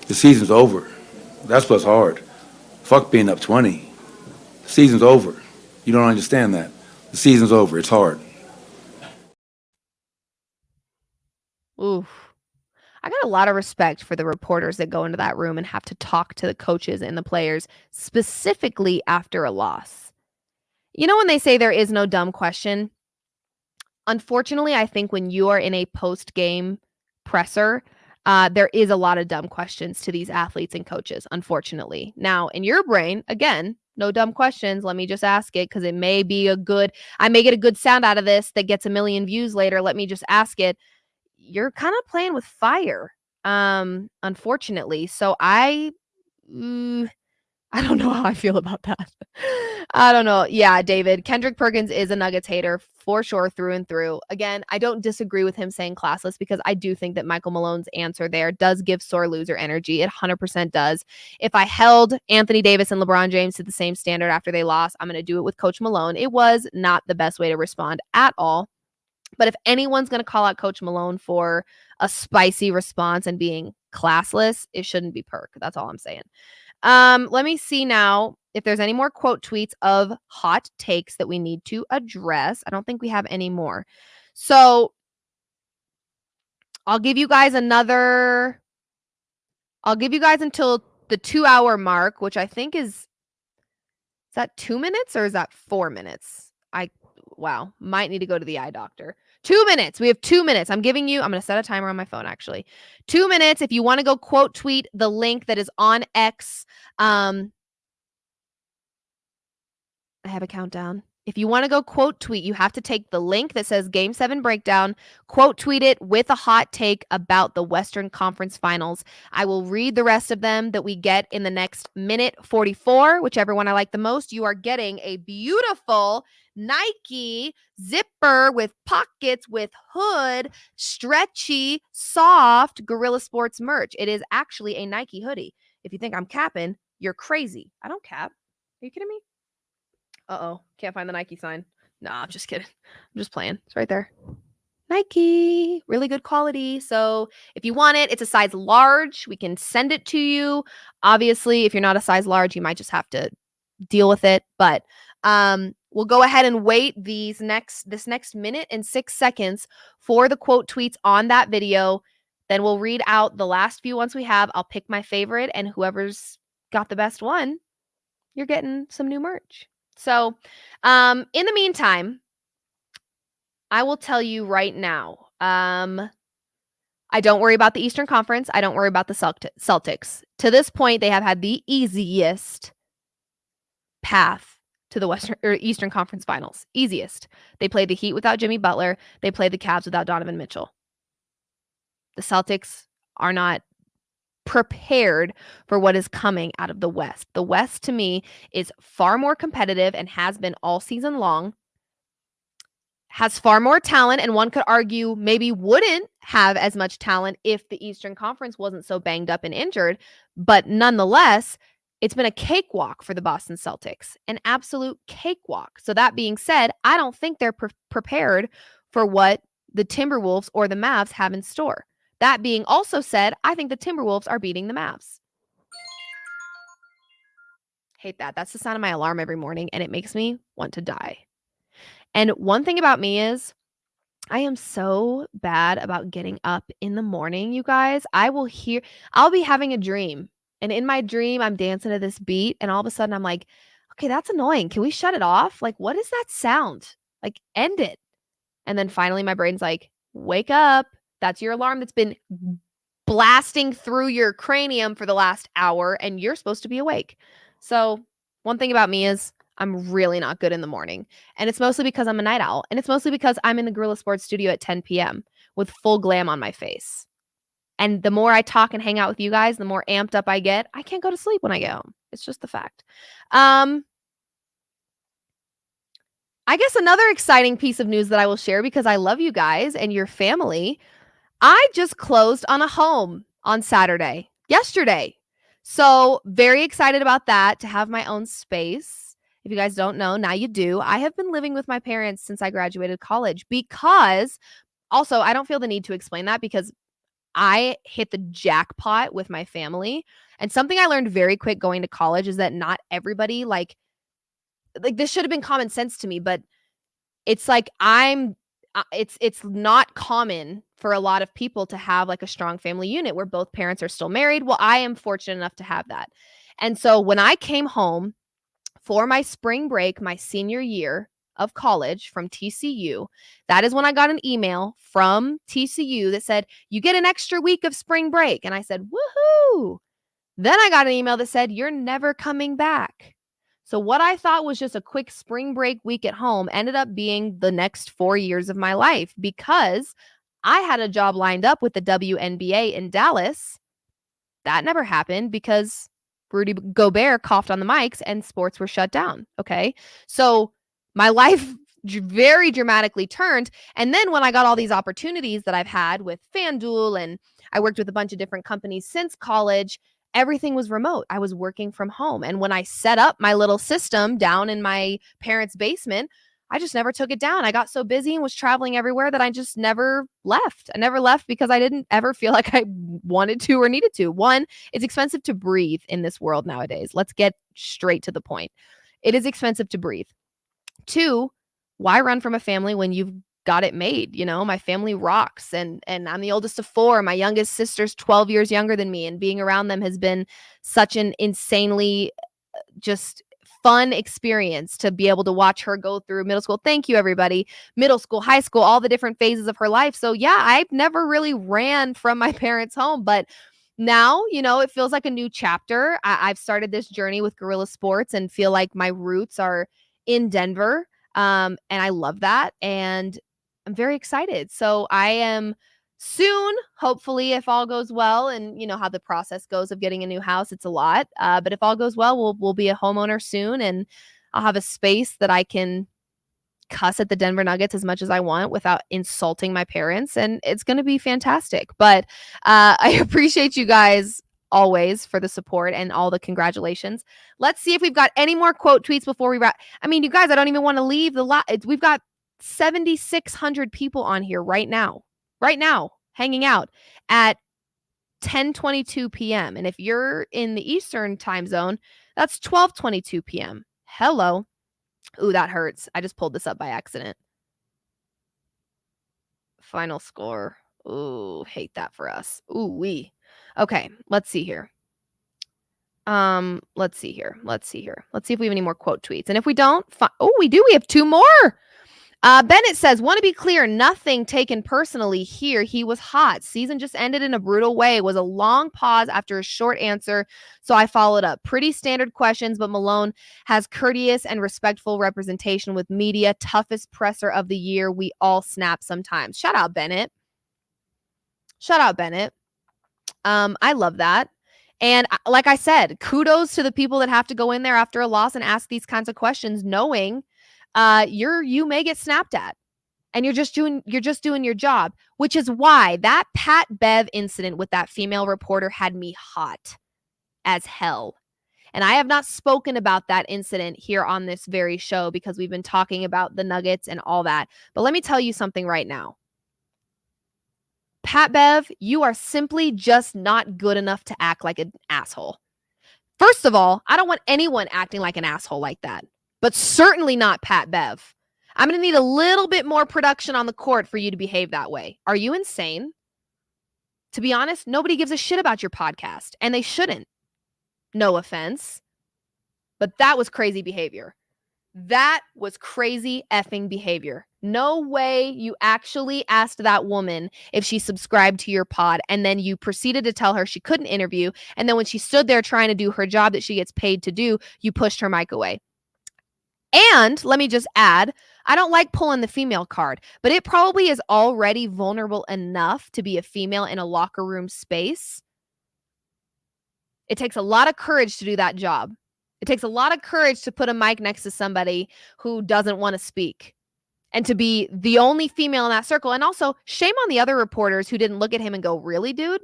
The season's over. That's what's hard. Fuck being up 20. The season's over. You don't understand that. The season's over. It's hard. Oof. I got a lot of respect for the reporters that go into that room and have to talk to the coaches and the players, specifically after a loss. You know when they say there is no dumb question? Unfortunately, I think when you are in a post-game presser, there is a lot of dumb questions to these athletes and coaches, unfortunately. Now, in your brain, again, no dumb questions. Let me just ask it because it may be I may get a good sound out of this that gets 1 million views later. Let me just ask it. You're kind of playing with fire, unfortunately. So I don't know how I feel about that. I don't know. Yeah, David, Kendrick Perkins is a Nuggets hater for sure through and through. Again, I don't disagree with him saying classless because I do think that Michael Malone's answer there does give sore loser energy. It 100% does. If I held Anthony Davis and LeBron James to the same standard after they lost, I'm going to do it with Coach Malone. It was not the best way to respond at all. But if anyone's going to call out Coach Malone for a spicy response and being classless, it shouldn't be Perk. That's all I'm saying. Let me see now if there's any more quote tweets of hot takes that we need to address. I don't think we have any more. So I'll give you guys until the 2-hour mark, which I think is that 2 minutes or is that 4 minutes? Might need to go to the eye doctor. 2 minutes. We have 2 minutes. I'm going to set a timer on my phone, actually. 2 minutes. If you want to go quote tweet the link that is on X, I have a countdown. If you want to go quote tweet, you have to take the link that says Game 7 Breakdown, quote tweet it with a hot take about the Western Conference Finals. I will read the rest of them that we get in the next minute 44, whichever one I like the most. You are getting a beautiful Nike zipper with pockets, with hood, stretchy, soft Guerilla Sports merch. It is actually a Nike hoodie. If you think I'm capping, you're crazy. I don't cap. Are you kidding me? Uh-oh. Can't find the Nike sign. Nah, I'm just kidding. I'm just playing. It's right there. Nike. Really good quality. So if you want it, it's a size large. We can send it to you. Obviously, if you're not a size large, you might just have to deal with it. But we'll go ahead and wait this next minute and 6 seconds for the quote tweets on that video. Then we'll read out the last few ones we have. I'll pick my favorite, and whoever's got the best one, you're getting some new merch. So, in the meantime, I will tell you right now, I don't worry about the Eastern Conference. I don't worry about the Celtics. To this point, they have had the easiest path to the Eastern Conference Finals. Easiest. They played the Heat without Jimmy Butler. They played the Cavs without Donovan Mitchell. The Celtics are not prepared for what is coming out of the West. The West, to me, is far more competitive and has been all season long, has far more talent, and one could argue maybe wouldn't have as much talent if the Eastern Conference wasn't so banged up and injured. But nonetheless, it's been a cakewalk for the Boston Celtics, an absolute cakewalk. So that being said, I don't think they're prepared for what the Timberwolves or the Mavs have in store. That being also said, I think the Timberwolves are beating the Mavs. Hate that. That's the sound of my alarm every morning, and it makes me want to die. And one thing about me is I am so bad about getting up in the morning, you guys. I'll be having a dream, and in my dream, I'm dancing to this beat, and all of a sudden I'm like, okay, that's annoying. Can we shut it off? Like, what is that sound? Like, end it. And then finally my brain's like, wake up. That's your alarm that's been blasting through your cranium for the last hour, and you're supposed to be awake. So one thing about me is I'm really not good in the morning. And it's mostly because I'm a night owl. And it's mostly because I'm in the Guerilla Sports Studio at 10 p.m. with full glam on my face. And the more I talk and hang out with you guys, the more amped up I get. I can't go to sleep when I get home. It's just the fact. I guess another exciting piece of news that I will share, because I love you guys and your family, I just closed on a home on Saturday, yesterday. So very excited about that, to have my own space. If you guys don't know, now you do. I have been living with my parents since I graduated college, because also I don't feel the need to explain that, because I hit the jackpot with my family. And something I learned very quick going to college is that not everybody like this should have been common sense to me, but it's like it's not common for a lot of people to have like a strong family unit where both parents are still married. Well, I am fortunate enough to have that. And so when I came home for my spring break, my senior year of college from TCU, that is when I got an email from TCU that said, you get an extra week of spring break. And I said, woohoo. Then I got an email that said, you're never coming back. So what I thought was just a quick spring break week at home ended up being the next 4 years of my life, because I had a job lined up with the WNBA in Dallas. That never happened because Rudy Gobert coughed on the mics and sports were shut down. Okay. So my life very dramatically turned. And then when I got all these opportunities that I've had with FanDuel, and I worked with a bunch of different companies since college, everything was remote. I was working from home. And when I set up my little system down in my parents' basement, I just never took it down. I got so busy and was traveling everywhere that I just never left. I never left because I didn't ever feel like I wanted to or needed to. One, it's expensive to breathe in this world nowadays. Let's get straight to the point. It is expensive to breathe. Two, why run from a family when you've got it made? You know, my family rocks, and I'm the oldest of four. My youngest sister's 12 years younger than me, and being around them has been such an insanely just fun experience to be able to watch her go through middle school. Thank you, everybody. Middle school, high school, all the different phases of her life. So yeah, I've never really ran from my parents' home, but now, you know, it feels like a new chapter. I've started this journey with Guerilla Sports and feel like my roots are in Denver. And I love that. And I'm very excited. So I am soon, hopefully, if all goes well, and you know how the process goes of getting a new house, it's a lot. But if all goes well, we'll be a homeowner soon, and I'll have a space that I can cuss at the Denver Nuggets as much as I want without insulting my parents, and it's going to be fantastic. But I appreciate you guys always for the support and all the congratulations. Let's see if we've got any more quote tweets before we wrap. I mean, you guys, I don't even want to leave the lot. We've got 7,600 people on here right now, hanging out at 10:22 p.m. And if you're in the Eastern time zone, that's 12:22 p.m. Hello. Ooh, that hurts. I just pulled this up by accident. Final score. Ooh, hate that for us. Ooh, wee. Okay, let's see here. Let's see here. Let's see if we have any more quote tweets. And if we don't, oh, we do. We have 2 more. Bennett says, want to be clear, nothing taken personally here. He was hot. Season just ended in a brutal way. It was a long pause after a short answer, so I followed up. Pretty standard questions, but Malone has courteous and respectful representation with media. Toughest presser of the year. We all snap sometimes. Shout out, Bennett. I love that. And like I said, kudos to the people that have to go in there after a loss and ask these kinds of questions, knowing you may get snapped at, and you're just doing your job, which is why that Pat Bev incident with that female reporter had me hot as hell. And I have not spoken about that incident here on this very show because we've been talking about the Nuggets and all that. But let me tell you something right now. Pat Bev, you are simply just not good enough to act like an asshole. First of all, I don't want anyone acting like an asshole like that, but certainly not Pat Bev. I'm going to need a little bit more production on the court for you to behave that way. Are you insane? To be honest, nobody gives a shit about your podcast, and they shouldn't. No offense, but that was crazy behavior. That was crazy effing behavior. No way you actually asked that woman if she subscribed to your pod, and then you proceeded to tell her she couldn't interview, and then when she stood there trying to do her job that she gets paid to do, you pushed her mic away. And let me just add, I don't like pulling the female card, but it probably is already vulnerable enough to be a female in a locker room space. It takes a lot of courage to do that job. It takes a lot of courage to put a mic next to somebody who doesn't want to speak and to be the only female in that circle. And also, shame on the other reporters who didn't look at him and go, really, dude?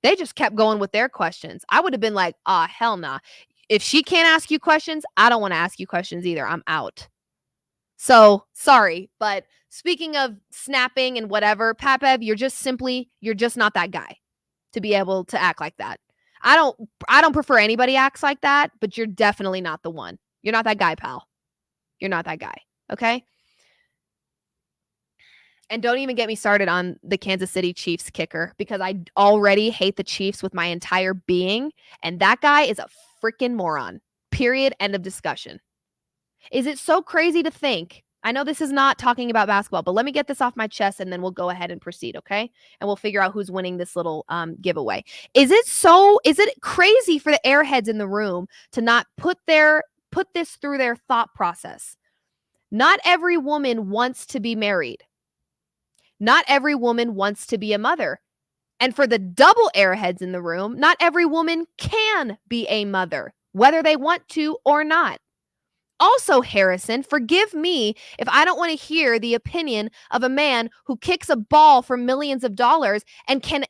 They just kept going with their questions. I would have been like, hell nah. If she can't ask you questions, I don't want to ask you questions either. I'm out. So, sorry. But speaking of snapping and whatever, Pat Bev, you're just not that guy to be able to act like that. I don't prefer anybody acts like that, but you're definitely not the one. You're not that guy, pal. You're not that guy. Okay? And don't even get me started on the Kansas City Chiefs kicker, because I already hate the Chiefs with my entire being. And that guy is a freaking moron. Period. End of discussion. Is it so crazy to think? I know this is not talking about basketball, but let me get this off my chest and then we'll go ahead and proceed, okay? And we'll figure out who's winning this little giveaway. Is it crazy for the airheads in the room to not put this through their thought process? Not every woman wants to be married. Not every woman wants to be a mother. And for the double airheads in the room, not every woman can be a mother, whether they want to or not. Also, Harrison, forgive me if I don't want to hear the opinion of a man who kicks a ball for millions of dollars and can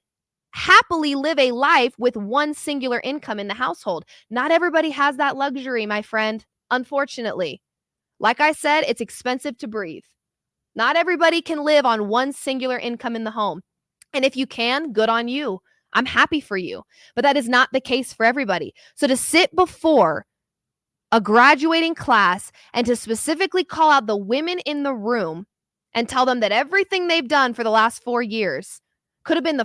happily live a life with one singular income in the household. Not everybody has that luxury, my friend, unfortunately. Like I said, it's expensive to breathe. Not everybody can live on one singular income in the home. And if you can, good on you. I'm happy for you. But that is not the case for everybody. So to sit before a graduating class and to specifically call out the women in the room and tell them that everything they've done for the last 4 years could have been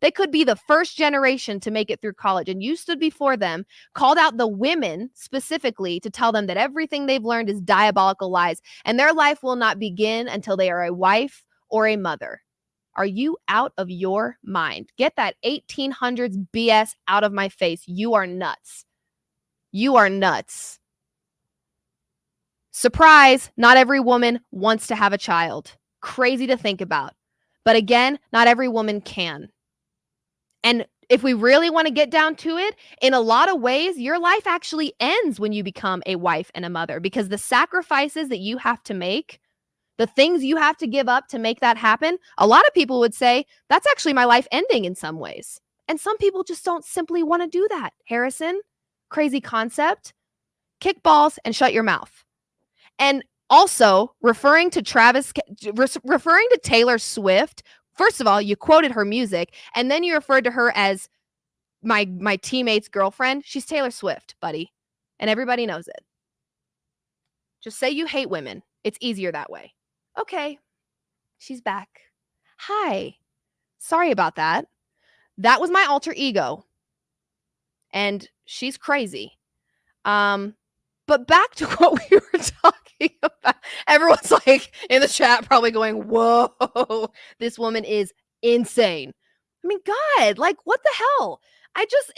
they could be the first generation to make it through college. And you stood before them, called out the women specifically to tell them that everything they've learned is diabolical lies and their life will not begin until they are a wife or a mother. Are you out of your mind? Get that 1800s BS out of my face. You are nuts. You are nuts. Surprise, not every woman wants to have a child. Crazy to think about. But again, not every woman can. And if we really want to get down to it, in a lot of ways, your life actually ends when you become a wife and a mother, because the sacrifices that you have to make, the things you have to give up to make that happen, a lot of people would say, that's actually my life ending in some ways. And some people just don't simply want to do that. Harrison, crazy concept. Kick balls and shut your mouth. And also, referring to Taylor Swift, first of all, you quoted her music, and then you referred to her as my teammate's girlfriend. She's Taylor Swift, buddy. And everybody knows it. Just say you hate women. It's easier that way. Okay. She's back. Hi. Sorry about that. That was my alter ego. And she's crazy. But back to what we were talking about. Everyone's like in the chat probably going, whoa, this woman is insane. I mean, God, like what the hell?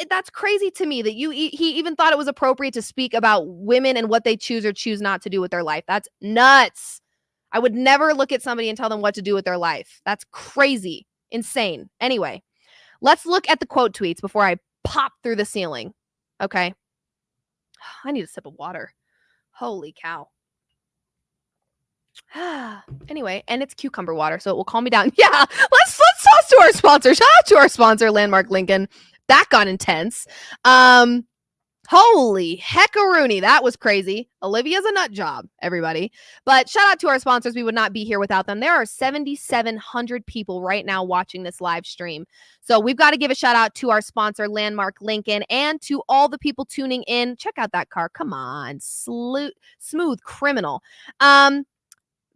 That's crazy to me that he even thought it was appropriate to speak about women and what they choose or choose not to do with their life. That's nuts. I would never look at somebody and tell them what to do with their life. That's crazy. Insane. Anyway, let's look at the quote tweets before I pop through the ceiling. Okay. I need a sip of water. Holy cow. Anyway, and it's cucumber water, so it will calm me down. Yeah, let's toss to our sponsor. Shout out to our sponsor, Landmark Lincoln. That got intense. Holy heckaroonie. That was crazy. Olivia's a nut job, everybody. But shout out to our sponsors. We would not be here without them. There are 7,700 people right now watching this live stream. So we've got to give a shout out to our sponsor, Landmark Lincoln, and to all the people tuning in. Check out that car. Come on. Smooth criminal.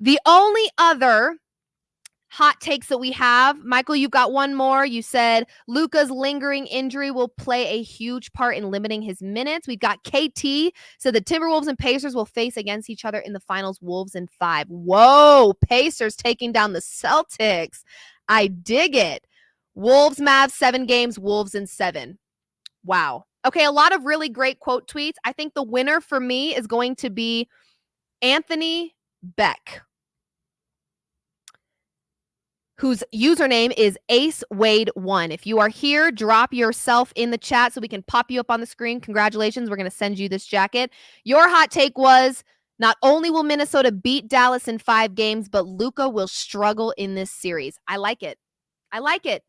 The only other hot takes that we have, Michael, you've got one more. You said Luka's lingering injury will play a huge part in limiting his minutes. We've got KT, so the Timberwolves and Pacers will face against each other in the finals, Wolves in 5. Whoa, Pacers taking down the Celtics. I dig it. Wolves, Mavs, 7 games, Wolves in 7. Wow. Okay, a lot of really great quote tweets. I think the winner for me is going to be Anthony Beck, whose username is AceWade1. If you are here, drop yourself in the chat so we can pop you up on the screen. Congratulations. We're going to send you this jacket. Your hot take was, not only will Minnesota beat Dallas in 5 games, but Luka will struggle in this series. I like it. I like it.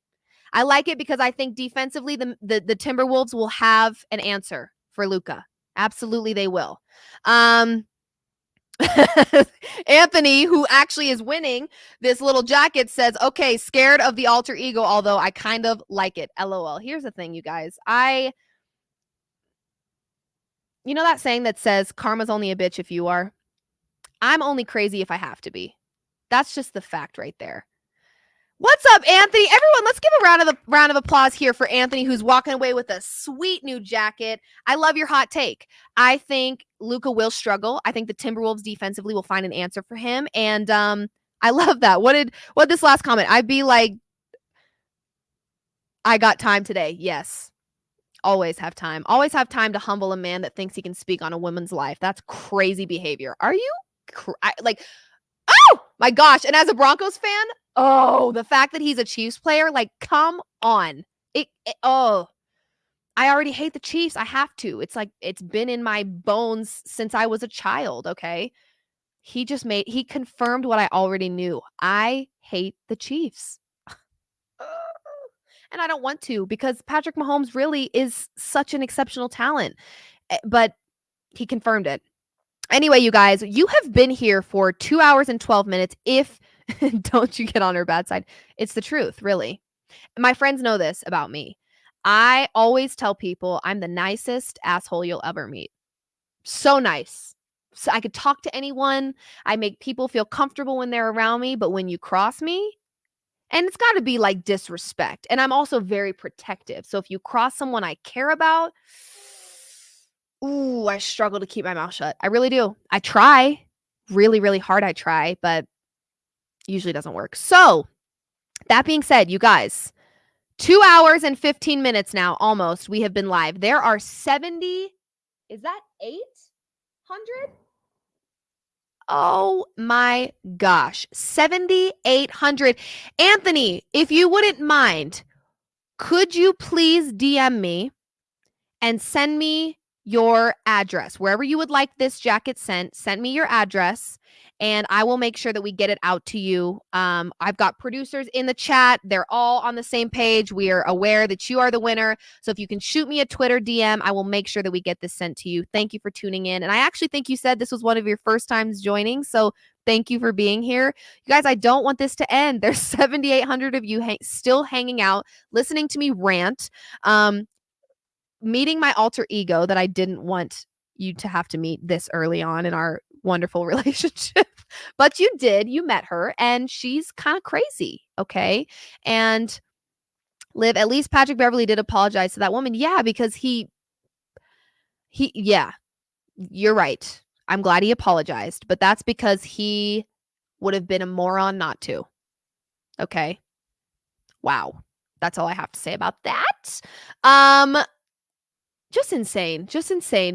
I like it because I think defensively the Timberwolves will have an answer for Luka. Absolutely they will. Anthony, who actually is winning this little jacket, says, okay, scared of the alter ego, although I kind of like it. LOL. Here's the thing, you guys. You know that saying that says karma's only a bitch if you are? I'm only crazy if I have to be. That's just the fact right there. What's up, Anthony? Everyone, let's give a round of applause here for Anthony, who's walking away with a sweet new jacket. I love your hot take. I think Luka will struggle. I think the Timberwolves defensively will find an answer for him. And I love that. What this last comment? I'd be like, I got time today. Yes. Always have time. Always have time to humble a man that thinks he can speak on a woman's life. That's crazy behavior. Are you oh my gosh. And as a Broncos fan, oh, the fact that he's a Chiefs player, like, come on. I already hate the Chiefs. I have to. It's like, it's been in my bones since I was a child, okay? He confirmed what I already knew. I hate the Chiefs. And I don't want to, because Patrick Mahomes really is such an exceptional talent. But he confirmed it. Anyway, you guys, you have been here for 2 hours and 12 minutes. Don't you get on her bad side. It's the truth, really. My friends know this about me. I always tell people I'm the nicest asshole you'll ever meet. So nice. So I could talk to anyone. I make people feel comfortable when they're around me. But when you cross me, and it's got to be like disrespect. And I'm also very protective. So if you cross someone I care about, ooh, I struggle to keep my mouth shut. I really do. I try really, really hard. I try, but usually doesn't work. So that being said, you guys, 2 hours and 15 minutes now, almost, we have been live. Is that 800? Oh my gosh, 7,800. Anthony, if you wouldn't mind, could you please DM me and send me your address? Wherever you would like this jacket sent, send me your address and I will make sure that we get it out to you. I've got producers in the chat. They're all on the same page. We are aware that you are the winner. So if you can shoot me a Twitter DM, I will make sure that we get this sent to you. Thank you for tuning in. And I actually think you said this was one of your first times joining. So thank you for being here. You guys, I don't want this to end. There's 7,800 of you still hanging out, listening to me rant, meeting my alter ego that I didn't want you to have to meet this early on in our wonderful relationship. But you did. You met her and she's kind of crazy. Okay. And Liv, at least Patrick Beverley did apologize to that woman. Yeah, because yeah, you're right. I'm glad he apologized, but that's because he would have been a moron not to. Okay. Wow. That's all I have to say about that. Just insane.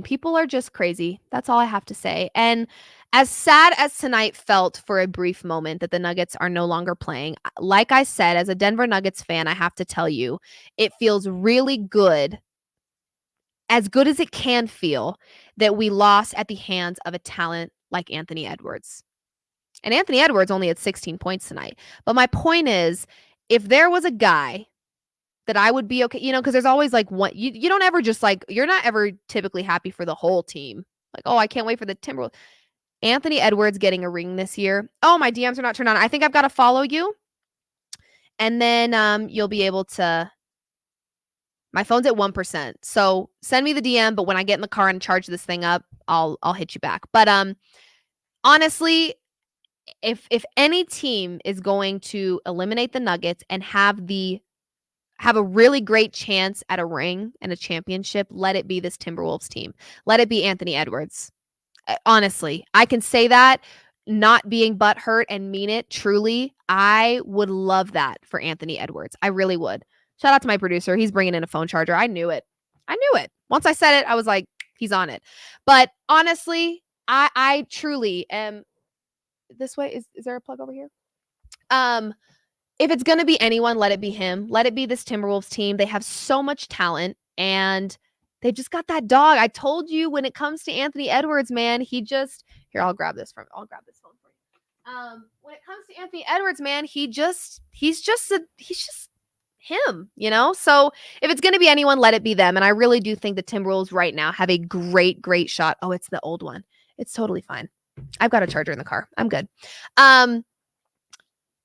People are just crazy. That's all I have to say. And as sad as tonight felt for a brief moment that the Nuggets are no longer playing, like I said, as a Denver Nuggets fan, I have to tell you, it feels really good, as good as it can feel, that we lost at the hands of a talent like Anthony Edwards. And Anthony Edwards only had 16 points tonight. But my point is, if there was a guy that I would be okay, because there's always like one, you don't ever just like, you're not ever typically happy for the whole team. Like, oh, I can't wait for the Timberwolves. Anthony Edwards getting a ring this year. Oh, my DMs are not turned on. I think I've got to follow you. And then you'll be able to, my phone's at 1%. So send me the DM, but when I get in the car and charge this thing up, I'll hit you back. But honestly, if any team is going to eliminate the Nuggets and have a really great chance at a ring and a championship, let it be this Timberwolves team. Let it be Anthony Edwards. Honestly, I can say that not being butthurt and mean it truly. I would love that for Anthony Edwards. I really would. Shout out to my producer. He's bringing in a phone charger. I knew it. Once I said it, I was like, he's on it. But honestly, I truly am. This way, is there a plug over here? If it's going to be anyone, let it be him. Let it be this Timberwolves team. They have so much talent and they just got that dog. I told you when it comes to Anthony Edwards, man, here, I'll grab this phone for you. When it comes to Anthony Edwards, man, he's just him, So if it's going to be anyone, let it be them. And I really do think the Timberwolves right now have a great, great shot. Oh, it's the old one. It's totally fine. I've got a charger in the car. I'm good.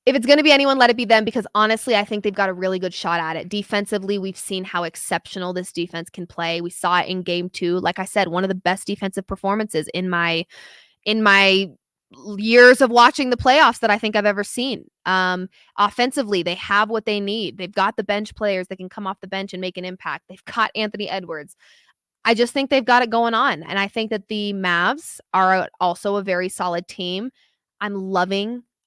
If it's going to be anyone, let it be them, because honestly, I think they've got a really good shot at it. Defensively, we've seen how exceptional this defense can play. We saw it in game 2. Like I said, one of the best defensive performances in my years of watching the playoffs that I think I've ever seen. Offensively, they have what they need. They've got the bench players that can come off the bench and make an impact. They've got Anthony Edwards. I just think they've got it going on. And I think that the Mavs are also a very solid team.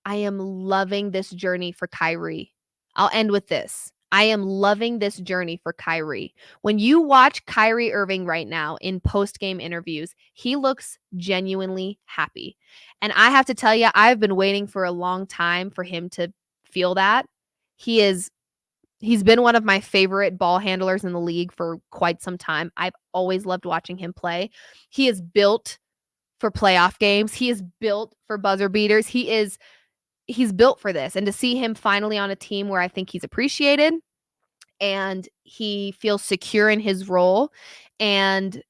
I am loving this journey for Kyrie. I'll end with this. I am loving this journey for Kyrie. When you watch Kyrie Irving right now in post-game interviews, he looks genuinely happy. And I have to tell you, I've been waiting for a long time for him to feel that. He's been one of my favorite ball handlers in the league for quite some time. I've always loved watching him play. He is built for playoff games. He is built for buzzer beaters. He's built for this. And to see him finally on a team where I think he's appreciated and he feels secure in his role and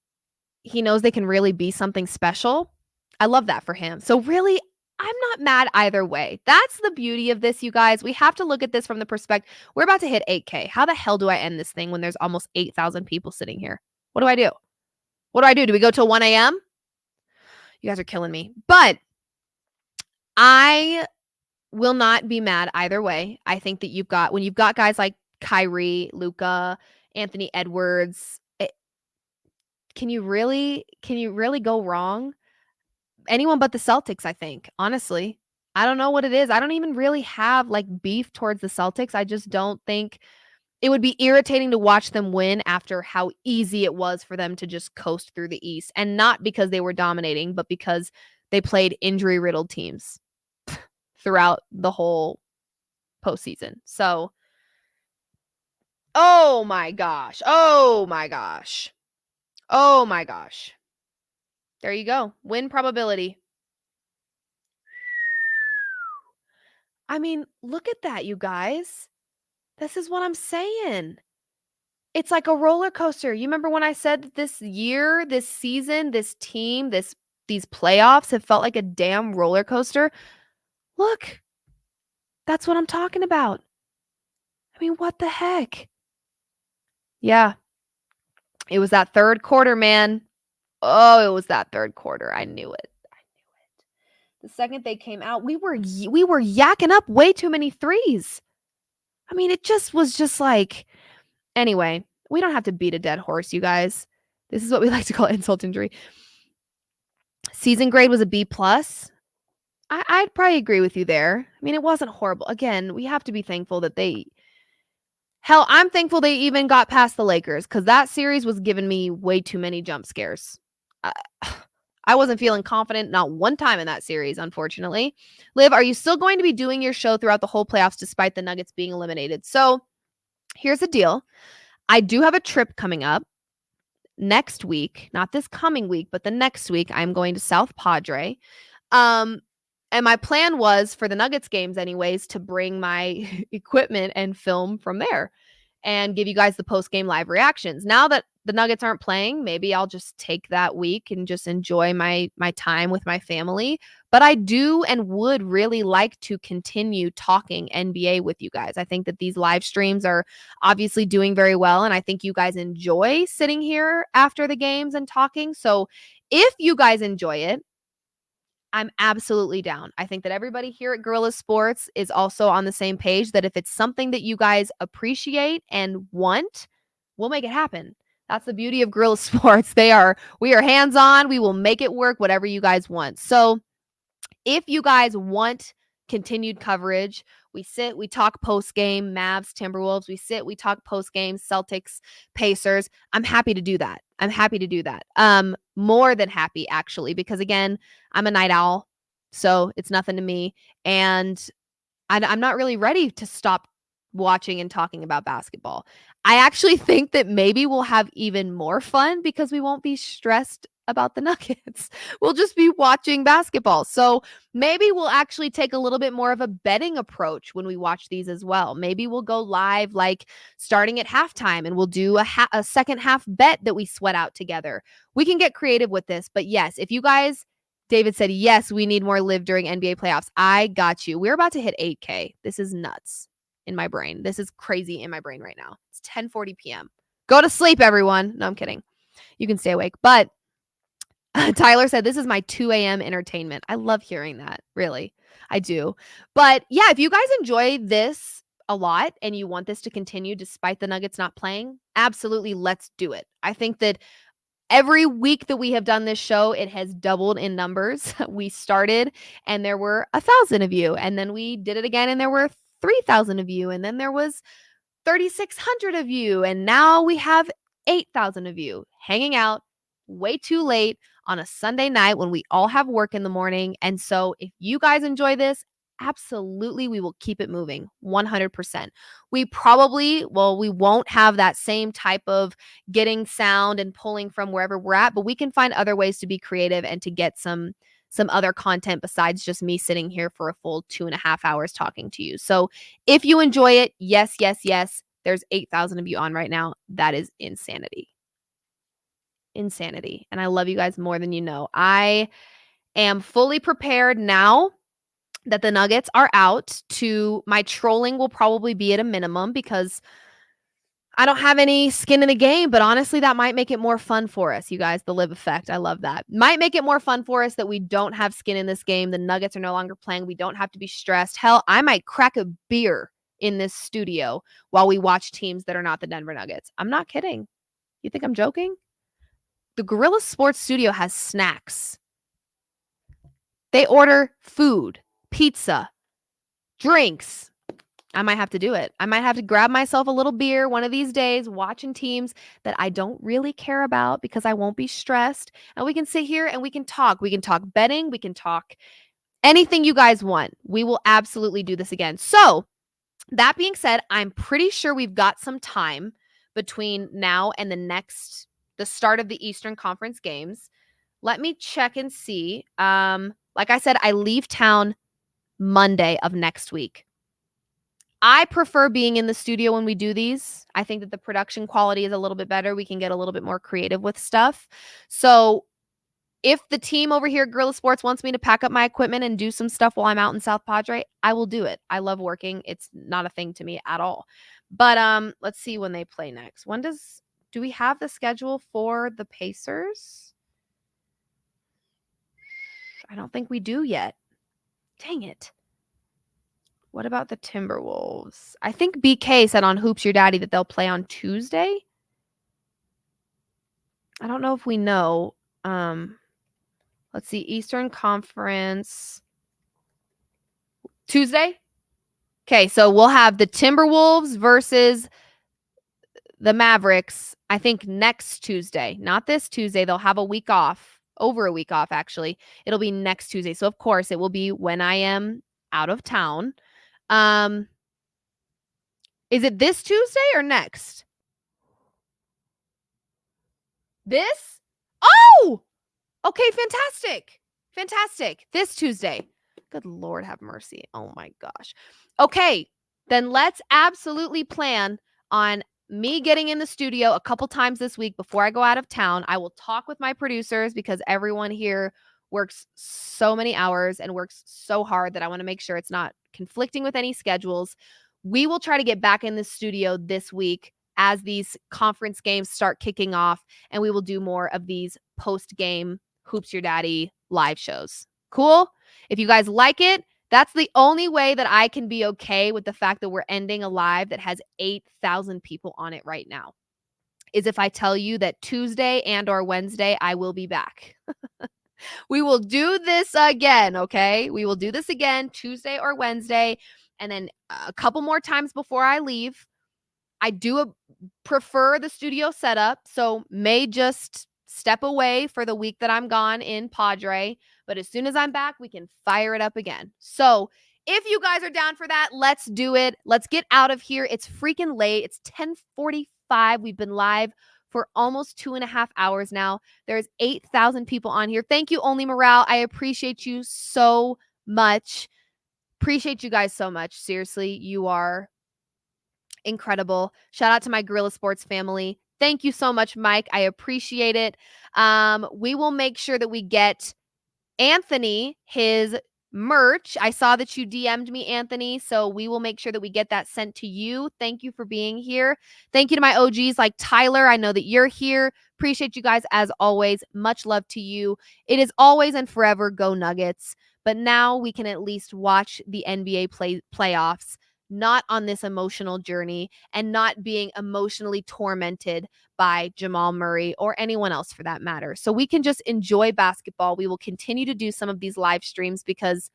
he knows they can really be something special. I love that for him. So really, I'm not mad either way. That's the beauty of this, you guys. We have to look at this from the perspective. We're about to hit 8K. How the hell do I end this thing when there's almost 8,000 people sitting here? What do I do? Do we go till 1 a.m.? You guys are killing me. But I will not be mad either way. I think that when you've got guys like Kyrie, Luka, Anthony Edwards, can you really go wrong? Anyone but the Celtics, I think, honestly. I don't know what it is. I don't even really have like beef towards the Celtics. I just don't think it would be irritating to watch them win after how easy it was for them to just coast through the East. And not because they were dominating, but because they played injury-riddled teams throughout the whole postseason. So, oh my gosh. Oh my gosh. Oh my gosh. There you go. Win probability. I mean, look at that, you guys. This is what I'm saying. It's like a roller coaster. You remember when I said that this year, this season, this team, these playoffs have felt like a damn roller coaster? Look, that's what I'm talking about. I mean, what the heck? Yeah. It was that third quarter, man. Oh, it was that third quarter. I knew it. The second they came out, we were yakking up way too many threes. I mean, it just was just like, anyway, we don't have to beat a dead horse, you guys. This is what we like to call insult injury. Season grade was a B+. I'd probably agree with you there. I mean, it wasn't horrible. Again, we have to be thankful that hell, I'm thankful they even got past the Lakers, because that series was giving me way too many jump scares. I wasn't feeling confident not one time in that series, unfortunately. Liv, are you still going to be doing your show throughout the whole playoffs despite the Nuggets being eliminated? So here's the deal. I do have a trip coming up next week, not this coming week, but the next week. I'm going to South Padre. And my plan was for the Nuggets games anyways to bring my equipment and film from there and give you guys the post-game live reactions. Now that the Nuggets aren't playing, maybe I'll just take that week and just enjoy my time with my family. But I do and would really like to continue talking NBA with you guys. I think that these live streams are obviously doing very well, and I think you guys enjoy sitting here after the games and talking. So if you guys enjoy it, I'm absolutely down. I think that everybody here at Guerilla Sports is also on the same page that if it's something that you guys appreciate and want, we'll make it happen. That's the beauty of Guerilla Sports. We are hands-on. We will make it work, whatever you guys want. So if you guys want continued coverage, we talk post-game, Mavs, Timberwolves. We talk post-game, Celtics, Pacers. I'm happy to do that. More than happy, actually, because again, I'm a night owl, so it's nothing to me. And I'm not really ready to stop watching and talking about basketball. I actually think that maybe we'll have even more fun because we won't be stressed about the Nuggets. We'll just be watching basketball. So maybe we'll actually take a little bit more of a betting approach when we watch these as well. Maybe we'll go live like starting at halftime and we'll do a second half bet that we sweat out together. We can get creative with this. But yes, if you guys, David said, yes, we need more Liv during NBA playoffs. I got you. We're about to hit 8K. This is nuts in my brain. This is crazy in my brain right now. It's 10:40 p.m. Go to sleep, everyone. No, I'm kidding. You can stay awake. But Tyler said, this is my 2 a.m. entertainment. I love hearing that. Really. I do. But yeah, if you guys enjoy this a lot and you want this to continue despite the Nuggets not playing, absolutely, let's do it. I think that every week that we have done this show, it has doubled in numbers. We started and there were 1,000 of you. And then we did it again and there were 3,000 of you. And then there was 3,600 of you. And now we have 8,000 of you hanging out way too late on a Sunday night when we all have work in the morning. And so if you guys enjoy this, absolutely, we will keep it moving 100%. We won't have that same type of getting sound and pulling from wherever we're at, but we can find other ways to be creative and to get some other content besides just me sitting here for a full 2.5 hours talking to you. So if you enjoy it, yes, there's 8,000 of you on right now. That is insanity. And I love you guys more than you know. I am fully prepared now that the Nuggets are out. My trolling will probably be at a minimum because I don't have any skin in the game, but honestly, that might make it more fun for us, you guys. The Liv effect. I love that. Might make it more fun for us that we don't have skin in this game. The Nuggets are no longer playing. We don't have to be stressed. Hell, I might crack a beer in this studio while we watch teams that are not the Denver Nuggets. I'm not kidding. You think I'm joking? The Guerilla Sports Studio has snacks. They order food, pizza, drinks. I might have to do it. I might have to grab myself a little beer one of these days, watching teams that I don't really care about because I won't be stressed. And we can sit here and we can talk. We can talk betting. We can talk anything you guys want. We will absolutely do this again. So, that being said, I'm pretty sure we've got some time between now and the start of the Eastern Conference games. Let me check and see. Like I said, I leave town Monday of next week. I prefer being in the studio when we do these. I think that the production quality is a little bit better. We can get a little bit more creative with stuff. So if the team over here at Guerilla Sports wants me to pack up my equipment and do some stuff while I'm out in South Padre, I will do it. I love working. It's not a thing to me at all. But let's see when they play next. Do we have the schedule for the Pacers? I don't think we do yet. Dang it. What about the Timberwolves? I think BK said on Hoops Your Daddy that they'll play on Tuesday. I don't know if we know. Let's see. Eastern Conference. Tuesday? Okay, so we'll have the Timberwolves versus the Mavericks, I think next Tuesday. Not this Tuesday. They'll have a week off. Over a week off, actually. It'll be next Tuesday. So, of course, it will be when I am out of town. Is it this Tuesday or next? This? Oh! Okay, fantastic. Fantastic. This Tuesday. Good Lord have mercy. Oh my gosh. Okay, then let's absolutely plan on me getting in the studio a couple times this week before I go out of town. I will talk with my producers because everyone here works so many hours and works so hard that I want to make sure it's not conflicting with any schedules. We will try to get back in the studio this week as these conference games start kicking off, and we will do more of these post-game Hoops Your Daddy live shows. Cool? If you guys like it, that's the only way that I can be okay with the fact that we're ending a live that has 8,000 people on it right now, is if I tell you that Tuesday and or Wednesday, I will be back. We will do this again, okay? We will do this again Tuesday or Wednesday, and then a couple more times before I leave. I do prefer the studio setup, so may just step away for the week that I'm gone in Padre, but as soon as I'm back, we can fire it up again. So if you guys are down for that, let's do it. Let's get out of here. It's freaking late. It's 10:45. We've been live for almost 2.5 hours now. There's 8,000 people on here. Thank you, Only Morale. I appreciate you so much. Appreciate you guys so much. Seriously, you are incredible. Shout out to my Guerilla Sports family. Thank you so much, Mike. I appreciate it. We will make sure that we get Anthony his merch. I saw that you DM'd me, Anthony, so we will make sure that we get that sent to you. Thank you for being here. Thank you to my OGs like Tyler. I know that you're here. Appreciate you guys as always. Much love to you. It is always and forever go Nuggets, but now we can at least watch the NBA playoffs, not on this emotional journey and not being emotionally tormented by Jamal Murray or anyone else for that matter. So we can just enjoy basketball. We will continue to do some of these live streams because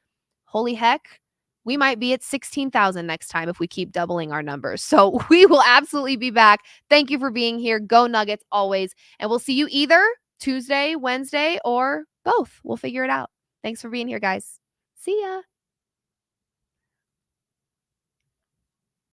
holy heck, we might be at 16,000 next time if we keep doubling our numbers. So we will absolutely be back. Thank you for being here. Go Nuggets always. And we'll see you either Tuesday, Wednesday, or both. We'll figure it out. Thanks for being here, guys. See ya.